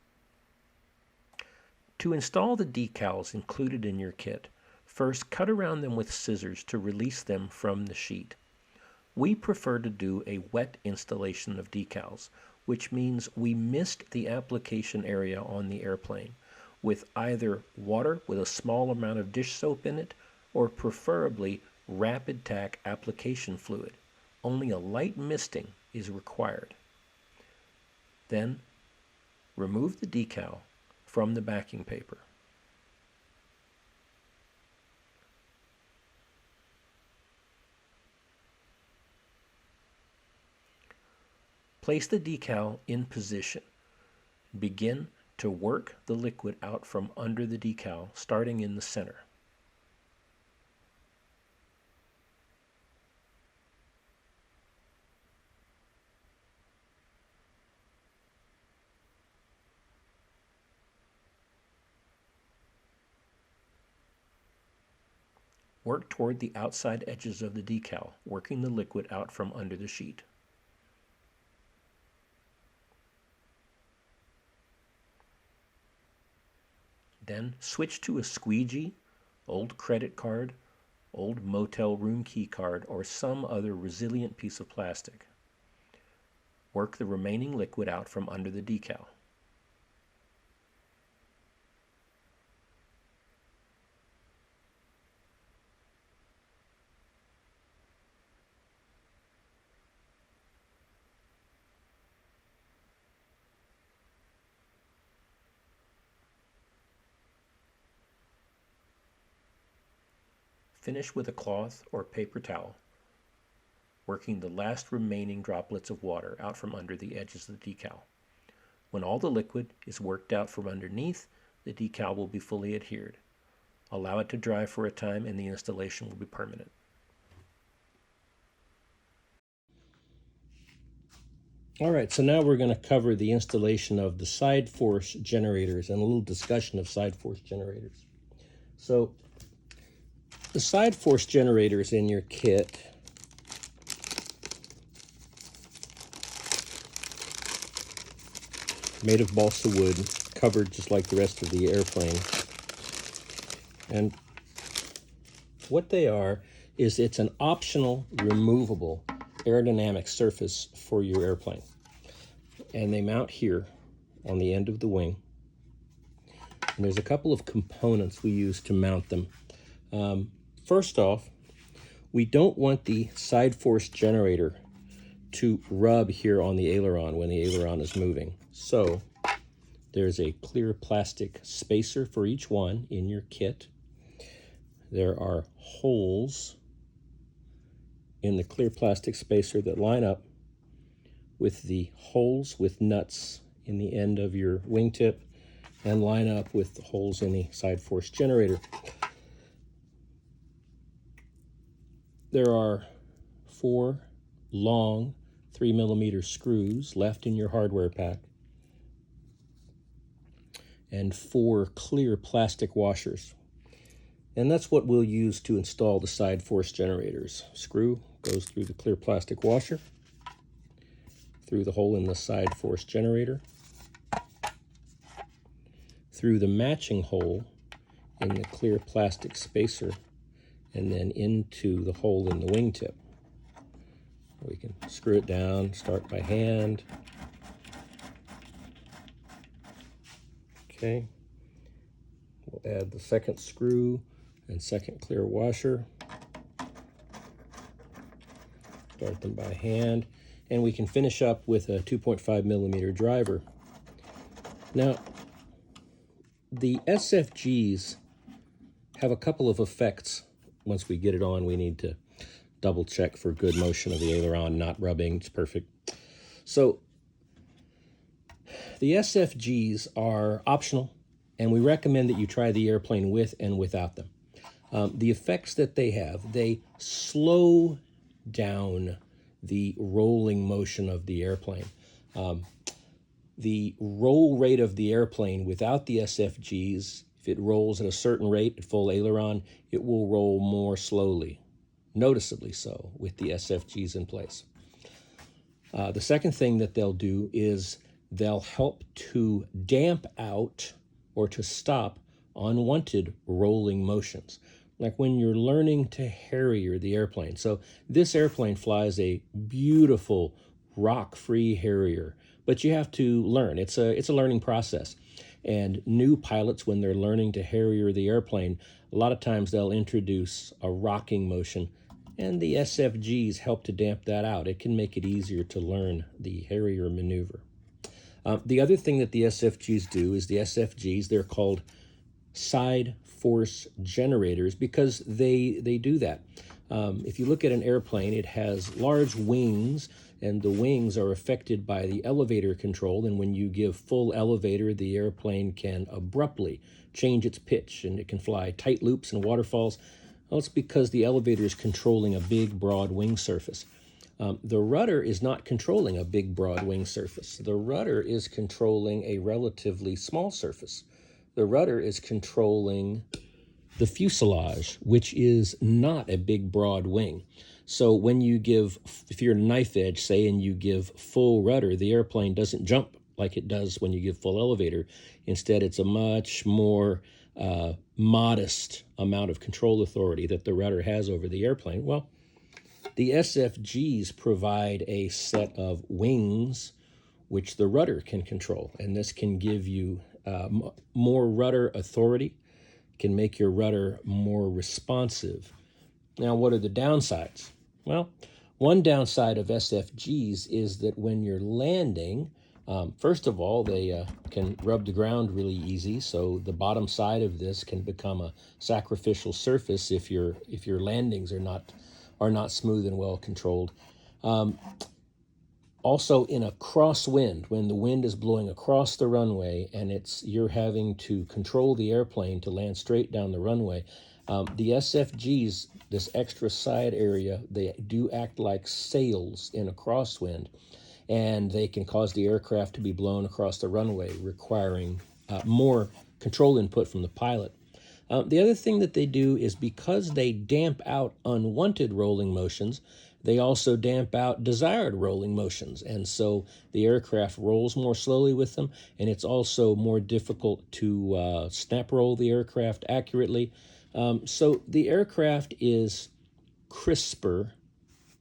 To install the decals included in your kit, first cut around them with scissors to release them from the sheet. We prefer to do a wet installation of decals, which means we mist the application area on the airplane with either water with a small amount of dish soap in it or preferably rapid tack application fluid. Only a light misting is required. Then remove the decal from the backing paper. Place the decal in position. Begin to work the liquid out from under the decal, starting in the center. Work toward the outside edges of the decal, working the liquid out from under the sheet. Then switch to a squeegee, old credit card, old motel room key card, or some other resilient piece of plastic. Work the remaining liquid out from under the decal. Finish with a cloth or paper towel, working the last remaining droplets of water out from under the edges of the decal. When all the liquid is worked out from underneath, the decal will be fully adhered. Allow it to dry for a time and the installation will be permanent. All right, so now we're going to cover the installation of the side force generators and a little discussion of side force generators. So the side force generators in your kit made of balsa wood, covered just like the rest of the airplane. And what they are is it's an optional removable aerodynamic surface for your airplane. And they mount here on the end of the wing. And there's a couple of components we use to mount them. First off, we don't want the side force generator to rub here on the aileron when the aileron is moving. So there's a clear plastic spacer for each one in your kit. There are holes in the clear plastic spacer that line up with the holes with nuts in the end of your wingtip and line up with the holes in the side force generator. There are 4 long 3mm screws left in your hardware pack and 4 clear plastic washers. And that's what we'll use to install the side force generators. Screw goes through the clear plastic washer, through the hole in the side force generator, through the matching hole in the clear plastic spacer, and then into the hole in the wingtip. We can screw it down, start by hand. Okay. We'll add the second screw and second clear washer. Start them by hand. And we can finish up with a 2.5mm driver. Now, the SFGs have a couple of effects. Once we get it on, we need to double check for good motion of the aileron, not rubbing. It's perfect. So the SFGs are optional, and we recommend that you try the airplane with and without them. The effects that they have, they slow down the rolling motion of the airplane. The roll rate of the airplane without the SFGs, if it rolls at a certain rate at full aileron, it will roll more slowly, noticeably so, with the SFGs in place. The second thing that they'll do is they'll help to damp out or to stop unwanted rolling motions, like when you're learning to Harrier the airplane. So this airplane flies a beautiful rock-free Harrier, but you have to learn. It's a learning process. And new pilots, when they're learning to Harrier the airplane, a lot of times they'll introduce a rocking motion, and the SFGs help to damp that out. It can make it easier to learn the Harrier maneuver. The other thing that the SFGs do is the SFGs, they're called side force generators because they do that. If you look at an airplane, it has large wings, and the wings are affected by the elevator control. And when you give full elevator, the airplane can abruptly change its pitch, and it can fly tight loops and waterfalls. Well, it's because the elevator is controlling a big, broad wing surface. The rudder is not controlling a big, broad wing surface. The rudder is controlling a relatively small surface. The rudder is controlling the fuselage, which is not a big, broad wing. So when you give, if you're a knife edge, say, and you give full rudder, the airplane doesn't jump like it does when you give full elevator. Instead, it's a much more modest amount of control authority that the rudder has over the airplane. Well, the SFGs provide a set of wings which the rudder can control, and this can give you more rudder authority, can make your rudder more responsive. Now, what are the downsides? Well, one downside of SFGs is that when you're landing, First of all, they can rub the ground really easy, so the bottom side of this can become a sacrificial surface if your landings are not smooth and well controlled. Also, in a crosswind, when the wind is blowing across the runway and you're having to control the airplane to land straight down the runway, the SFGs, this extra side area, they do act like sails in a crosswind, and they can cause the aircraft to be blown across the runway, requiring more control input from the pilot. The other thing that they do is, because they damp out unwanted rolling motions, they also damp out desired rolling motions. And so the aircraft rolls more slowly with them, and it's also more difficult to snap roll the aircraft accurately. So the aircraft is crisper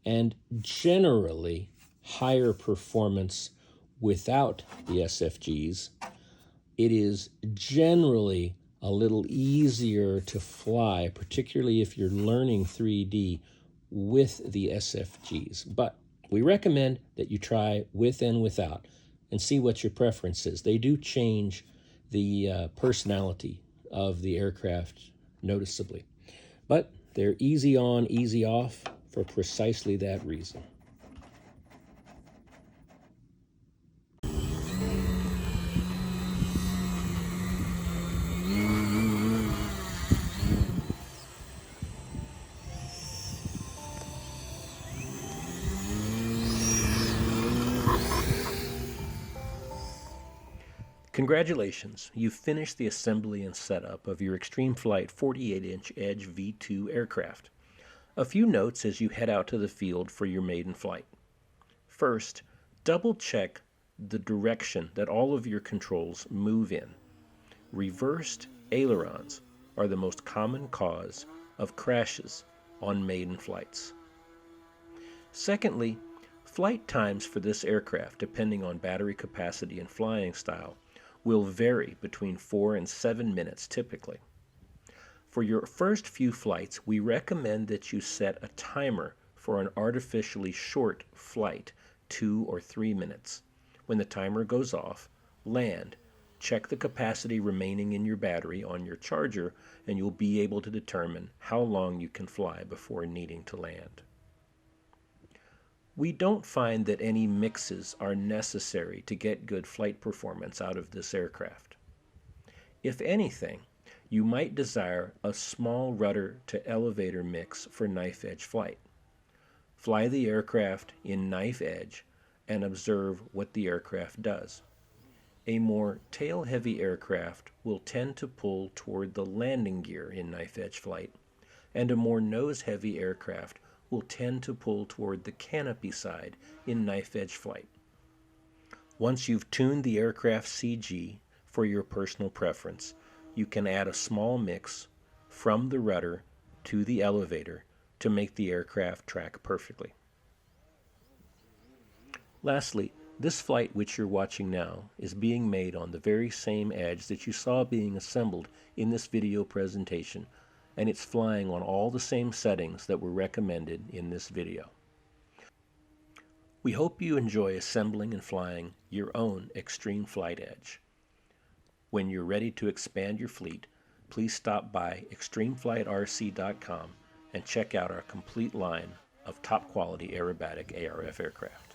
and generally higher performance without the SFGs. It is generally a little easier to fly, particularly if you're learning 3D with the SFGs. But we recommend that you try with and without and see what your preference is. They do change the personality of the aircraft noticeably. But they're easy on, easy off for precisely that reason. Congratulations, you've finished the assembly and setup of your Extreme Flight 48-inch Edge V2 aircraft. A few notes as you head out to the field for your maiden flight. First, double check the direction that all of your controls move in. Reversed ailerons are the most common cause of crashes on maiden flights. Secondly, flight times for this aircraft, depending on battery capacity and flying style, will vary between 4 and 7 minutes typically. For your first few flights, we recommend that you set a timer for an artificially short flight, 2 or 3 minutes. When the timer goes off, land, check the capacity remaining in your battery on your charger, and you'll be able to determine how long you can fly before needing to land. We don't find that any mixes are necessary to get good flight performance out of this aircraft. If anything, you might desire a small rudder to elevator mix for knife edge flight. Fly the aircraft in knife edge and observe what the aircraft does. A more tail-heavy aircraft will tend to pull toward the landing gear in knife edge flight, and a more nose-heavy aircraft will tend to pull toward the canopy side in knife edge flight. Once you've tuned the aircraft CG for your personal preference, you can add a small mix from the rudder to the elevator to make the aircraft track perfectly. Lastly, this flight which you're watching now is being made on the very same edge that you saw being assembled in this video presentation, and it's flying on all the same settings that were recommended in this video. We hope you enjoy assembling and flying your own Extreme Flight Edge. When you're ready to expand your fleet, please stop by extremeflightrc.com and check out our complete line of top quality aerobatic ARF aircraft.